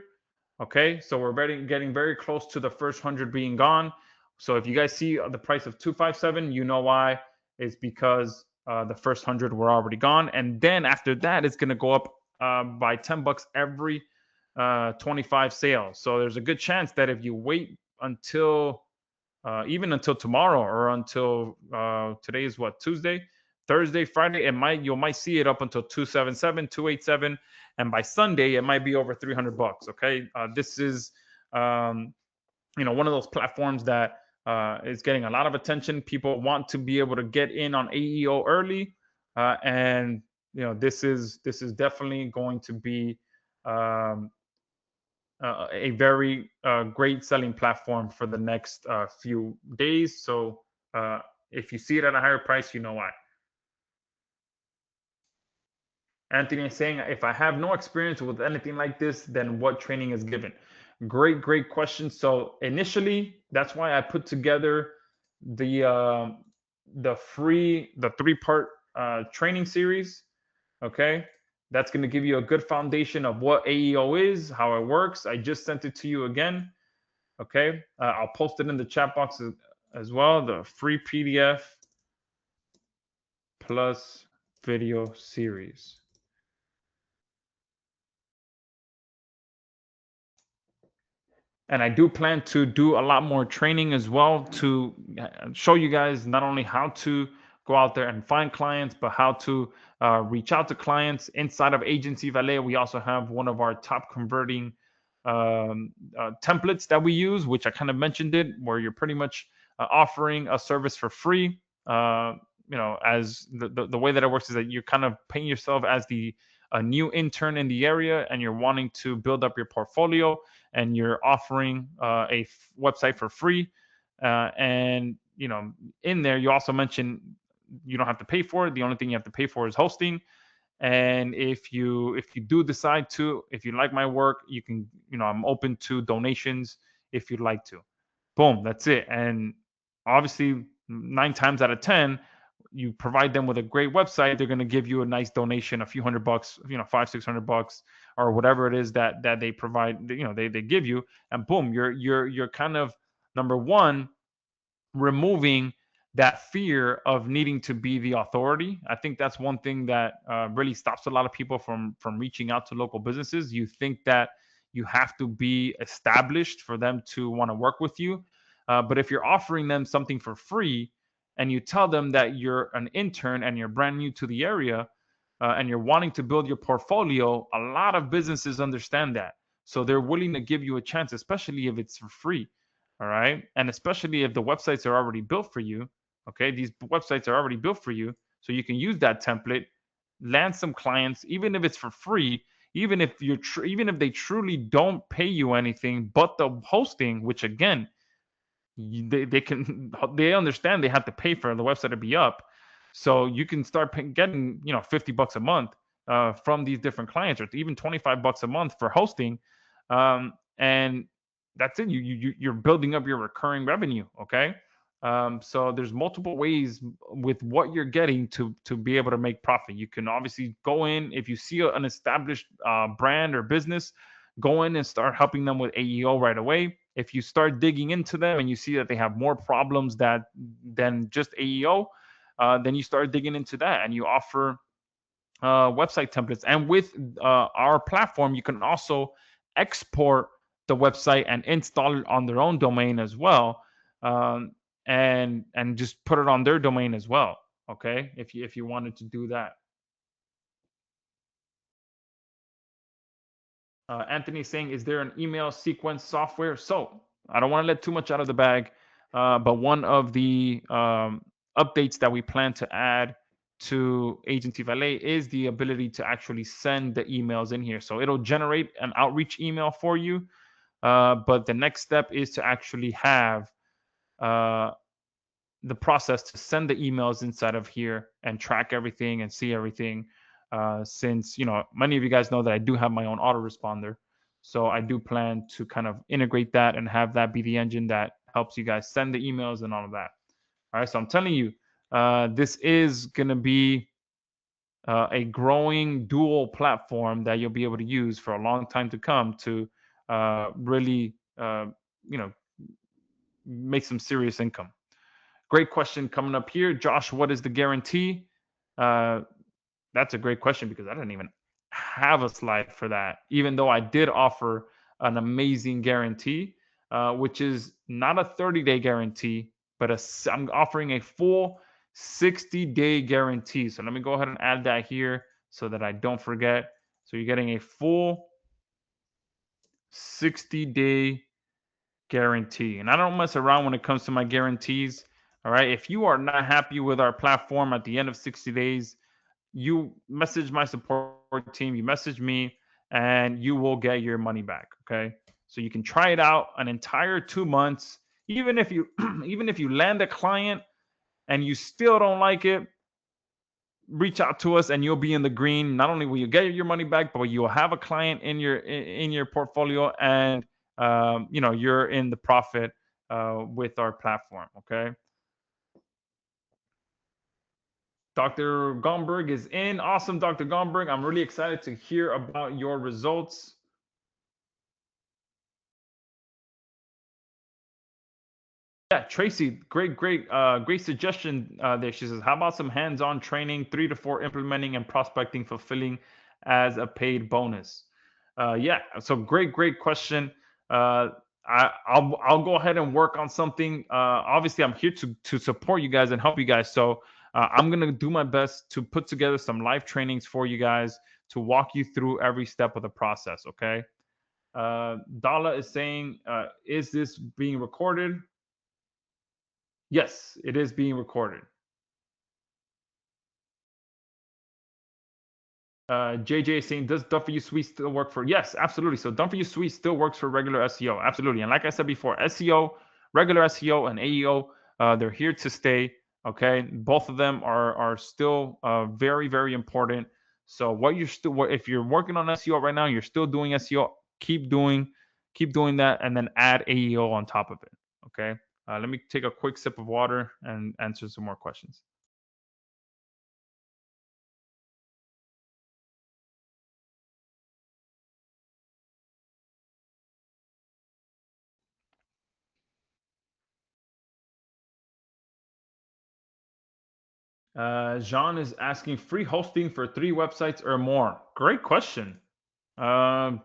Okay, so we're getting very close to the first 100 being gone. So if you guys see the price of 257, you know why. It's because the first 100 were already gone, and then after that, it's going to go up by $10 every 25 sales. So there's a good chance that if you wait until even until tomorrow or until today is what, Tuesday, Thursday, Friday, you might see it up until 277, 287, and by Sunday it might be over $300. Okay, this is one of those platforms that is getting a lot of attention. People want to be able to get in on AEO early, and this is definitely going to be a very great selling platform for the next few days. So if you see it at a higher price, you know why. Anthony is saying, if I have no experience with anything like this, then what training is given? Great question. So initially, that's why I put together the 3-part training series. Okay, that's going to give you a good foundation of what AEO is, how it works. I just sent it to you again. Okay, I'll post it in the chat box as well. The free PDF plus video series. And I do plan to do a lot more training as well to show you guys not only how to go out there and find clients, but how to reach out to clients inside of Agency Valet. We also have one of our top converting templates that we use, which I kind of mentioned it, where you're pretty much offering a service for free. As the way that it works is that you're kind of paying yourself as the a new intern in the area and you're wanting to build up your portfolio and you're offering website for free, and in there you also mentioned you don't have to pay for it. The only thing you have to pay for is hosting. And if you do decide to, if you like my work, you can, I'm open to donations if you'd like to. Boom, that's it. And obviously 9 times out of 10, you provide them with a great website, they're going to give you a nice donation, a few $100, 500-600 bucks, or whatever it is that they provide, they give you. And boom, you're kind of, number one, removing that fear of needing to be the authority. I think that's one thing that really stops a lot of people from reaching out to local businesses. You think that you have to be established for them to want to work with you, but if you're offering them something for free and you tell them that you're an intern and you're brand new to the area, and you're wanting to build your portfolio, a lot of businesses understand that, so they're willing to give you a chance, especially if it's for free. All right. And especially if the websites are already built for you. Okay. These websites are already built for you. So you can use that template, land some clients, even if it's for free, even if even if they truly don't pay you anything but the hosting, which again, they can they understand they have to pay for the website to be up. So you can start getting $50 a month from these different clients, or even $25 a month for hosting, and that's it. You're building up your recurring revenue. Okay. So there's multiple ways with what you're getting to be able to make profit. You can obviously go in, if you see an established brand or business, go in and start helping them with AEO right away. If you start digging into them and you see that they have more problems than just AEO, then you start digging into that and you offer website templates. And with our platform, you can also export the website and install it on their own domain as well, and just put it on their domain as well. Okay, if you wanted to do that. Anthony saying, is there an email sequence software? So I don't want to let too much out of the bag, but one of the updates that we plan to add to Agency Valet is the ability to actually send the emails in here. So it'll generate an outreach email for you, but the next step is to actually have uh, the process to send the emails inside of here and track everything and see everything. Since many of you guys know that I do have my own autoresponder, so I do plan to kind of integrate that and have that be the engine that helps you guys send the emails and all of that. All right, so I'm telling you, this is going to be a growing dual platform that you'll be able to use for a long time to come to really, you know, make some serious income. Great question coming up here. Josh, what is the guarantee? Uh, that's a great question because I didn't even have a slide for that, even though I did offer an amazing guarantee, which is not a 30-day guarantee, but I'm offering a full 60-day guarantee. So let me go ahead and add that here so that I don't forget. So you're getting a full 60-day guarantee. And I don't mess around when it comes to my guarantees. All right. If you are not happy with our platform at the end of 60 days, you message my support team, you message me, and you will get your money back. Okay. So you can try it out an entire 2 months. Even if you even if you land a client and you still don't like it, reach out to us and you'll be in the green. Not only will you get your money back, but you'll have a client in your portfolio, and you're in the profit with our platform. Okay. Dr. Gomberg is in. Awesome, Dr. Gomberg. I'm really excited to hear about your results. Yeah, Tracy, great suggestion there. She says, how about some hands-on training, 3 to 4 implementing and prospecting, fulfilling as a paid bonus? Yeah, so great question. I'll go ahead and work on something. Obviously, I'm here to support you guys and help you guys. So I'm gonna do my best to put together some live trainings for you guys to walk you through every step of the process. Okay. Dala is saying, is this being recorded? Yes, it is being recorded. JJ is saying, does Done For You Suite still work for? Yes, absolutely. So Done For You Suite still works for regular SEO, absolutely. And like I said before, SEO, regular SEO, and AEO, they're here to stay. Okay, both of them are still very very important. So if you're working on SEO right now, you're still doing SEO. Keep doing that, and then add AEO on top of it. Okay. Let me take a quick sip of water and answer some more questions. Jean is asking free hosting for 3 websites or more. Great question. I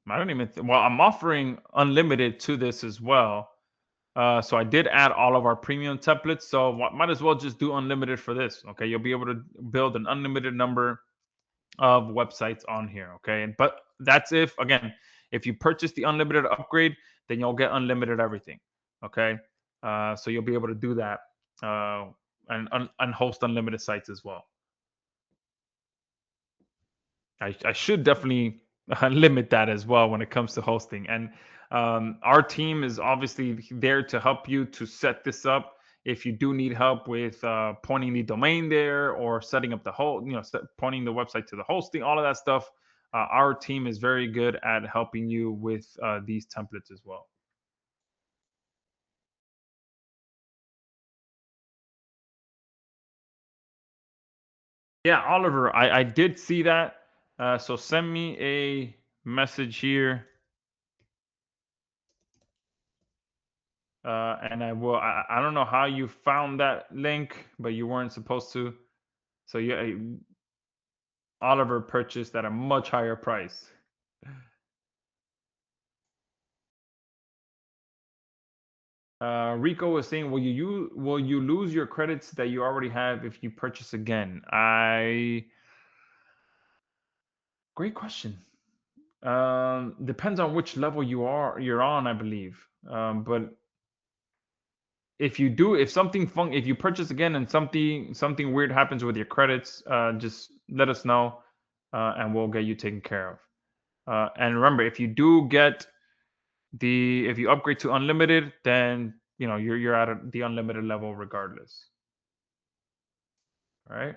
don't even. Well, I'm offering unlimited to this as well. So I did add all of our premium templates. So might as well just do unlimited for this. Okay, you'll be able to build an unlimited number of websites on here. Okay, but that's if you purchase the unlimited upgrade, then you'll get unlimited everything. Okay, so you'll be able to do that and host unlimited sites as well. I should definitely limit that as well when it comes to hosting. And our team is obviously there to help you to set this up. If you do need help with pointing the domain there or setting up the whole, pointing the website to the hosting, all of that stuff, our team is very good at helping you with these templates as well. Yeah, Oliver, I did see that. So send me a message here. And I will. I don't know how you found that link, but you weren't supposed to. So yeah, Oliver purchased at a much higher price. Rico was saying, will you lose your credits that you already have if you purchase again? Great question. Depends on which level you're on, I believe. But if you purchase again and something weird happens with your credits, just let us know, and we'll get you taken care of. And remember, if you upgrade to unlimited, then you're at the unlimited level regardless. All right.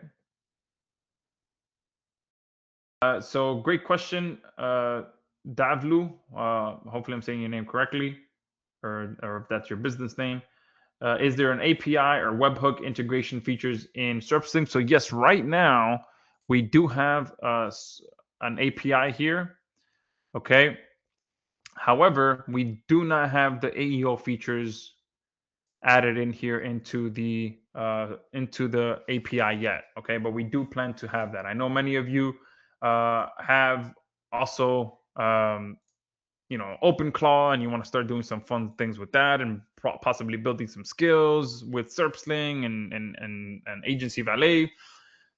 So great question, Davlu. Hopefully, I'm saying your name correctly, or if that's your business name. Is there an API or webhook integration features in SerpSling? So yes, right now we do have an API here. Okay. However, we do not have the AEO features added in here into the API yet. Okay, but we do plan to have that. I know many of you have also OpenClaw, and you want to start doing some fun things with that, and possibly building some skills with SerpSling and Agency Valet.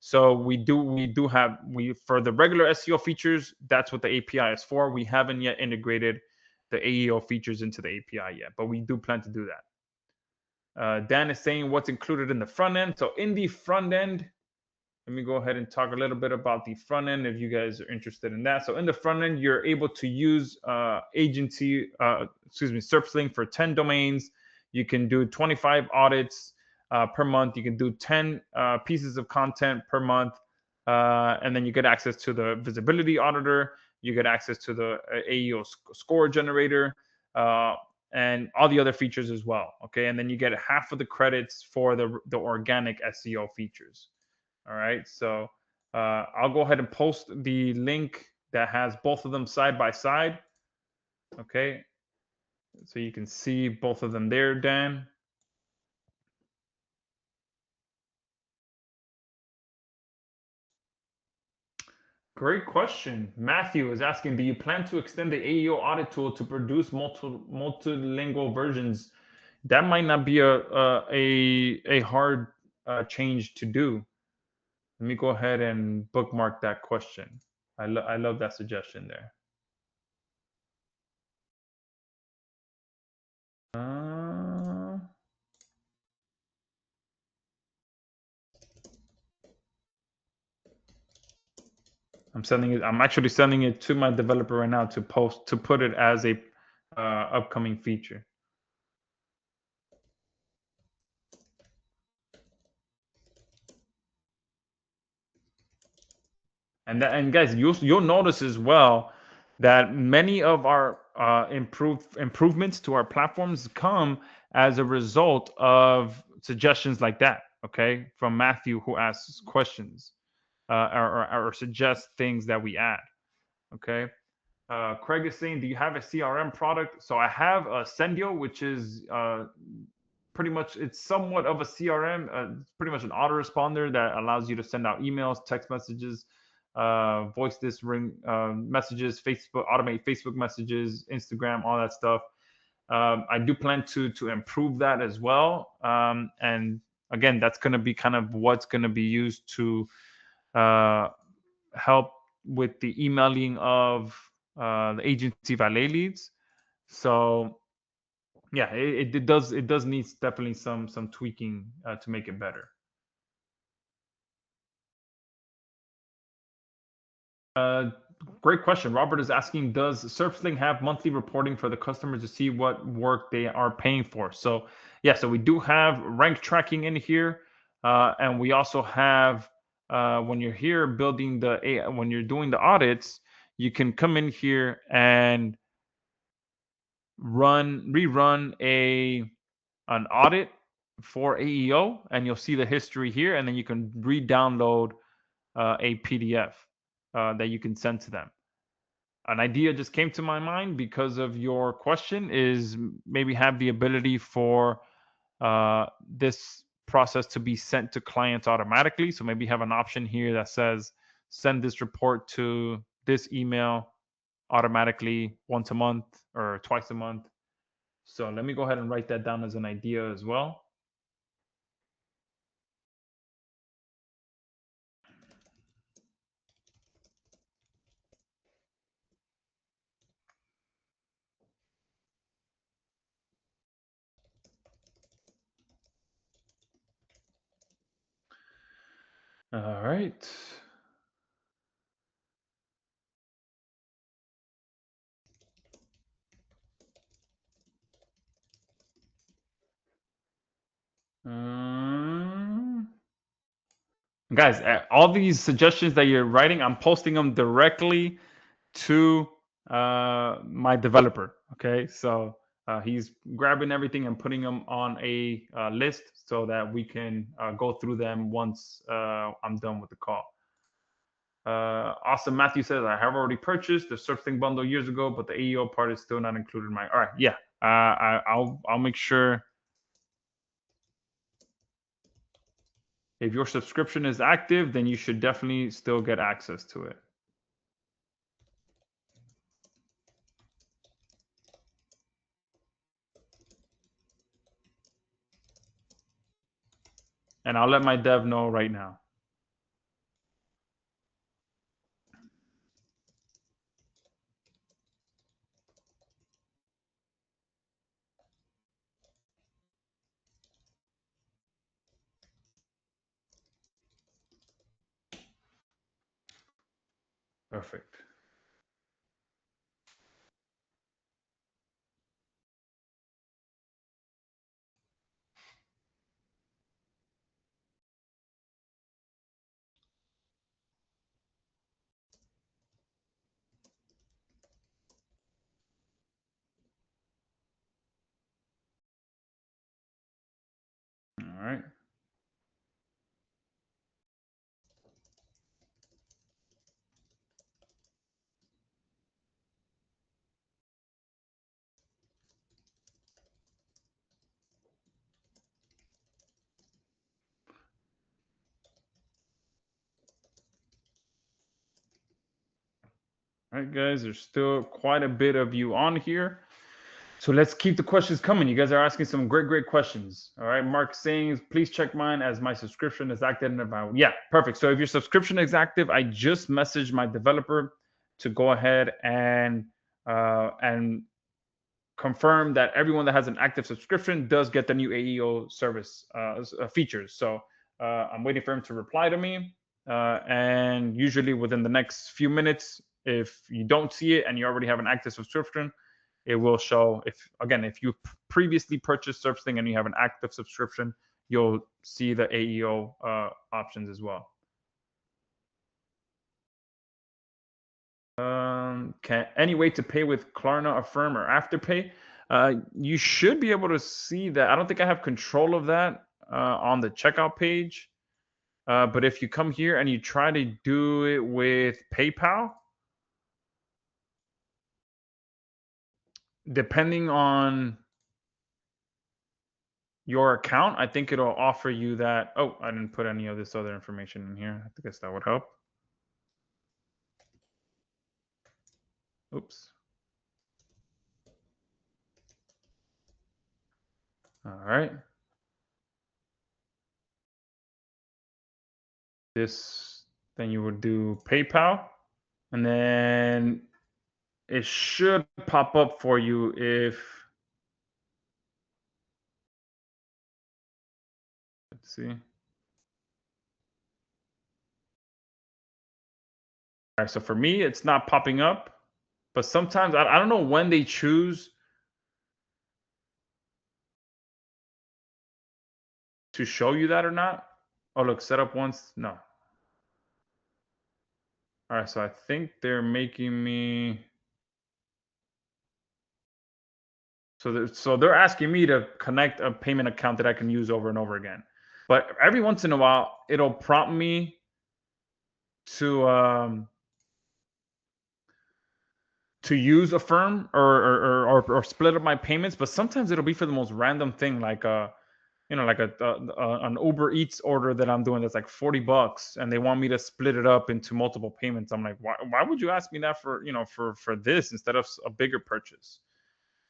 So we do have for the regular SEO features. That's what the API is for. We haven't yet integrated the AEO features into the API yet, but we do plan to do that. Dan is saying what's included in the front end. So in the front end, let me go ahead and talk a little bit about the front end if you guys are interested in that. So in the front end, you're able to use SerpSling for 10 domains. You can do 25 audits per month. You can do 10 pieces of content per month. And then you get access to the visibility auditor. You get access to the AEO score generator. And all the other features as well. Okay, and then you get half of the credits for the organic SEO features. All right, so I'll go ahead and post the link that has both of them side by side. Okay, so you can see both of them there, Dan. Great question. Matthew is asking, do you plan to extend the AEO audit tool to produce multilingual versions? That might not be a hard change to do. Let me go ahead and bookmark that question. I love that suggestion there. Uh, I'm actually sending it to my developer right now to put it as a upcoming feature. And guys, you'll notice as well that many of our improvements to our platforms come as a result of suggestions like that. Okay, from Matthew, who asks questions or suggests things that we add. Okay. Craig is saying, do you have a CRM product? So I have a Sendio, which is pretty much, it's somewhat of a CRM. It's pretty much an autoresponder that allows you to send out emails, text messages, voice this ring messages, Facebook, automate Facebook messages, Instagram, all that stuff. I do plan to improve that as well. And again, that's going to be kind of what's going to be used to uh, help with the emailing of the agency valet leads. So yeah, it does needs definitely some tweaking to make it better. Uh, Great question. Robert is asking, does SerpSling have monthly reporting for the customers to see what work they are paying for? So yeah, so we do have rank tracking in here, and we also have when you're here building when you're doing the audits, you can come in here and rerun an audit for AEO, and you'll see the history here, and then you can re-download a PDF that you can send to them. An idea just came to my mind because of your question is maybe have the ability for this process to be sent to clients automatically. So maybe have an option here that says send this report to this email automatically once a month or twice a month. So let me go ahead and write that down as an idea as well. All right. Um, Guys, all these suggestions that you're writing, I'm posting them directly to my developer. Okay, so he's grabbing everything and putting them on a list so that we can go through them once I'm done with the call. Awesome. Matthew says, I have already purchased the SerpSling bundle years ago, but the AEO part is still not included in my. All right, yeah. I'll make sure. If your subscription is active, then you should definitely still get access to it. And I'll let my dev know right now. Perfect. All right. All right, guys, there's still quite a bit of you on here. So let's keep the questions coming. You guys are asking some great questions. All right. Mark saying, please check mine as my subscription is active in about. Yeah, perfect. So if your subscription is active, I just messaged my developer to go ahead and confirm that everyone that has an active subscription does get the new AEO service features. So I'm waiting for him to reply to me. and usually within the next few minutes, if you don't see it and you already have an active subscription, it will show. If you previously purchased SerpSling and you have an active subscription, you'll see the AEO options as well. Any way to pay with Klarna, Affirm, or Afterpay? You should be able to see that. I don't think I have control of that on the checkout page. But if you come here and you try to do it with PayPal, depending on your account, I think it'll offer you that. Oh, I didn't put any of this other information in here. I guess that would help. Oops. All right. Then you would do PayPal, and then it should pop up for you if, let's see. All right, so for me, it's not popping up, but sometimes I don't know when they choose to show you that or not. Oh, look, set up once. No. All right, so I think they're making me. So they're asking me to connect a payment account that I can use over and over again. But every once in a while, it'll prompt me to use Affirm or split up my payments. But sometimes it'll be for the most random thing, like an Uber Eats order that I'm doing that's like $40, and they want me to split it up into multiple payments. I'm like, why would you ask me that for this instead of a bigger purchase?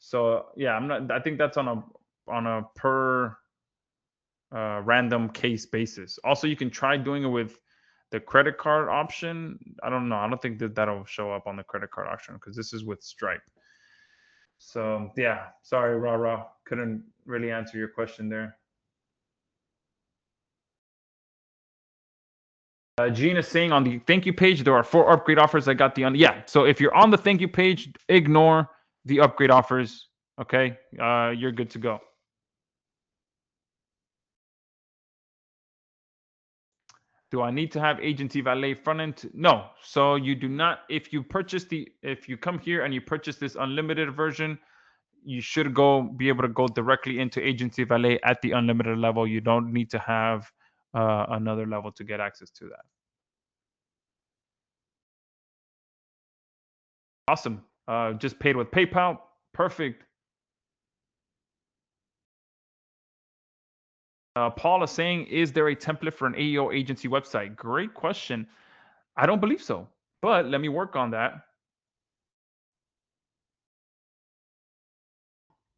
So yeah, I think that's on a per random case basis. Also, you can try doing it with the credit card option. I don't know. I don't think that'll show up on the credit card option because this is with Stripe. So yeah, sorry, Rah. Couldn't really answer your question there. Gene is saying on the thank you page, there are 4 upgrade offers. I got yeah. So if you're on the thank you page, ignore the upgrade offers. Okay, you're good to go. Do I need to have Agency Valet front end? No. So you do not. If you come here and you purchase this unlimited version, you should be able to go directly into Agency Valet at the unlimited level. You don't need to have another level to get access to that. Awesome. Just paid with PayPal. Perfect. Paul is saying, is there a template for an AEO agency website? Great question. I don't believe so, but let me work on that.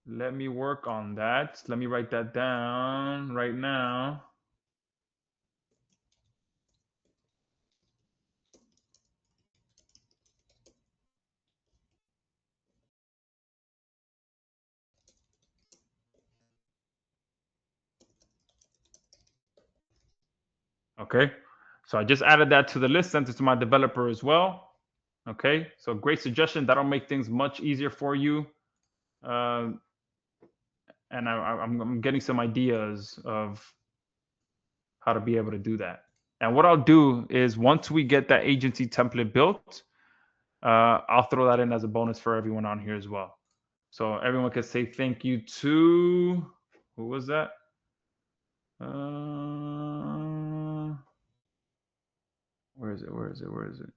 Let me work on that. Let me write that down right now. Okay, so I just added that to the list, sent it to my developer as well. Okay, so great suggestion. That'll make things much easier for you. And I'm getting some ideas of how to be able to do that. And what I'll do is once we get that agency template built, I'll throw that in as a bonus for everyone on here as well. So everyone can say thank you to, who was that? Where is it?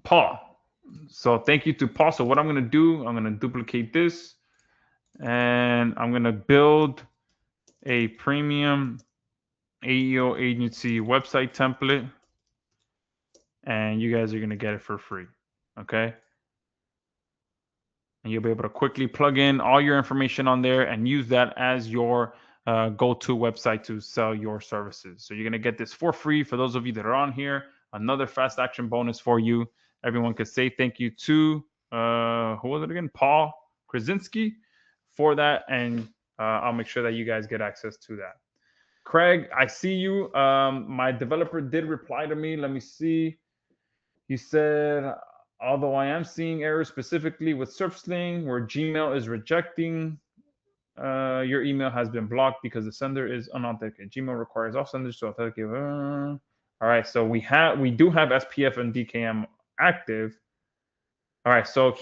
Paul. So thank you to Paul. So what I'm going to do, I'm going to duplicate this and I'm going to build a premium AEO agency website template and you guys are going to get it for free. Okay. And you'll be able to quickly plug in all your information on there and use that as your go-to website to sell your services. So you're going to get this for free for those of you that are on here. Another fast action bonus for you. Everyone could say thank you to, who was it again? Paul Krasinski for that. And I'll make sure that you guys get access to that. Craig, I see you. My developer did reply to me. Let me see. He said, although I am seeing errors specifically with SerpSling where Gmail is rejecting, your email has been blocked because the sender is unauthenticated. Gmail requires all senders to authenticate. All right, so we do have SPF and DKM active. All right, so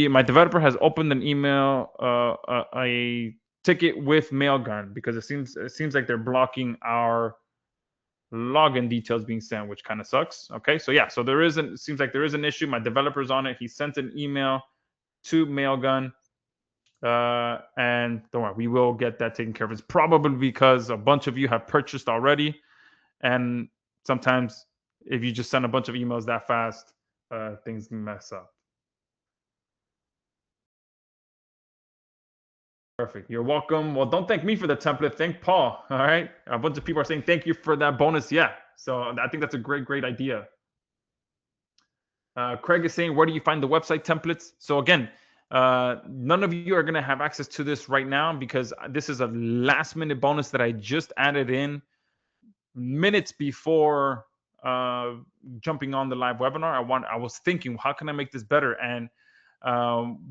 my developer has opened an email, a ticket with Mailgun because it seems like they're blocking our login details being sent, which kind of sucks. Okay, so yeah, so it seems like there is an issue. My developer's on it. He sent an email to Mailgun, and don't worry, we will get that taken care of. It's probably because a bunch of you have purchased already, and sometimes if you just send a bunch of emails that fast, things mess up. Perfect. You're welcome. Well, don't thank me for the template. Thank Paul. All right. A bunch of people are saying thank you for that bonus. Yeah. So I think that's a great idea. Craig is saying, where do you find the website templates? So again, none of you are going to have access to this right now because this is a last minute bonus that I just added in minutes before jumping on the live webinar. I was thinking, how can I make this better? And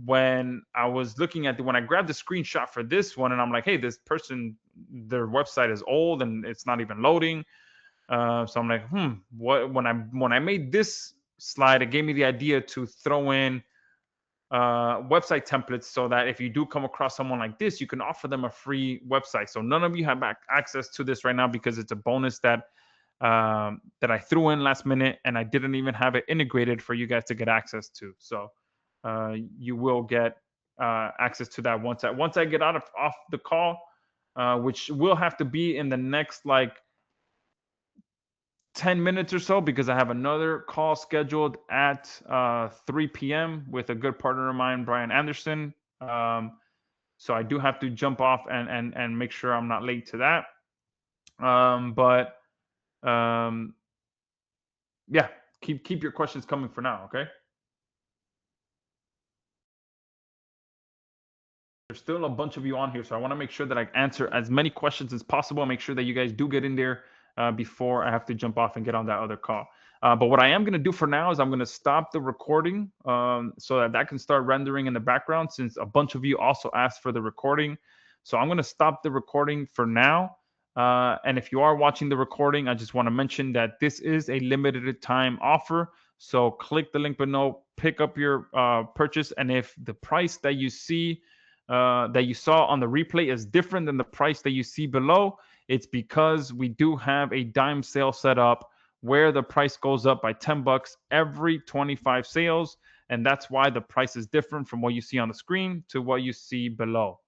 when I was looking at when I grabbed the screenshot for this one, and I'm like, hey, this person, their website is old and it's not even loading. So I'm like, what? When I made this slide, it gave me the idea to throw in website templates so that if you do come across someone like this, you can offer them a free website. So none of you have access to this right now because it's a bonus that I threw in last minute, and I didn't even have it integrated for you guys to get access to. So you will get access to that once I get off the call, which will have to be in the next like 10 minutes or so, because I have another call scheduled at 3 p.m. with a good partner of mine, Brian Anderson. So I do have to jump off and make sure I'm not late to that. Yeah, keep your questions coming for now, okay? There's still a bunch of you on here, so I want to make sure that I answer as many questions as possible. Make sure that you guys do get in there before I have to jump off and get on that other call. But what I am going to do for now is I'm going to stop the recording so that can start rendering in the background, since a bunch of you also asked for the recording. So I'm going to stop the recording for now. And if you are watching the recording, I just want to mention that this is a limited time offer. So click the link below, pick up your purchase. And if the price that you see that you saw on the replay is different than the price that you see below, it's because we do have a dime sale set up where the price goes up by $10 every 25 sales. And that's why the price is different from what you see on the screen to what you see below.